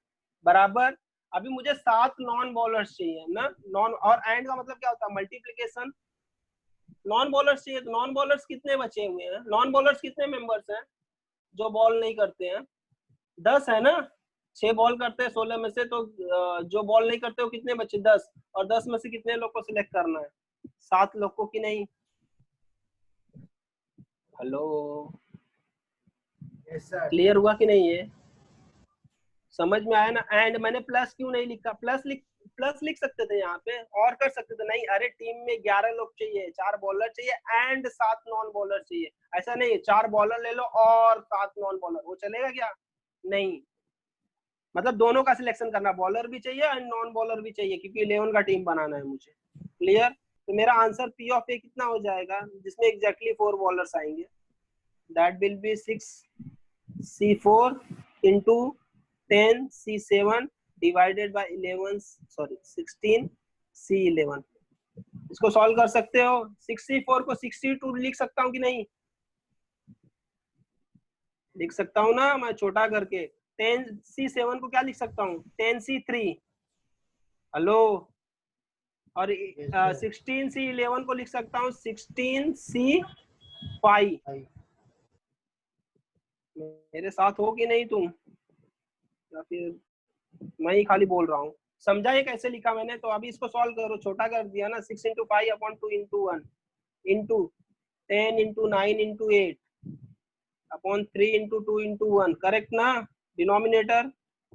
बराबर। अभी मुझे 7 नॉन बॉलर्स चाहिए ना? नॉन और एंड का मतलब क्या होता है? मल्टीप्लीकेशन। नॉन बॉलर्स चाहिए, तो नॉन बॉलर्स कितने बचे हुए हैं? नॉन बॉलर्स कितने मेंबर्स हैं जो बॉल नहीं करते हैं? 10 है ना? 6 बॉल करते हैं 16 में से, तो जो बॉल नहीं करते वो कितने बचे? 10। और 10 में से कितने लोग को सिलेक्ट करना है? 7 लोग को, कि नहीं? हेलो, क्लियर हुआ कि नहीं? ये समझ में आया ना? एंड मैंने प्लस क्यों नहीं लिखा? प्लस लिख सकते थे यहाँ पे और कर सकते थे। नहीं, अरे टीम में 11 लोग चाहिए, 4 बॉलर चाहिए एंड 7 नॉन बॉलर चाहिए। ऐसा नहीं, 4 बॉलर ले लो और 7 नॉन बॉलर, वो चलेगा क्या? नहीं, मतलब दोनों का सिलेक्शन करना, बॉलर भी चाहिए एंड नॉन बॉलर भी चाहिए, क्योंकि 11 का टीम बनाना है मुझे। क्लियर? तो मेरा आंसर पी ऑफ ए कितना हो जाएगा जिसमें एग्जैक्टली 4 बॉलर्स आएंगे? That will B 6C4 into 10 C7 divided by 16 C11। इसको सॉल्व कर सकते हो। 64 को 62 लिख सकता हूँ कि नहीं? लिख सकता हूँ ना मैं, छोटा करके। 10 C7 को क्या लिख सकता हूँ? 10 C3। हेलो। और 16 C11 को लिख सकता हूँ 16 C5। मेरे साथ हो कि नहीं तुम, या फिर मैं ही खाली बोल रहा हूँ? समझा ये कैसे लिखा मैंने? तो अभी इसको सॉल्व करो, छोटा कर दिया ना। 6 × 5 अपॉन 2 × 1 इंटू 10 × 9 × 8 अपॉन 3 × 2 × 1, करेक्ट ना? डिनोमिनेटर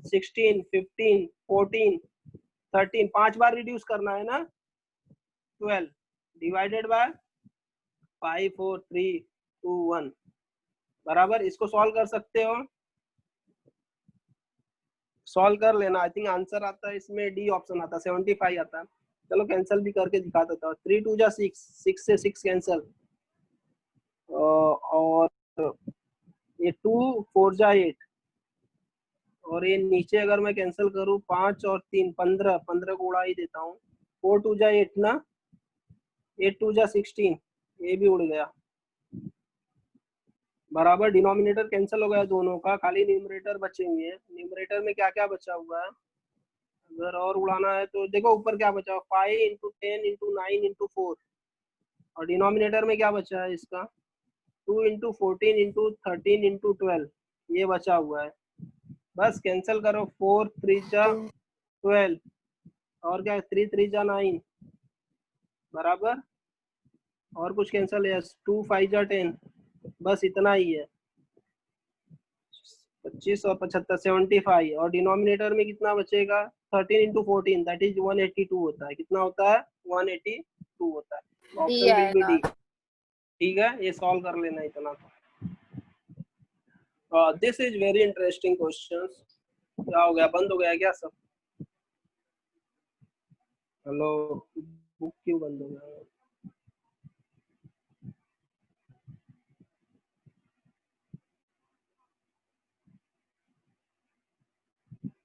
16, 15, 14, 13, 5 बार रिड्यूस करना है ना। 12 डिवाइडेड बाय 5, 4, 3, 2, 1 बराबर। इसको सॉल्व कर सकते हो, सॉल्व कर लेना। आई थिंक आंसर आता है इसमें डी ऑप्शन आता है, 75 आता है। चलो कैंसिल भी करके दिखा देता हूँ। 3 2 जा 6, 6 से 6 कैंसिल, और ये 2 4 जा 8, और ये नीचे अगर मैं कैंसिल करूँ 5 और 3 15, 15 को उड़ा ही देता हूँ। 4 2 जा 8 ना, 8 2 जा 16, ये भी उड़ गया बराबर। डिनोमिनेटर कैंसिल हो गया दोनों का, खाली न्यूमरेटर बचेंगे। न्यूमरेटर में क्या क्या बचा हुआ है अगर और उड़ाना है तो देखो ऊपर क्या बचा, 5 × 10 × 9 × 4, और डिनोमिनेटर में क्या बचा है इसका 2 × 14 × 13 × 12, ये बचा हुआ है। बस कैंसिल करो। 4 3 जा 12, और क्या 3 3 जा 9 बराबर, और कुछ कैंसिल है? 2 5 जा 10, बस इतना ही है। 25 और 75 75, और डिनोमिनेटर में कितना बचेगा? 13 × 14 दैट इज 182 होता है। कितना होता है? 182 होता है। Option will B D. ठीक है, ये सॉल्व कर लेना इतना। This is very interesting questions. क्या हो गया, बंद हो गया क्या सब? हेलो, बुक क्यों बंद हो गया?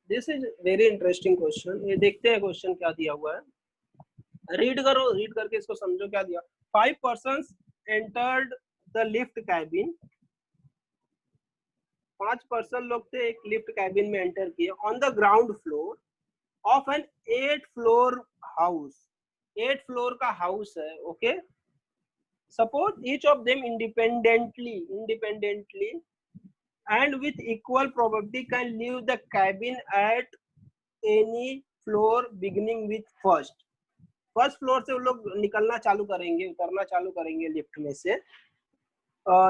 This is very interesting question. ये देखते हैं क्वेश्चन क्या दिया हुआ है। रीड करो, रीड करके इसको समझो क्या दिया। 5 persons entered the lift cabin। 5 person लोग थे, एक लिफ्ट कैबिन में एंटर किए। On the ground floor of an 8 floor house. 8 floor का हाउस है, okay. Suppose each of them independently and with equal probability can leave the cabin at any floor beginning with first floor से वो लोग निकलना चालू करेंगे, उतरना चालू करेंगे लिफ्ट में से।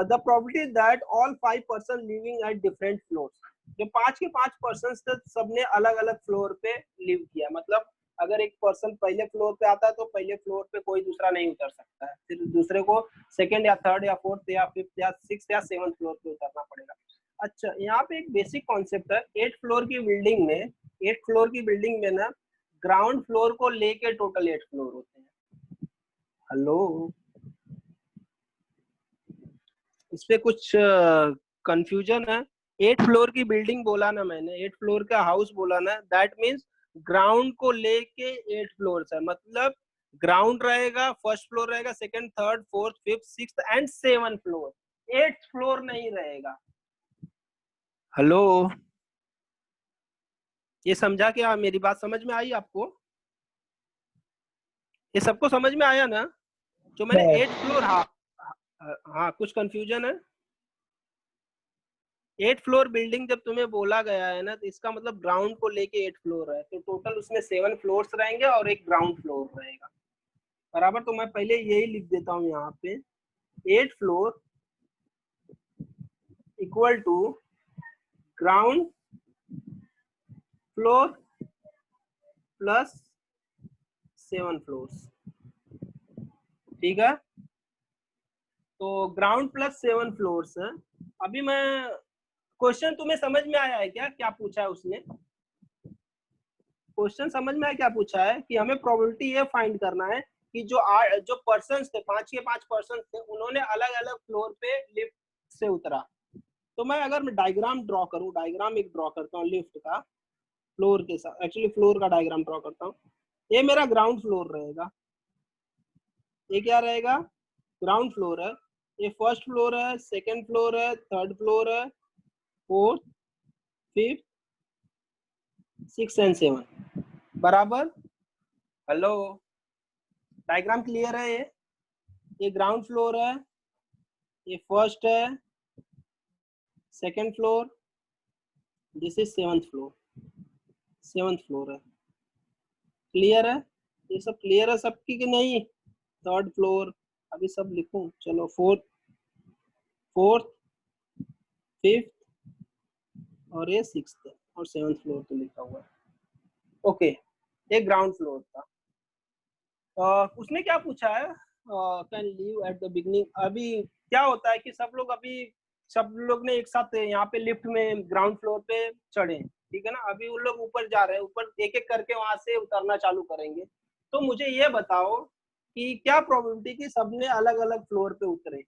The probability that all 5 person living at different floors. जो 5 के 5 पर्सन थे सबने अलग अलग फ्लोर पे लिव किया। मतलब अगर एक पर्सन पहले फ्लोर पे आता है तो पहले फ्लोर पे कोई दूसरा नहीं उतर सकता है, फिर दूसरे को सेकंड या थर्ड या फोर्थ या फिफ्थ या सिक्स्थ या सेवंथ फ्लोर पे उतरना पड़ेगा। अच्छा, यहाँ पे एक बेसिक कॉन्सेप्ट है। 8 फ्लोर की बिल्डिंग में, 8 फ्लोर की बिल्डिंग में ना ग्राउंड फ्लोर को लेके टोटल 8 फ्लोर होते हैं। हेलो, इस पे कुछ कंफ्यूजन है? 8 फ्लोर की बिल्डिंग बोला ना मैंने, 8 फ्लोर का हाउस बोला ना, दैट मीन्स ग्राउंड को लेके 8 फ्लोर है। मतलब ग्राउंड रहेगा, फर्स्ट फ्लोर रहेगा, second, third, fourth, fifth, sixth and 7th floor. 8th floor नहीं रहेगा। हेलो, ये समझा क्या? मेरी बात समझ में आई आपको? ये सबको समझ में आया ना जो मैंने 8 फ्लोर? हाँ, कुछ कंफ्यूजन है? 8 फ्लोर बिल्डिंग जब तुम्हें बोला गया है ना, तो इसका मतलब ग्राउंड को लेके 8 फ्लोर है, तो टोटल उसमें 7 फ्लोर्स रहेंगे और एक ग्राउंड फ्लोर रहेगा बराबर। तो मैं पहले यही लिख देता हूँ यहाँ पे, 8 floor equal to ground floor plus 7 floors. ठीक है, तो ग्राउंड प्लस 7 फ्लोर्स है। अभी मैं, क्वेश्चन तुम्हें समझ में आया है क्या? क्या पूछा है उसने? क्वेश्चन समझ में आया क्या पूछा है? कि हमें प्रोबेबिलिटी ये फाइंड करना है कि जो पर्सन्स थे, 5 के 5 पर्सन थे, उन्होंने अलग अलग फ्लोर पे लिफ्ट से उतरा। तो मैं अगर मैं डायग्राम ड्रॉ करूं, डायग्राम एक ड्रॉ करता हूँ लिफ्ट का फ्लोर के साथ, एक्चुअली फ्लोर का डायग्राम ड्रॉ करता हूँ। ये मेरा ग्राउंड फ्लोर रहेगा, ये क्या रहेगा, ग्राउंड फ्लोर है। ये फर्स्ट फ्लोर है, सेकंड फ्लोर है, थर्ड फ्लोर है, फोर्थ, फिफ्थ, 6 एंड 7 बराबर। हेलो, डायग्राम क्लियर है? ये ग्राउंड फ्लोर है, ये फर्स्ट है, second floor, this is 7th floor, 7th floor है। क्लियर है? ये सब क्लियर है सबकी कि नहीं? थर्ड फ्लोर अभी सब लिखूं, चलो फोर्थ, फिफ्थ और ये 6th और 7th फ्लोर तो लिखा हुआ है। ओके, ये ग्राउंड फ्लोर था। उसने क्या पूछा है, can leave at the beginning. अभी क्या होता है कि सब लोग ने एक साथ यहाँ पे लिफ्ट में ग्राउंड फ्लोर पे चढ़े, ठीक है ना। अभी उन लोग ऊपर जा रहे हैं, ऊपर एक एक करके वहां से उतरना चालू करेंगे। तो मुझे ये बताओ कि क्या प्रोबेबिलिटी कि सबने अलग अलग फ्लोर पे उतरे।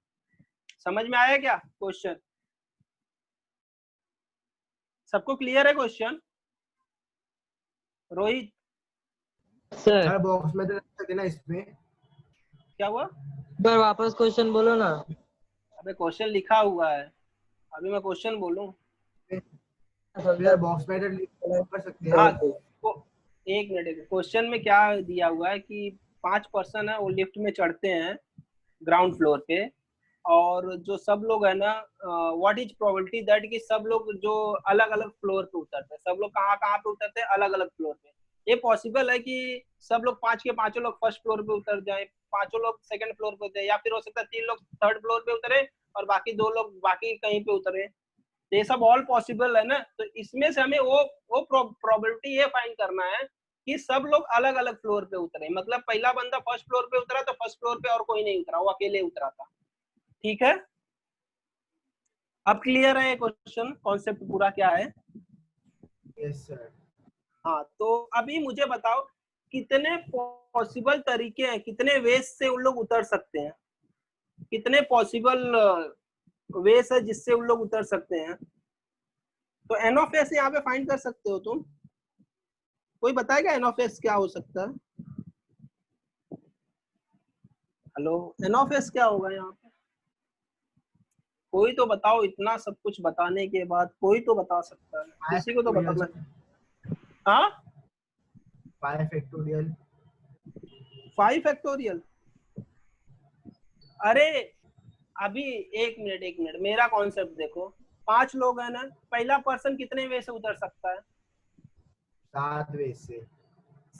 समझ में आया क्या क्वेश्चन? सबको क्लियर है क्वेश्चन? रोहित सर बॉक्स में तो रख सके ना इसमें। क्या हुआ? सर वापस क्वेश्चन बोलो ना। अबे क्वेश्चन लिखा हुआ है, अभी मैं क्वेश्चन बोलूं? फिर बॉक्स में तो कर सकते हैं। हाँ, एक मिनट, क्वेश्चन में क्या दिया हुआ है कि 5 पर्सन है वो लिफ्ट में चढ़ते हैं ग्राउंड फ्लोर पे, और जो सब लोग है ना, व्हाट इज प्रोबेबिलिटी दैट कि सब लोग जो अलग अलग फ्लोर पे उतरते हैं, सब लोग कहाँ कहाँ पे उतरते हैं, अलग अलग फ्लोर पे। ये पॉसिबल है कि सब लोग 5 के 5 लोग फर्स्ट फ्लोर पे उतर जाए, 5 लोग सेकंड फ्लोर पे उतरे, या फिर हो सकता है 3 लोग थर्ड फ्लोर पे उतरे और बाकी 2 लोग बाकी कहीं पे उतरे। ये सब ऑल पॉसिबल है ना। तो इसमें से हमें वो प्रोबेबिलिटी ये फाइंड करना है कि सब लोग अलग अलग फ्लोर पे उतरे। मतलब पहला बंदा फर्स्ट फ्लोर पे उतरा तो फर्स्ट फ्लोर पे और कोई नहीं उतरा, वो अकेले उतरा था। ठीक है, अब क्लियर है क्वेश्चन, कॉन्सेप्ट पूरा क्या है? Yes sir. हाँ, तो अभी मुझे बताओ कितने पॉसिबल तरीके हैं, कितने वेज से उन लोग उतर सकते हैं, कितने पॉसिबल वेज है जिससे उन लोग उतर सकते हैं। तो एन ऑफ एस यहाँ पे फाइंड कर सकते हो तुम। कोई बताएगा एन ऑफ एस क्या हो सकता है? हेलो, एन ऑफ एस क्या होगा यहाँ पे? कोई तो बताओ, इतना सब कुछ बताने के बाद कोई तो बता सकता है, किसी को तो बताना। हाँ, 5 फैक्टोरियल। 5 फैक्टोरियल। अरे अभी एक मिनट, मेरा कॉन्सेप्ट देखो। 5 लोग है ना, पहला पर्सन कितने वे से उतर सकता है? 7 वे से।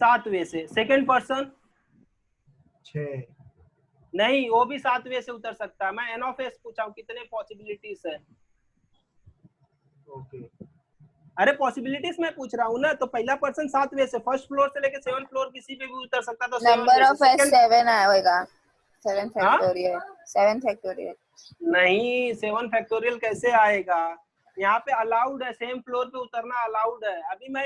7 वे से। Second person 6। नहीं, वो भी 7 वे से उतर सकता है। मैं एन ऑफ एस पूछा हूँ कितने पॉसिबिलिटीज है। ओके, अरे पॉसिबिलिटीज मैं पूछ रहा हूँ ना, तो पहला पर्सन 7 वे से, फर्स्ट फ्लोर से लेके 7th फ्लोर किसी पे भी उतर सकता है। तो 7 नंबर वे से। ऑफ एस सेकंड 7 होएगा, 7 हाँ? Factorial, 7 factorial. नहीं, 7 फैक्टोरियल कैसे आएगा? यहाँ पे अलाउड है, सेम फ्लोर पे उतरना अलाउड है। अभी मैं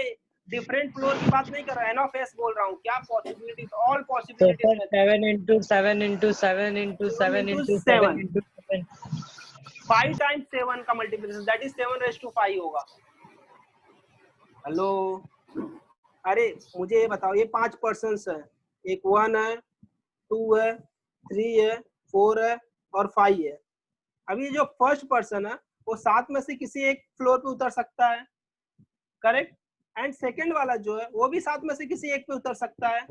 डिफरेंट फ्लोर की बात नहीं कर रहा, एन ऑफ एस बोल रहा हूँ। क्या पॉसिबिलिटीज, ऑल तो पॉसिबिलिटीज सर में 7 into 7 into 7 into 7 into 7 into 7। 5 times 7 का मल्टीप्लिकेशन दैट इज 7⁵ होगा। हेलो, अरे मुझे ये बताओ, ये 5 पर्सन है, एक 1 है, 2 है, 3 है, 4 है और 5 है। अभी जो फर्स्ट पर्सन है वो 7 में से किसी एक फ्लोर पे उतर सकता है, करेक्ट। एंड सेकंड वाला जो है वो भी 7 में से किसी एक पे उतर सकता है।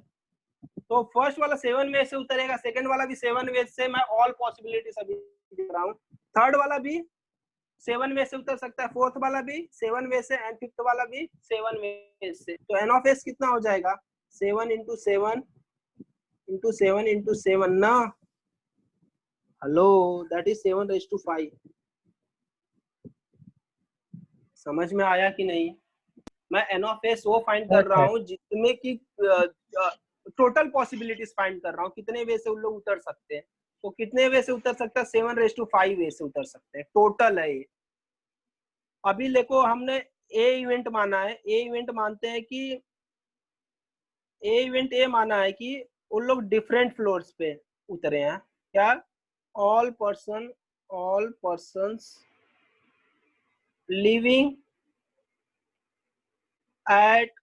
तो फर्स्ट वाला 7 वे से उतरेगा, सेकंड वाला भी 7 वे से। मैं ऑल पॉसिबिलिटीज अभी दिख रहा हूँ। थर्ड वाला भी 7 वे से उतर सकता है, फोर्थ वाला भी 7 वे से, एंड फिफ्थ वाला भी 7 वे से। तो एन ऑफ एस कितना हो जाएगा? 7 into 7 into 7 into 7 ना। हेलो, दैट इज 7⁵ समझ में आया कि नहीं? मैं एन ऑफ एस वो फाइंड कर रहा हूँ जितने की टोटल पॉसिबिलिटीज फाइंड कर रहा हूँ, कितने वे से उन लोग उतर सकते हैं। तो कितने वे से उतर सकता है? 7⁵ वे से उतर सकते हैं, टोटल है ये। अभी देखो, हमने ए इवेंट माना है, ए इवेंट मानते हैं कि ए इवेंट ये माना है कि उन लोग डिफरेंट फ्लोर्स पे उतरे हैं। क्या? All persons living at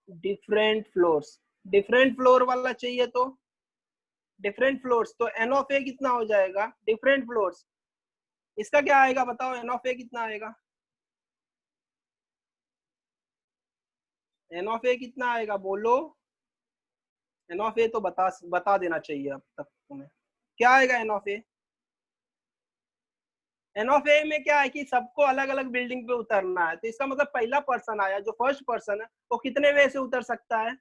different floors, different floor वाला चाहिए तो डिफरेंट फ्लोर्स, तो एन ऑफ ए कितना हो जाएगा डिफरेंट फ्लोर्स, इसका क्या आएगा बताओ, एन ऑफ ए कितना आएगा, एन ऑफ ए कितना आएगा बोलो, एन ऑफ ए तो बता देना चाहिए अब तक तुम्हें, क्या आएगा N of A, N of A में क्या है कि सबको अलग अलग बिल्डिंग पे उतरना है, तो इसका मतलब पहला पर्सन आया जो फर्स्ट पर्सन है वो कितने वे से उतर सकता है,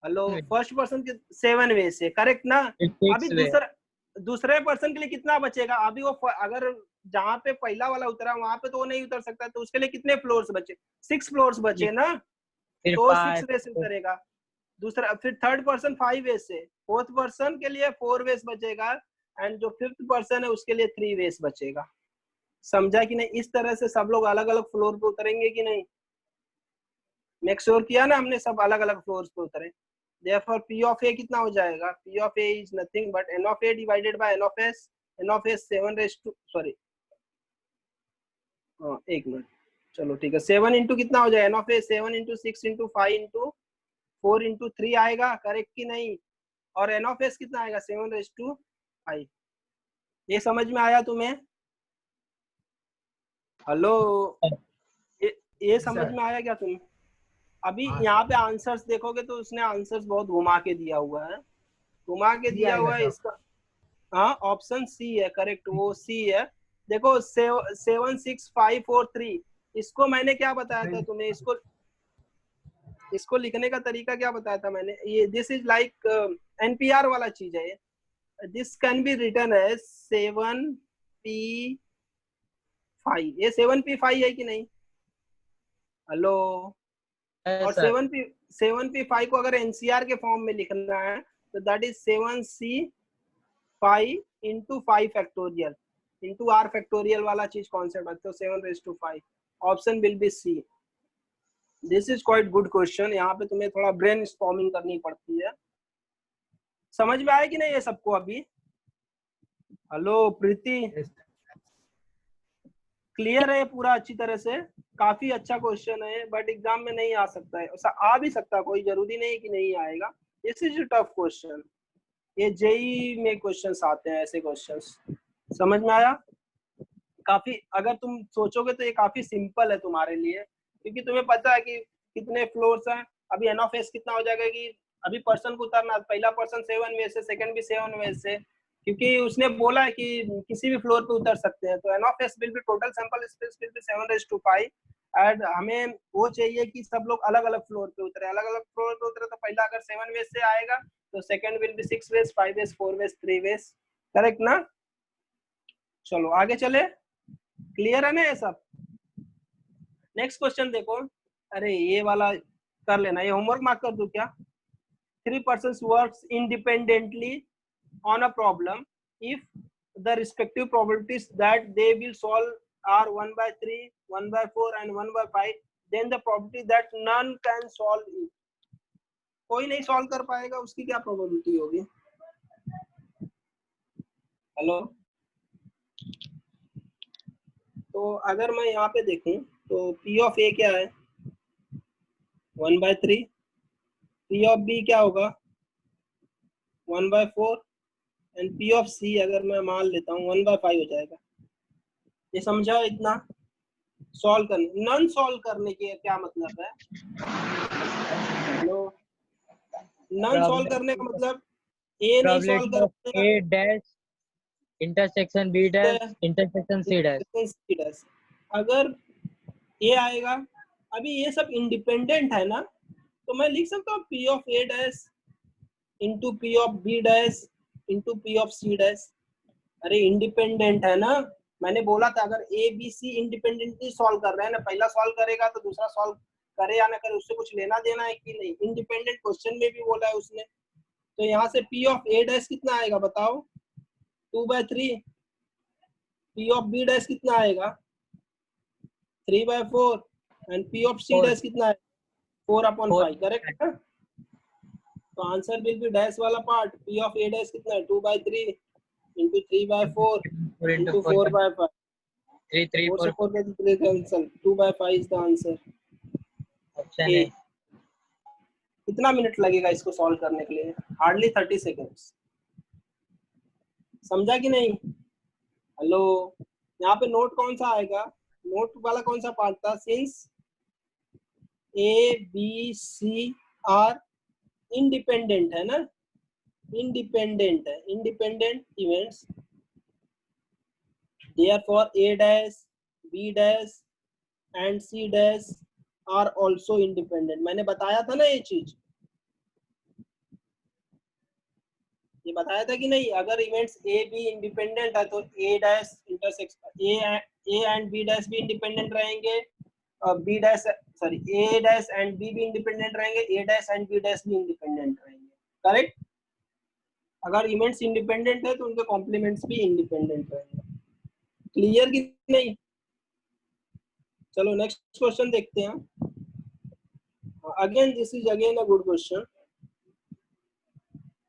हेलो फर्स्ट पर्सन के 7 वे से, करेक्ट ना। अभी दूसरे पर्सन के लिए कितना बचेगा, अभी वो अगर जहाँ पे पहला वाला उतरा वहां पे तो वो नहीं उतर सकता, तो उसके लिए कितने फ्लोर्स बचे, 6 फ्लोर्स बचे ना, तो 6 वे से उतरेगा। दूसरा फिर थर्ड पर्सन 5 वे से, फोर्थ पर्सन के लिए 4 वेज बचेगा, एंड जो फिफ्थ पर्सन है उसके लिए 3 वेज बचेगा। समझा कि नहीं, इस तरह से सब लोग अलग अलग फ्लोर पे उतरेंगे कि नहीं, मेक श्योर किया ना हमने, सब अलग अलग फ्लोर्स पे उतरे। Therefore, P of A कितना हो जाएगा, P of A is nothing but N of A divided by N of S, N of S 7 raised to sorry, एक मिनट, चलो ठीक है, 7 इंटू कितना हो जाएगा, N of A 7 into 6 into 5 into 4 into 3 आएगा, करेक्ट कि नहीं, और N of S कितना आएगा 7 raised to 5। ये समझ में आया तुम्हें, हेलो, ये समझ में आया क्या तुम्हें। अभी यहाँ पे आंसर्स देखोगे तो उसने आंसर्स बहुत घुमा के दिया हुआ है, घुमा के दिया हुआ है इसका, हाँ ऑप्शन सी है करेक्ट, वो सी है। देखो 7 6 5 4 3, इसको मैंने क्या बताया था तुम्हें, इसको लिखने का तरीका क्या बताया था मैंने, ये दिस इज लाइक एनपीआर वाला चीज है, this can be written as 7p5, ये 7p5 है कि नहीं, हेलो, और 7p5 को अगर एनसीआर के फॉर्म में लिखना है तो that is 7c5 into 5 factorial into R factorial वाला चीज कॉन्सेप्ट है, तो 7 raised to 5, option will be C. This is quite good question, यहाँ पे तुम्हें थोड़ा ब्रेन स्टॉर्मिंग करनी पड़ती है। समझ में आया कि नहीं ये सबको अभी, हेलो प्रीति, क्लियर है पूरा अच्छी तरह से, काफी अच्छा क्वेश्चन है, बट एग्जाम में नहीं आ सकता है, आ भी सकता है, कोई जरूरी नहीं कि नहीं आएगा, दिस इज टफ क्वेश्चन, ये जेई में क्वेश्चंस आते हैं ऐसे क्वेश्चंस, समझ में आया। काफी अगर तुम सोचोगे तो ये काफी सिंपल है तुम्हारे लिए, क्योंकि तुम्हें पता है कि कितने फ्लोर्स हैं, अभी एन ऑफ एस कितना हो जाएगा कि अभी पर्सन को उतरना, पहला पर्सन 7 वे से, सेकंड भी 7 वे से, क्योंकि उसने बोला है कि किसी भी फ्लोर पे उतर सकते हैं, तो N of S will be total sample space will be 7 raised to 5, and हमें वो चाहिए कि सब लोग अलग अलग फ्लोर पे उतरे, अलग अलग फ्लोर पे उतरे, तो पहला अगर 7 वे से आएगा तो second will be 6 ways, 5 ways, 4 ways, 3 ways, correct ना। चलो आगे चले, क्लियर है ना ये सब। नेक्स्ट क्वेश्चन देखो, अरे ये वाला कर लेना, ये होमवर्क मार्क कर दूं क्या। 3 persons works independently on a problem if the respective probabilities that they will solve are 1/3, 1/4 and 1/5, then the probability that none can solve it, कोई नहीं सॉल्व कर पाएगा उसकी क्या प्रोबेबिलिटी होगी, हेलो। तो अगर मैं यहाँ पे देखूं तो P of A क्या है 1/3, P of B क्या होगा 1/4, एंड P of C अगर मैं मान लेता हूँ 1/5 हो जाएगा। ये समझा इतना, सॉल्व करने, नन सॉल्व करने के क्या मतलब है, हेलो, नन सॉल्व करने का मतलब ए नहीं सॉल्व करने का, A dash intersection B dash intersection C dash, अगर ए आएगा, अभी ये सब इंडिपेंडेंट है ना, तो मैं लिख सकता हूँ P of A dash into P of B dash into P of C dash, अरे इंडिपेंडेंट है ना, मैंने बोला था अगर A B C independently solve कर रहे हैं ना, पहला सॉल्व करेगा तो दूसरा सॉल्व करे या ना करे उससे कुछ लेना देना है कि नहीं, इंडिपेंडेंट क्वेश्चन में भी बोला है उसने। तो यहाँ से P of A डैश कितना आएगा बताओ 2/3, P of B डैश कितना आएगा 3/4, and P of C dash कितना है 4/5, करेक्ट है। तो आंसर विल बी डैश वाला part, P of A dash कितना है 2/3 इंटू 3/4 इंटू 4/5, 3 3 4 से 4 4 के 3 cancel, 2/5 is the answer. Option A. है। कितना मिनट लगेगा इसको सॉल्व करने के लिए? Hardly 30 seconds. समझा कि नहीं? हेलो, यहाँ पे नोट कौन सा आएगा? नोट वाला कौन सा पार्ट था? Since A B C are independent है ना, इंडिपेंडेंट है, independent events, therefore a dash b dash and c dash are also independent। मैंने बताया था ना ये चीज, ये बताया था कि नहीं? अगर इवेंट्स ए बी इंडिपेंडेंट है तो A dash intersection A and B dash भी इंडिपेंडेंट रहेंगे, B dash sorry A dash and B भी इंडिपेंडेंट रहेंगे, A dash and B dash भी इंडिपेंडेंट रहेंगे। करेक्ट? अगर इवेंट्स इंडिपेंडेंट है तो उनके कॉम्प्लीमेंट्स भी इंडिपेंडेंट रहेंगे। क्लियर कि नहीं? चलो नेक्स्ट क्वेश्चन देखते हैं। Again this is again a good question.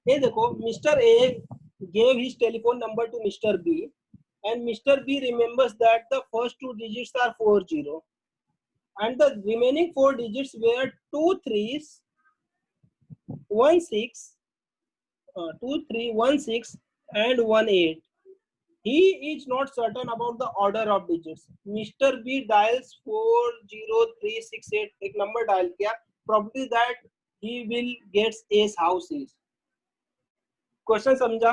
ये देखो, mister A gave his telephone number to Mr. B and Mr. B remembers that the first 2 digits are 40 and the remaining 4 digits were 2 3s 1 6 2 3 1 6 and 1 8. He is not certain about the order of digits. Mr. B dials 40368, एक number dial किया, probably that he will get A's house is। Question समझा?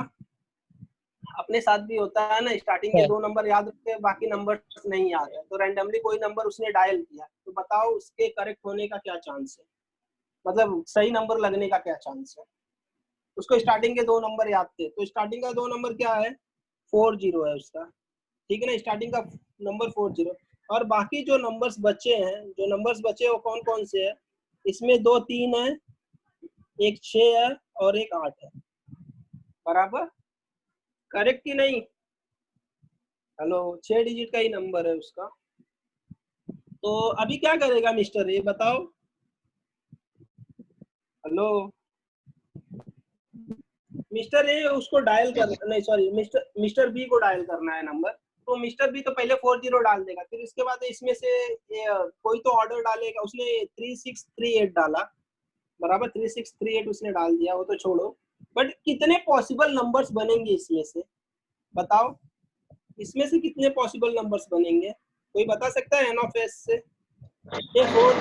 अपने साथ भी होता है ना, starting के 2 नंबर याद रखते हैं, बाकी नंबर नहीं याद है, तो रैंडमली कोई नंबर उसने डायल किया, तो बताओ उसके करेक्ट होने का क्या चांस है, मतलब सही नंबर लगने का क्या चांस है? उसको स्टार्टिंग के 2 नंबर याद थे, तो स्टार्टिंग का 2 नंबर क्या है? 40 है उसका, ठीक है ना, स्टार्टिंग का नंबर 40। और बाकी जो नंबर्स बचे हैं, जो नंबर्स बचे वो कौन कौन से है? इसमें 2 3 है, एक 6 है और एक 8 है। बराबर? करेक्ट कि नहीं? हेलो, 6 डिजिट का ही नंबर है उसका। तो अभी क्या करेगा मिस्टर ए, बताओ? हेलो, मिस्टर ए उसको डायल कर, नहीं सॉरी, मिस्टर बी को डायल करना है नंबर, तो मिस्टर बी तो पहले 40 डाल देगा, फिर उसके बाद इसमें से कोई तो ऑर्डर डालेगा। उसने 3638 डाला, बराबर, 3638 उसने डाल दिया, वो तो छोड़ो, बट कितने पॉसिबल नंबर्स बनेंगे इसमें से? बताओ, इसमें से कितने पॉसिबल नंबर्स बनेंगे? कोई बता सकता है एन ऑफ एस से? ये 4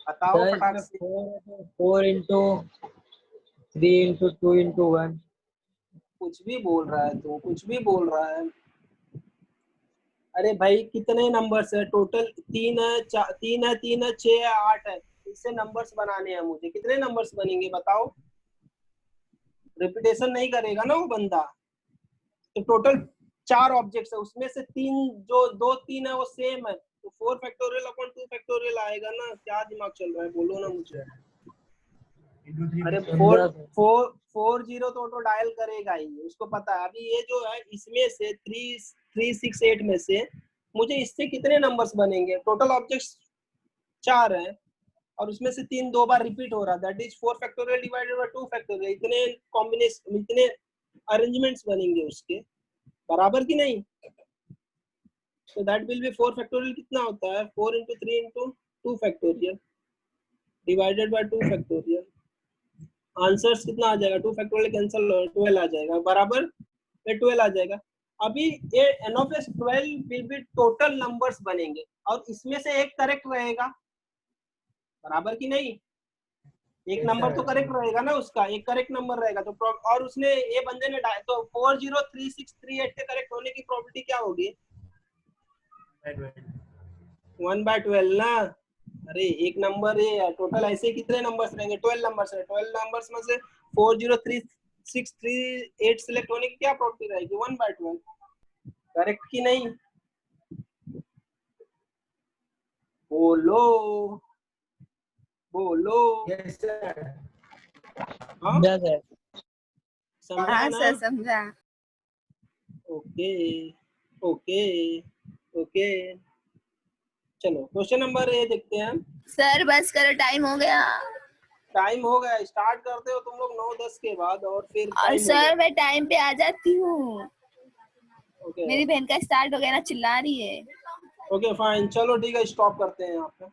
बताओ फटाक से। 4 into 3 into 2 into 1। कुछ भी बोल रहा है तू, कुछ भी बोल रहा है। अरे भाई, कितने नंबर्स है टोटल? 3 है, 3 है, 3 है, 6 है, 8 है, इससे नंबर्स बनाने हैं मुझे। कितने नंबर्स बनेंगे बताओ? रिपीटेशन नहीं करेगा ना वो बंदा। तो टोटल 4 ऑब्जेक्ट्स है, उसमें से 3 जो 2 3 है वो सेम है, तो 4 फैक्टोरियल अपॉन 2 फैक्टोरियल आएगा ना। क्या दिमाग चल रहा है, बोलो ना मुझे। अरे 40 तो डायल करेगा ही, उसको पता है। अभी ये जो है, इसमें से 368 में से मुझे इससे कितने नंबर्स बनेंगे? टोटल ऑब्जेक्ट्स 4 है और उसमें से 3 2 बार रिपीट हो रहा, that is 4 factorial divided by 2 factorial. इतने कॉम्बिनेशन, इतने अरेंजमेंट्स बनेंगे उसके, बराबर कि नहीं? तो दैट विल बी 4 फैक्टोरियल। कितना होता है? 4 into 3 into 2 factorial divided by 2 factorial. Answers कितना आ जाएगा? 2 फैक्टोरियल कैंसिल, 12 आ जाएगा, बराबर, ये 12 आ जाएगा। अभी ये N of S 12 will be total numbers बनेंगे और इसमें से एक करेक्ट रहेगा, बराबर कि नहीं? एक नंबर तो करेक्ट रहेगा ना उसका, एक करेक्ट नंबर रहेगा। तो और उसने, ये बंदे ने तो 403638 के करेक्ट होने की प्रोबेबिलिटी क्या होगी? 1/12 ना। अरे एक नंबर ये टोटल, ऐसे कितने नंबर्स रहेंगे? 12 नंबर्स है, 12 नंबर्स में से 403638 सिलेक्ट होने की क्या प्रोबेबिलिटी रहेगी? 1/12। करेक्ट कि नहीं? बोलो बोलो। Yes sir. हाँ, समझा हाँ ना? सर, समझा। Okay okay okay. चलो क्वेश्चन नंबर ए देखते हैं। सर बस करो, टाइम हो गया। टाइम हो गया, स्टार्ट करते हो तुम लोग 9-10 के बाद और फिर और टाइम हो सर गया। मैं टाइम पे आ जाती हूँ। ओके मेरी बहन का स्टार्ट हो गया ना, चिल्ला रही है। ओके फाइन, चलो ठीक है, स्टॉप करते हैं यहाँ पे।